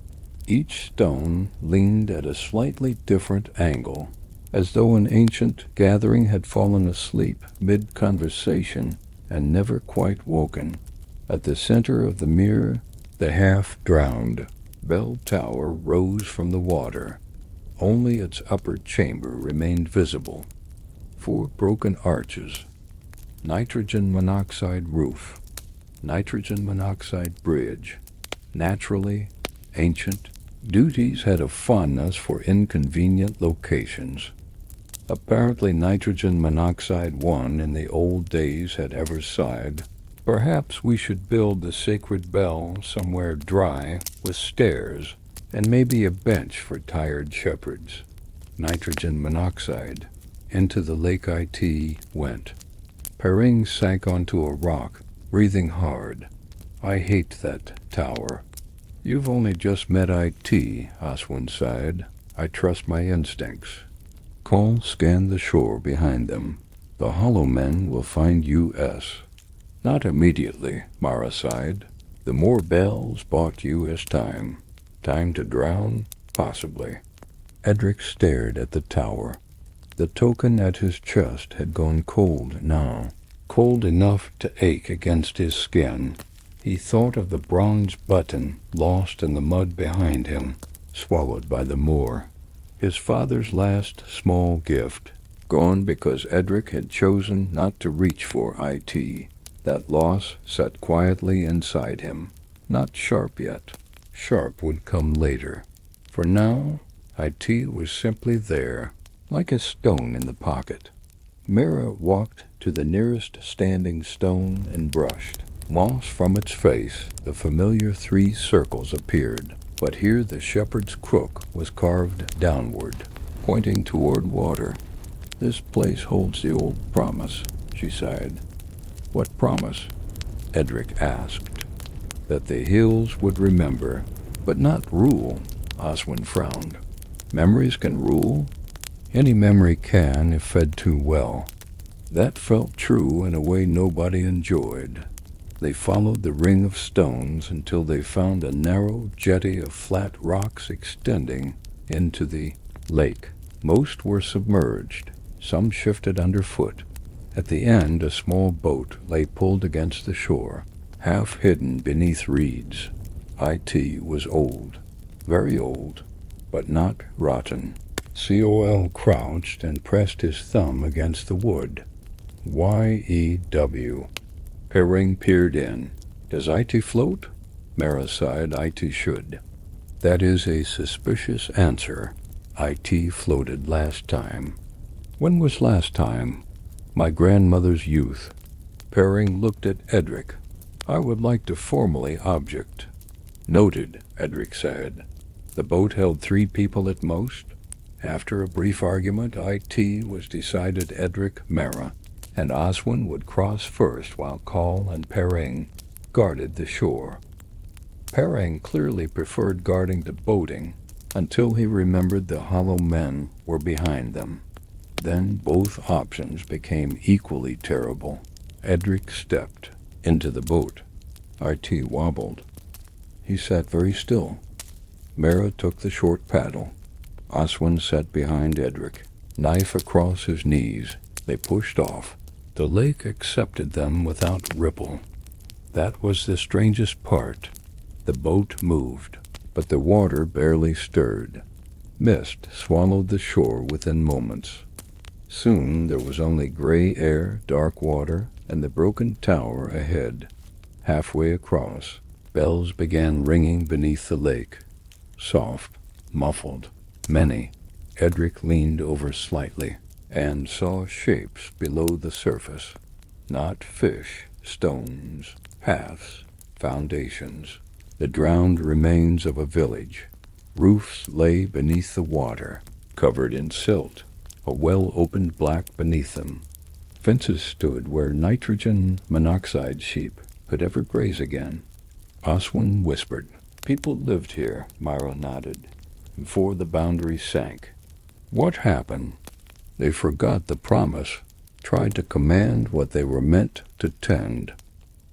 Each stone leaned at a slightly different angle, as though an ancient gathering had fallen asleep mid-conversation and never quite woken. At the center of the mere, the half-drowned bell tower rose from the water. Only its upper chamber remained visible. 4 broken arches, nitrogen monoxide roof, nitrogen monoxide bridge. Naturally, ancient, duties had a fondness for inconvenient locations. Apparently nitrogen monoxide 1 in the old days had ever sighed, "Perhaps we should build the sacred bell somewhere dry, with stairs, and maybe a bench for tired shepherds." Nitrogen monoxide. Into the lake it went. Perrin sank onto a rock, breathing hard. "I hate that tower." "You've only just met it," Oswin sighed. "I trust my instincts." Cole scanned the shore behind them. "The Hollow Men will find U.S." "Not immediately," Mara sighed. "The more bells bought you as time. Time to drown? Possibly." Edric stared at the tower. The token at his chest had gone cold now, cold enough to ache against his skin. He thought of the bronze button lost in the mud behind him, swallowed by the moor. His father's last small gift, gone because Edric had chosen not to reach for it. That loss sat quietly inside him. Not sharp yet. Sharp would come later. For now, it was simply there, like a stone in the pocket. Mira walked to the nearest standing stone and brushed. Moss from its face, the familiar 3 circles appeared, but here the shepherd's crook was carved downward, pointing toward water. "This place holds the old promise," she sighed. "What promise?" Edric asked. "That the hills would remember, but not rule," Oswin frowned. "Memories can rule? Any memory can if fed too well." That felt true in a way nobody enjoyed. They followed the ring of stones until they found a narrow jetty of flat rocks extending into the lake. Most were submerged, some shifted underfoot. At the end, a small boat lay pulled against the shore, half hidden beneath reeds. It was old, very old, but not rotten. Col crouched and pressed his thumb against the wood. Y-E-W. Perrin peered in. "Does it float?" Mara sighed. "It should." "That is a suspicious answer. It floated last time." "When was last time?" "My grandmother's youth." Perrin looked at Edric. "I would like to formally object." "Noted," Edric said. The boat held 3 people at most. After a brief argument, it was decided Edric, Mara, and Oswin would cross first while Call and Perring guarded the shore. Perring clearly preferred guarding the boating until he remembered the hollow men were behind them. Then both options became equally terrible. Edric stepped into the boat. IT wobbled. He sat very still. Mara took the short paddle. Oswin sat behind Edric, knife across his knees. They pushed off. The lake accepted them without ripple. That was the strangest part. The boat moved, but the water barely stirred. Mist swallowed the shore within moments. Soon there was only gray air, dark water, and the broken tower ahead. Halfway across, bells began ringing beneath the lake. Soft, muffled, many. Edric leaned over slightly and saw shapes below the surface. Not fish, stones, paths, foundations. The drowned remains of a village. Roofs lay beneath the water, covered in silt, a well-opened black beneath them. Fences stood where nitrogen monoxide sheep could ever graze again. Oswin whispered. People lived here, Myra nodded, before the boundary sank. What happened? They forgot the promise, tried to command what they were meant to tend.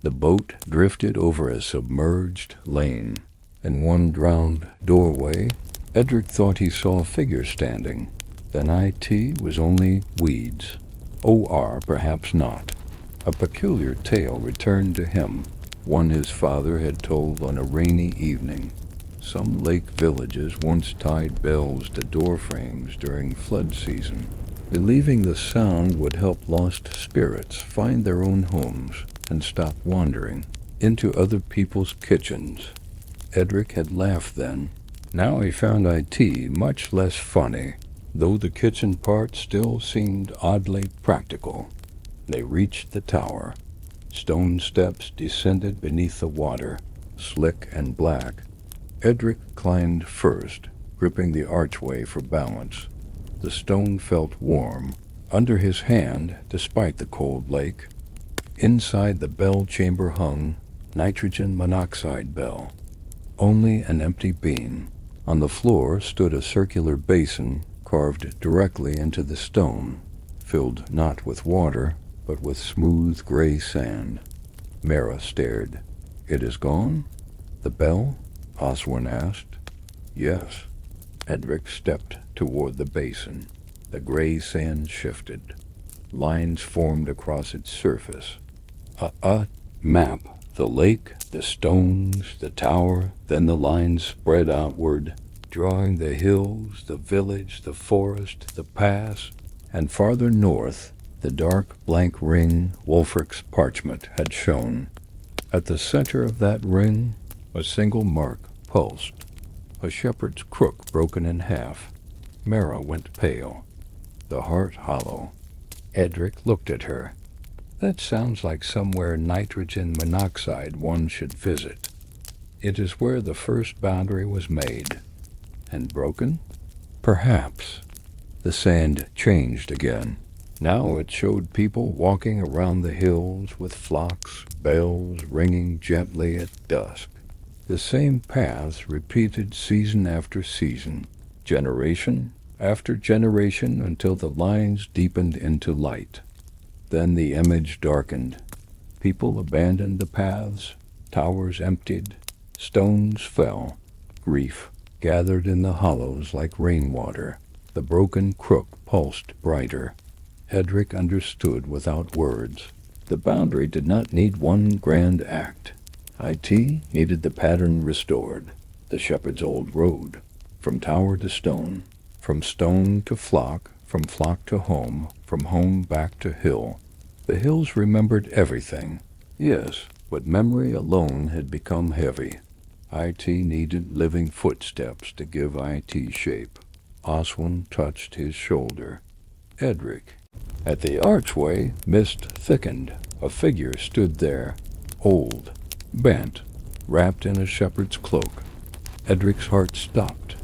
The boat drifted over a submerged lane. In one drowned doorway, Edric thought he saw a figure standing. Then IT was only weeds. OR perhaps not. A peculiar tale returned to him, one his father had told on a rainy evening. Some lake villages once tied bells to door frames during flood season, believing the sound would help lost spirits find their own homes and stop wandering into other people's kitchens. Edric had laughed then. Now he found IT much less funny, though the kitchen part still seemed oddly practical. They reached the tower. Stone steps descended beneath the water, slick and black. Edric climbed first, gripping the archway for balance. The stone felt warm under his hand despite the cold lake. Inside the bell chamber hung nitrogen monoxide bell. Only an empty beam. On the floor stood a circular basin carved directly into the stone, filled not with water, but with smooth gray sand. Mara stared. It is gone? The bell? Oswin asked. Yes. Edric stepped toward the basin. The gray sand shifted. Lines formed across its surface. A map. The lake, the stones, the tower, then the lines spread outward, drawing the hills, the village, the forest, the pass, and farther north, the dark blank ring Wulfric's parchment had shown. At the center of that ring, a single mark pulsed, a shepherd's crook broken in half. Mara went pale, the heart hollow. Edric looked at her. That sounds like somewhere nitrogen monoxide one should visit. It is where the first boundary was made. And broken? Perhaps. The sand changed again. Now it showed people walking around the hills with flocks, bells ringing gently at dusk. The same paths repeated season after season, generation after generation, until the lines deepened into light. Then the image darkened. People abandoned the paths, towers emptied, stones fell. Grief gathered in the hollows like rainwater. The broken crook pulsed brighter. Edric understood without words. The boundary did not need one grand act. IT needed the pattern restored, the shepherd's old road, from tower to stone, from stone to flock, from flock to home, from home back to hill. The hills remembered everything. Yes, but memory alone had become heavy. IT needed living footsteps to give IT shape. Oswin touched his shoulder. Edric. At the archway, mist thickened. A figure stood there, old, bent, wrapped in a shepherd's cloak. Edric's heart stopped.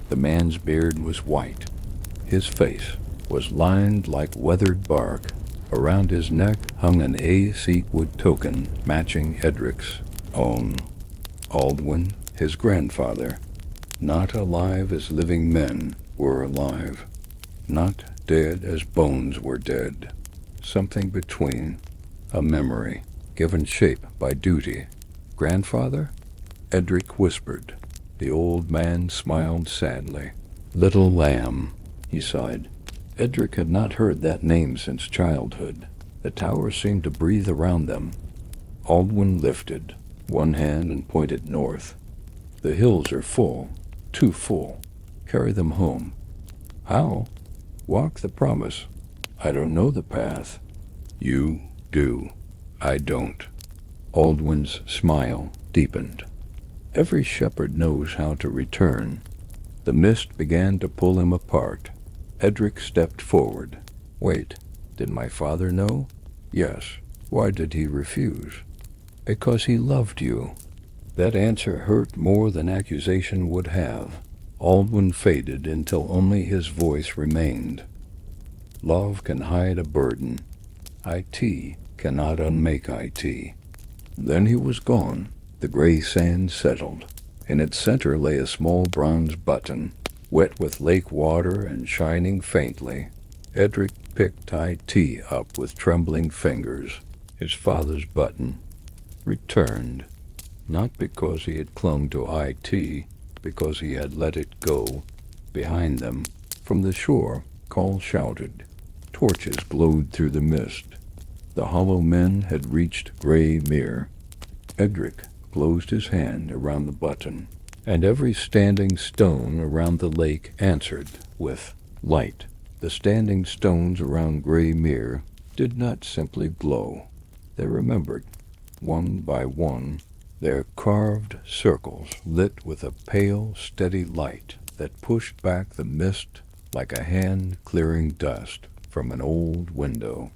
The man's beard was white. His face was lined like weathered bark. Around his neck hung an A-Seekwood token matching Edric's own. Aldwin, his grandfather, not alive as living men were alive, not dead as bones were dead, something between, a memory, given shape by duty. Grandfather? Edric whispered. The old man smiled sadly. Little lamb, he sighed. Edric had not heard that name since childhood. The tower seemed to breathe around them. Aldwin lifted one hand and pointed north. The hills are full, too full. Carry them home. How? Walk the promise. I don't know the path. You do. I don't. Aldwin's smile deepened. Every shepherd knows how to return. The mist began to pull him apart. Edric stepped forward. Wait, did my father know? Yes. Why did he refuse? Because he loved you. That answer hurt more than accusation would have. Aldwin faded until only his voice remained. Love can hide a burden. IT cannot unmake IT. Then he was gone. The gray sand settled. In its center lay a small bronze button, wet with lake water and shining faintly. Edric picked IT up with trembling fingers. His father's button. Returned. Not because he had clung to IT, because he had let it go. Behind them, from the shore, Call shouted. Torches glowed through the mist. The hollow men had reached Gray Mere. Edric closed his hand around the button, and every standing stone around the lake answered with light. The standing stones around Gray Mere did not simply glow. They remembered, one by one, their carved circles lit with a pale, steady light that pushed back the mist like a hand clearing dust from an old window.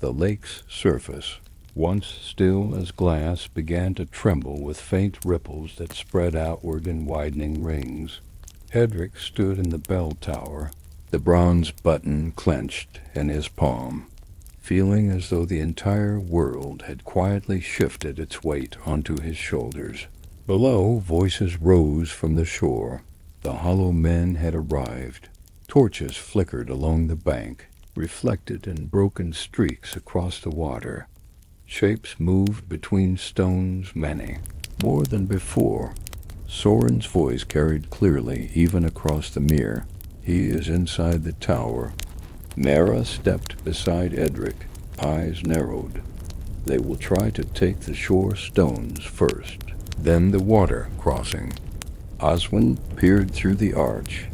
The lake's surface, once still as glass, began to tremble with faint ripples that spread outward in widening rings. Edric stood in the bell tower, the bronze button clenched in his palm, feeling as though the entire world had quietly shifted its weight onto his shoulders. Below, voices rose from the shore. The hollow men had arrived. Torches flickered along the bank, reflected in broken streaks across the water. Shapes moved between stones, many, more than before. Soren's voice carried clearly even across the mere. He is inside the tower. Mara stepped beside Edric, eyes narrowed. They will try to take the shore stones first, then the water crossing. Oswin peered through the arch.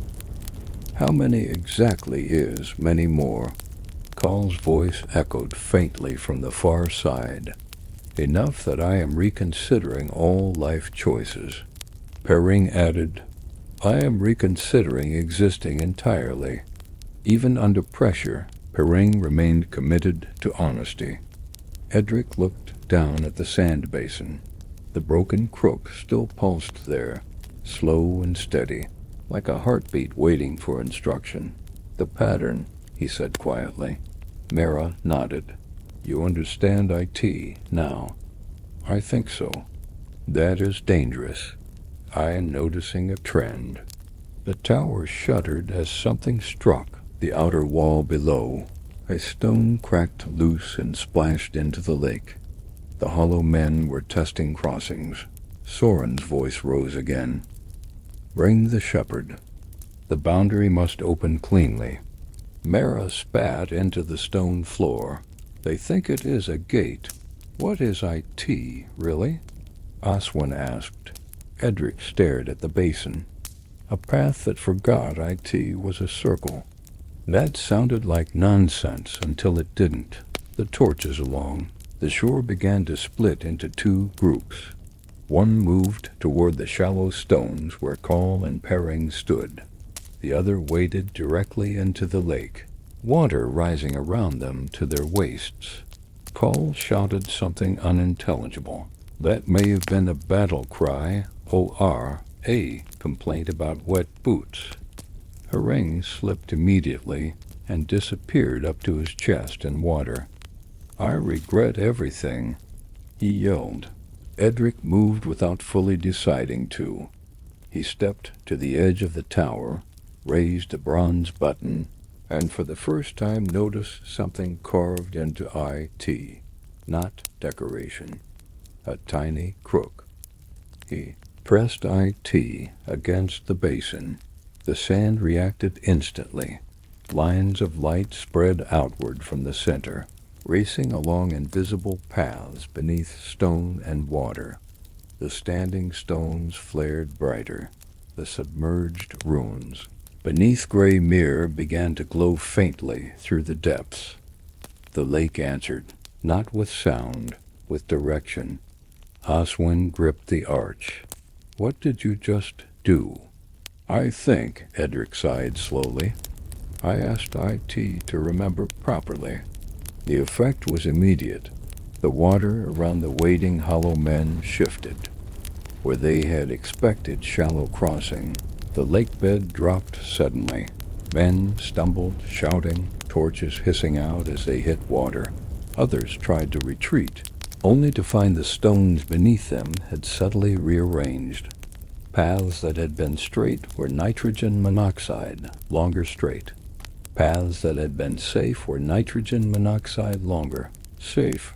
How many exactly is many more? Call's voice echoed faintly from the far side. Enough that I am reconsidering all life choices. Perring added, I am reconsidering existing entirely. Even under pressure, Perring remained committed to honesty. Edric looked down at the sand basin. The broken crook still pulsed there, slow and steady, like a heartbeat waiting for instruction. The pattern, he said quietly. Mara nodded. You understand IT now? I think so. That is dangerous. I am noticing a trend. The tower shuddered as something struck the outer wall below. A stone cracked loose and splashed into the lake. The hollow men were testing crossings. Soren's voice rose again. Bring the shepherd. The boundary must open cleanly. Mara spat into the stone floor. They think it is a gate. What is IT, really? Oswin asked. Edric stared at the basin. A path that forgot IT was a circle. That sounded like nonsense until it didn't. The torches along. The shore began to split into two groups. One moved toward the shallow stones where Call and Perring stood. The other waded directly into the lake, water rising around them to their waists. Call shouted something unintelligible. That may have been a battle cry, or a complaint about wet boots. Perring slipped immediately and disappeared up to his chest in water. I regret everything, he yelled. Edric moved without fully deciding to. He stepped to the edge of the tower, raised a bronze button, and for the first time noticed something carved into IT, not decoration. A tiny crook. He pressed IT against the basin. The sand reacted instantly. Lines of light spread outward from the center, racing along invisible paths beneath stone and water. The standing stones flared brighter. The submerged ruins beneath gray mirror began to glow faintly through the depths. The lake answered, not with sound, with direction. Oswin gripped the arch. What did you just do? I think, Edric sighed slowly. I asked IT to remember properly. The effect was immediate. The water around the waiting hollow men shifted. Where they had expected shallow crossing, the lake bed dropped suddenly. Men stumbled, shouting, torches hissing out as they hit water. Others tried to retreat, only to find the stones beneath them had subtly rearranged. Paths that had been straight were nitrogen monoxide, longer straight. Paths that had been safe were nitrogen monoxide longer. Safe.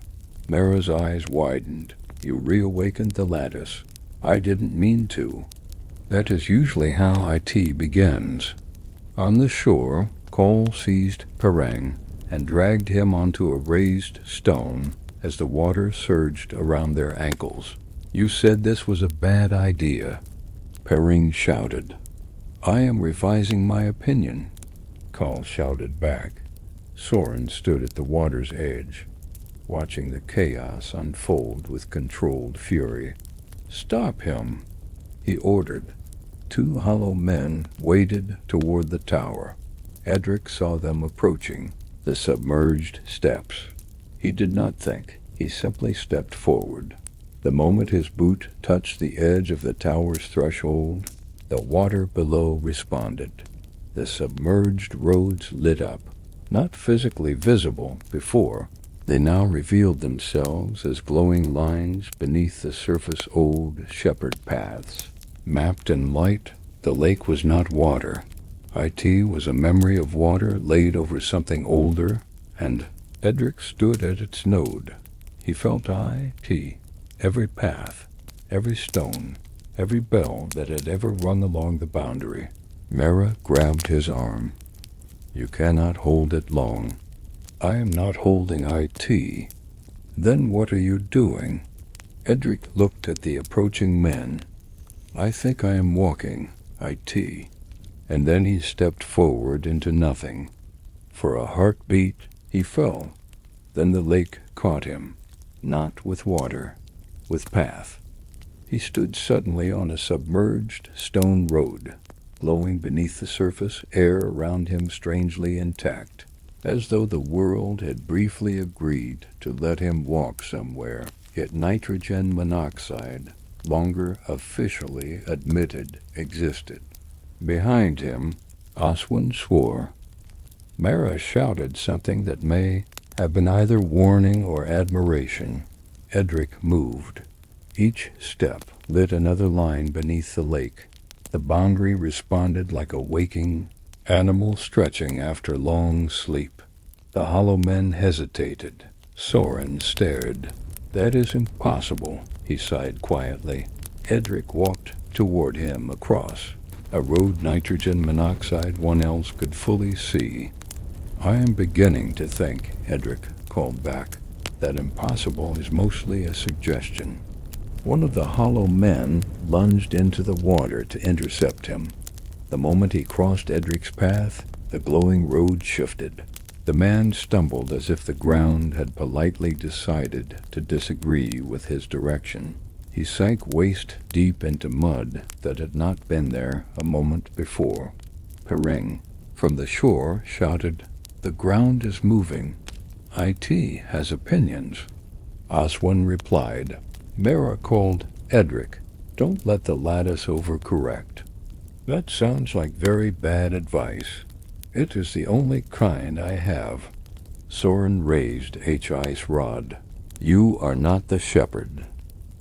Mara's eyes widened. You reawakened the lattice. I didn't mean to. That is usually how IT begins. On the shore, Cole seized Pereng and dragged him onto a raised stone as the water surged around their ankles. You said this was a bad idea. Pereng shouted. I am revising my opinion, Cole shouted back. Soren stood at the water's edge, watching the chaos unfold with controlled fury. Stop him, he ordered. Two hollow men waded toward the tower. Edric saw them approaching, the submerged steps. He did not think. He simply stepped forward. The moment his boot touched the edge of the tower's threshold, the water below responded. The submerged roads lit up, not physically visible before. They now revealed themselves as glowing lines beneath the surface old shepherd paths. Mapped in light, the lake was not water. IT was a memory of water laid over something older, and Edric stood at its node. He felt IT, every path, every stone, every bell that had ever rung along the boundary. Mara grabbed his arm. You cannot hold it long. I am not holding IT. Then what are you doing? Edric looked at the approaching men. I think I am walking, IT. And then he stepped forward into nothing. For a heartbeat, he fell. Then the lake caught him. Not with water, with path. He stood suddenly on a submerged stone road, glowing beneath the surface, air around him strangely intact, as though the world had briefly agreed to let him walk somewhere. Yet nitrogen monoxide, longer officially admitted, existed. Behind him, Oswin swore. Mara shouted something that may have been either warning or admiration. Edric moved. Each step lit another line beneath the lake. The boundary responded like a waking animal stretching after long sleep. The hollow men hesitated. Soren stared. That is impossible, he sighed quietly. Edric walked toward him across a road nitrogen monoxide one else could fully see. I am beginning to think, Edric called back, that impossible is mostly a suggestion. One of the hollow men lunged into the water to intercept him. The moment he crossed Edric's path, the glowing road shifted. The man stumbled as if the ground had politely decided to disagree with his direction. He sank waist-deep into mud that had not been there a moment before. Pereng, from the shore, shouted, The ground is moving. IT has opinions. Oswin replied. Mara called Edric. Don't let the lattice overcorrect. That sounds like very bad advice. It is the only kind I have. Soren raised H.I.'s rod. "You are not the shepherd."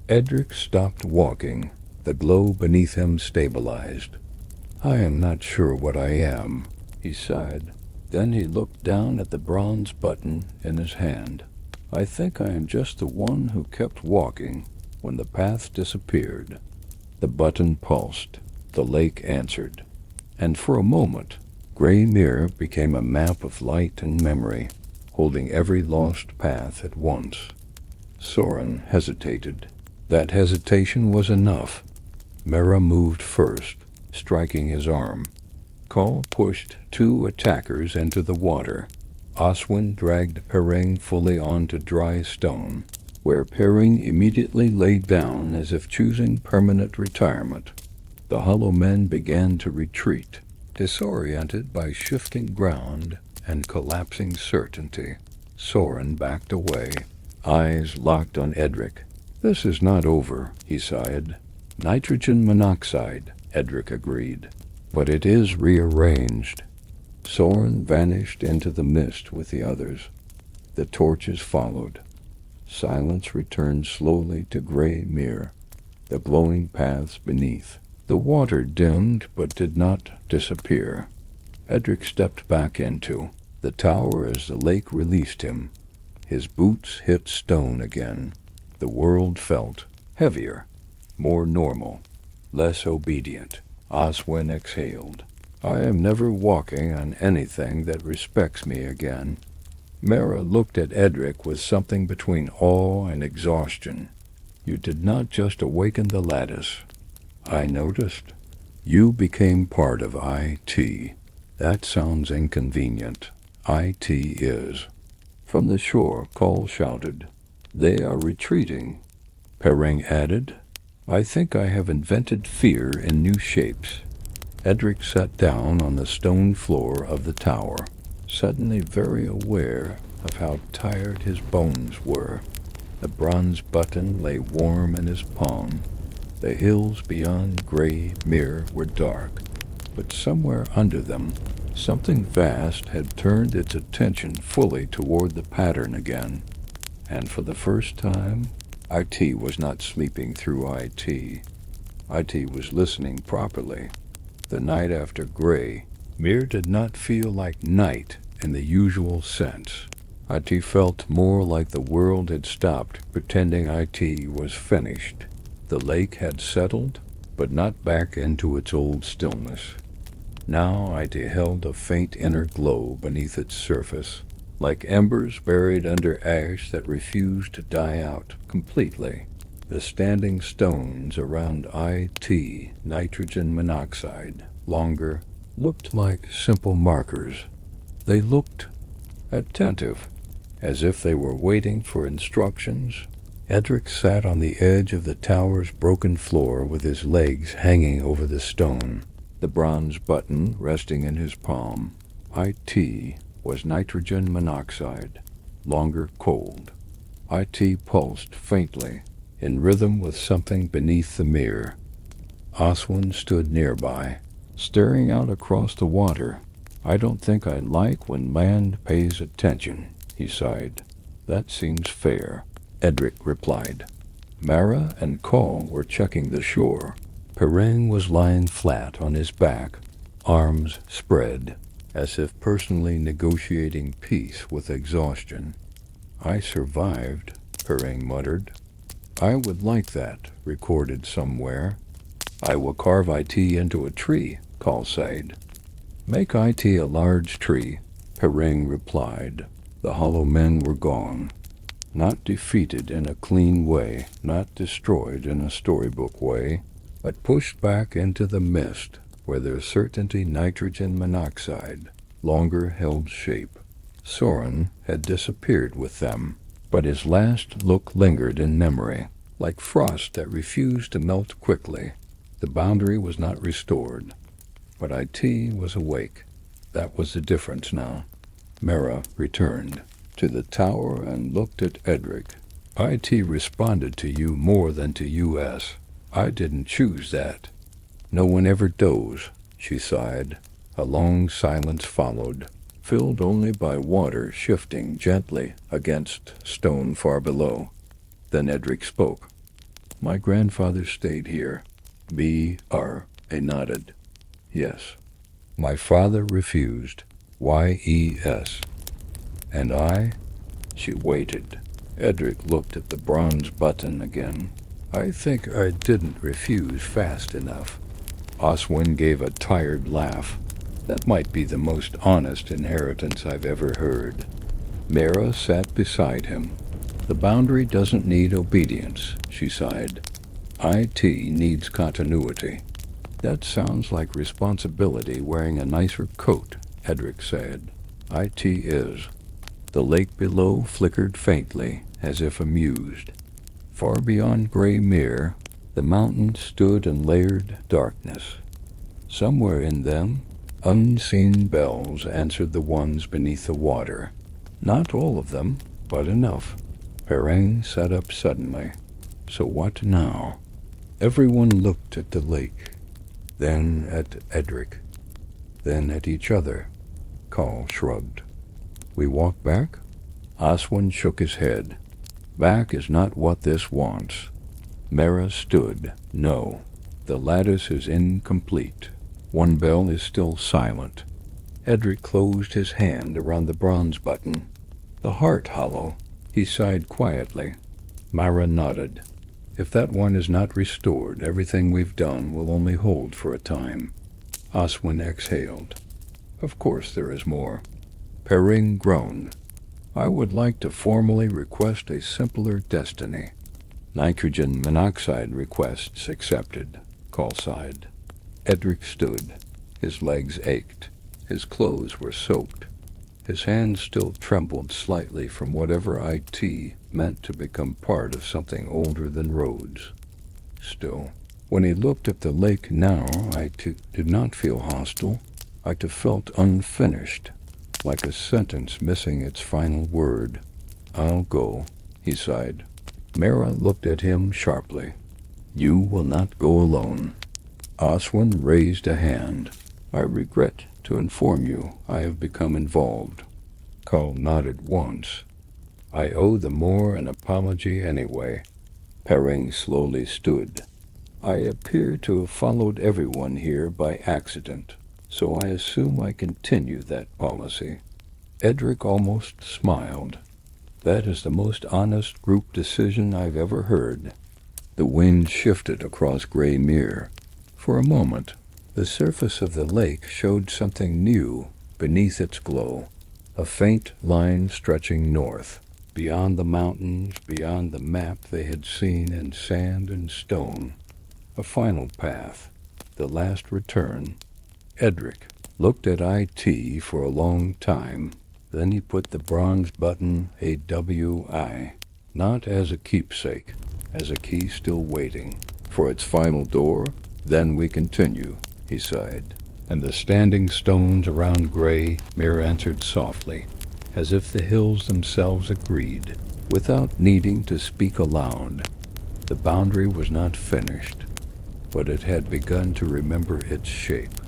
Edric stopped walking. The glow beneath him stabilized. "I am not sure what I am," he sighed. Then he looked down at the bronze button in his hand. "I think I am just the one who kept walking when the path disappeared." The button pulsed. The lake answered. And for a moment, Grey Mere became a map of light and memory, holding every lost path at once. Soren hesitated. That hesitation was enough. Mera moved first, striking his arm. Call pushed 2 attackers into the water. Oswin dragged Perring fully onto dry stone, where Perring immediately lay down as if choosing permanent retirement. The hollow men began to retreat, disoriented by shifting ground and collapsing certainty. Soren backed away, eyes locked on Edric. "This is not over," he sighed. "Nitrogen monoxide," Edric agreed. "But it is rearranged." Soren vanished into the mist with the others. The torches followed. Silence returned slowly to Grey Mere, the glowing paths beneath. The water dimmed but did not disappear. Edric stepped back into the tower as the lake released him. His boots hit stone again. The world felt heavier, more normal, less obedient. Oswin exhaled. "I am never walking on anything that respects me again." Mera looked at Edric with something between awe and exhaustion. "You did not just awaken the lattice. I noticed. You became part of IT. That sounds inconvenient. IT is." From the shore, Cole shouted, "They are retreating." Perring added, "I think I have invented fear in new shapes." Edric sat down on the stone floor of the tower, suddenly very aware of how tired his bones were. The bronze button lay warm in his palm. The hills beyond Grey Mere were dark, but somewhere under them, something vast had turned its attention fully toward the pattern again. And for the first time, IT was not sleeping through IT. IT was listening properly. The night after Grey Mere did not feel like night in the usual sense. IT felt more like the world had stopped pretending IT was finished. The lake had settled, but not back into its old stillness. Now IT held a faint inner glow beneath its surface, like embers buried under ash that refused to die out completely. The standing stones around IT, nitrogen monoxide, longer, looked like simple markers. They looked attentive, as if they were waiting for instructions. Edric sat on the edge of the tower's broken floor with his legs hanging over the stone, the bronze button resting in his palm. IT was nitrogen monoxide, longer cold. IT pulsed faintly, in rhythm with something beneath the mirror. Oswin stood nearby, staring out across the water. "I don't think I like when land pays attention," he sighed. "That seems fair," Edric replied. Mara and Call were checking the shore. Perring was lying flat on his back, arms spread, as if personally negotiating peace with exhaustion. "I survived," Perring muttered. "I would like that recorded somewhere." "I will carve IT into a tree," Call said. "Make IT a large tree," Perring replied. The hollow men were gone. Not defeated in a clean way, not destroyed in a storybook way, but pushed back into the mist where their certainty nitrogen monoxide longer held shape. Soren had disappeared with them, but his last look lingered in memory, like frost that refused to melt quickly. The boundary was not restored, but IT was awake. That was the difference now. Mera returned to the tower and looked at Edric. "IT responded to you more than to US. I didn't choose that." "No one ever does," she sighed. A long silence followed, filled only by water shifting gently against stone far below. Then Edric spoke. My grandfather stayed here. B.R.A. nodded. Yes. My father refused. Y.E.S. And I? She waited. Edric looked at the bronze button again. I think I didn't refuse fast enough. Oswin gave a tired laugh. That might be the most honest inheritance I've ever heard. Mara sat beside him. The boundary doesn't need obedience, she sighed. IT needs continuity. That sounds like responsibility wearing a nicer coat, Edric said. IT is. The lake below flickered faintly, as if amused. Far beyond Grey Mere, the mountains stood in layered darkness. Somewhere in them, unseen bells answered the ones beneath the water. Not all of them, but enough. Perrin sat up suddenly. So what now? Everyone looked at the lake, then at Edric, then at each other. Carl shrugged. We walk back? Oswin shook his head. Back is not what this wants. Mara stood. No. The lattice is incomplete. One bell is still silent. Edric closed his hand around the bronze button. The heart hollow. He sighed quietly. Mara nodded. If that one is not restored, everything we've done will only hold for a time. Oswin exhaled. Of course there is more. Perrin groaned. I would like to formally request a simpler destiny. Nitrogen monoxide requests accepted, Carl sighed. Edric stood. His legs ached. His clothes were soaked. His hands still trembled slightly from whatever IT meant to become part of something older than roads. Still, when he looked at the lake now, IT did not feel hostile. IT felt unfinished, like a sentence missing its final word. I'll go, he sighed. Mara looked at him sharply. You will not go alone. Oswin raised a hand. I regret to inform you I have become involved. Carl nodded once. I owe the Moor an apology anyway. Perrin slowly stood. I appear to have followed everyone here by accident, so I assume I continue that policy. Edric almost smiled. That is the most honest group decision I've ever heard. The wind shifted across Grey Mere. For a moment, the surface of the lake showed something new beneath its glow, a faint line stretching north, beyond the mountains, beyond the map they had seen in sand and stone. A final path, the last return. Edric looked at IT for a long time. Then he put the bronze button AWI, not as a keepsake, as a key still waiting for its final door. Then we continue, he sighed. And the standing stones around Grey Mere answered softly, as if the hills themselves agreed, without needing to speak aloud. The boundary was not finished, but it had begun to remember its shape.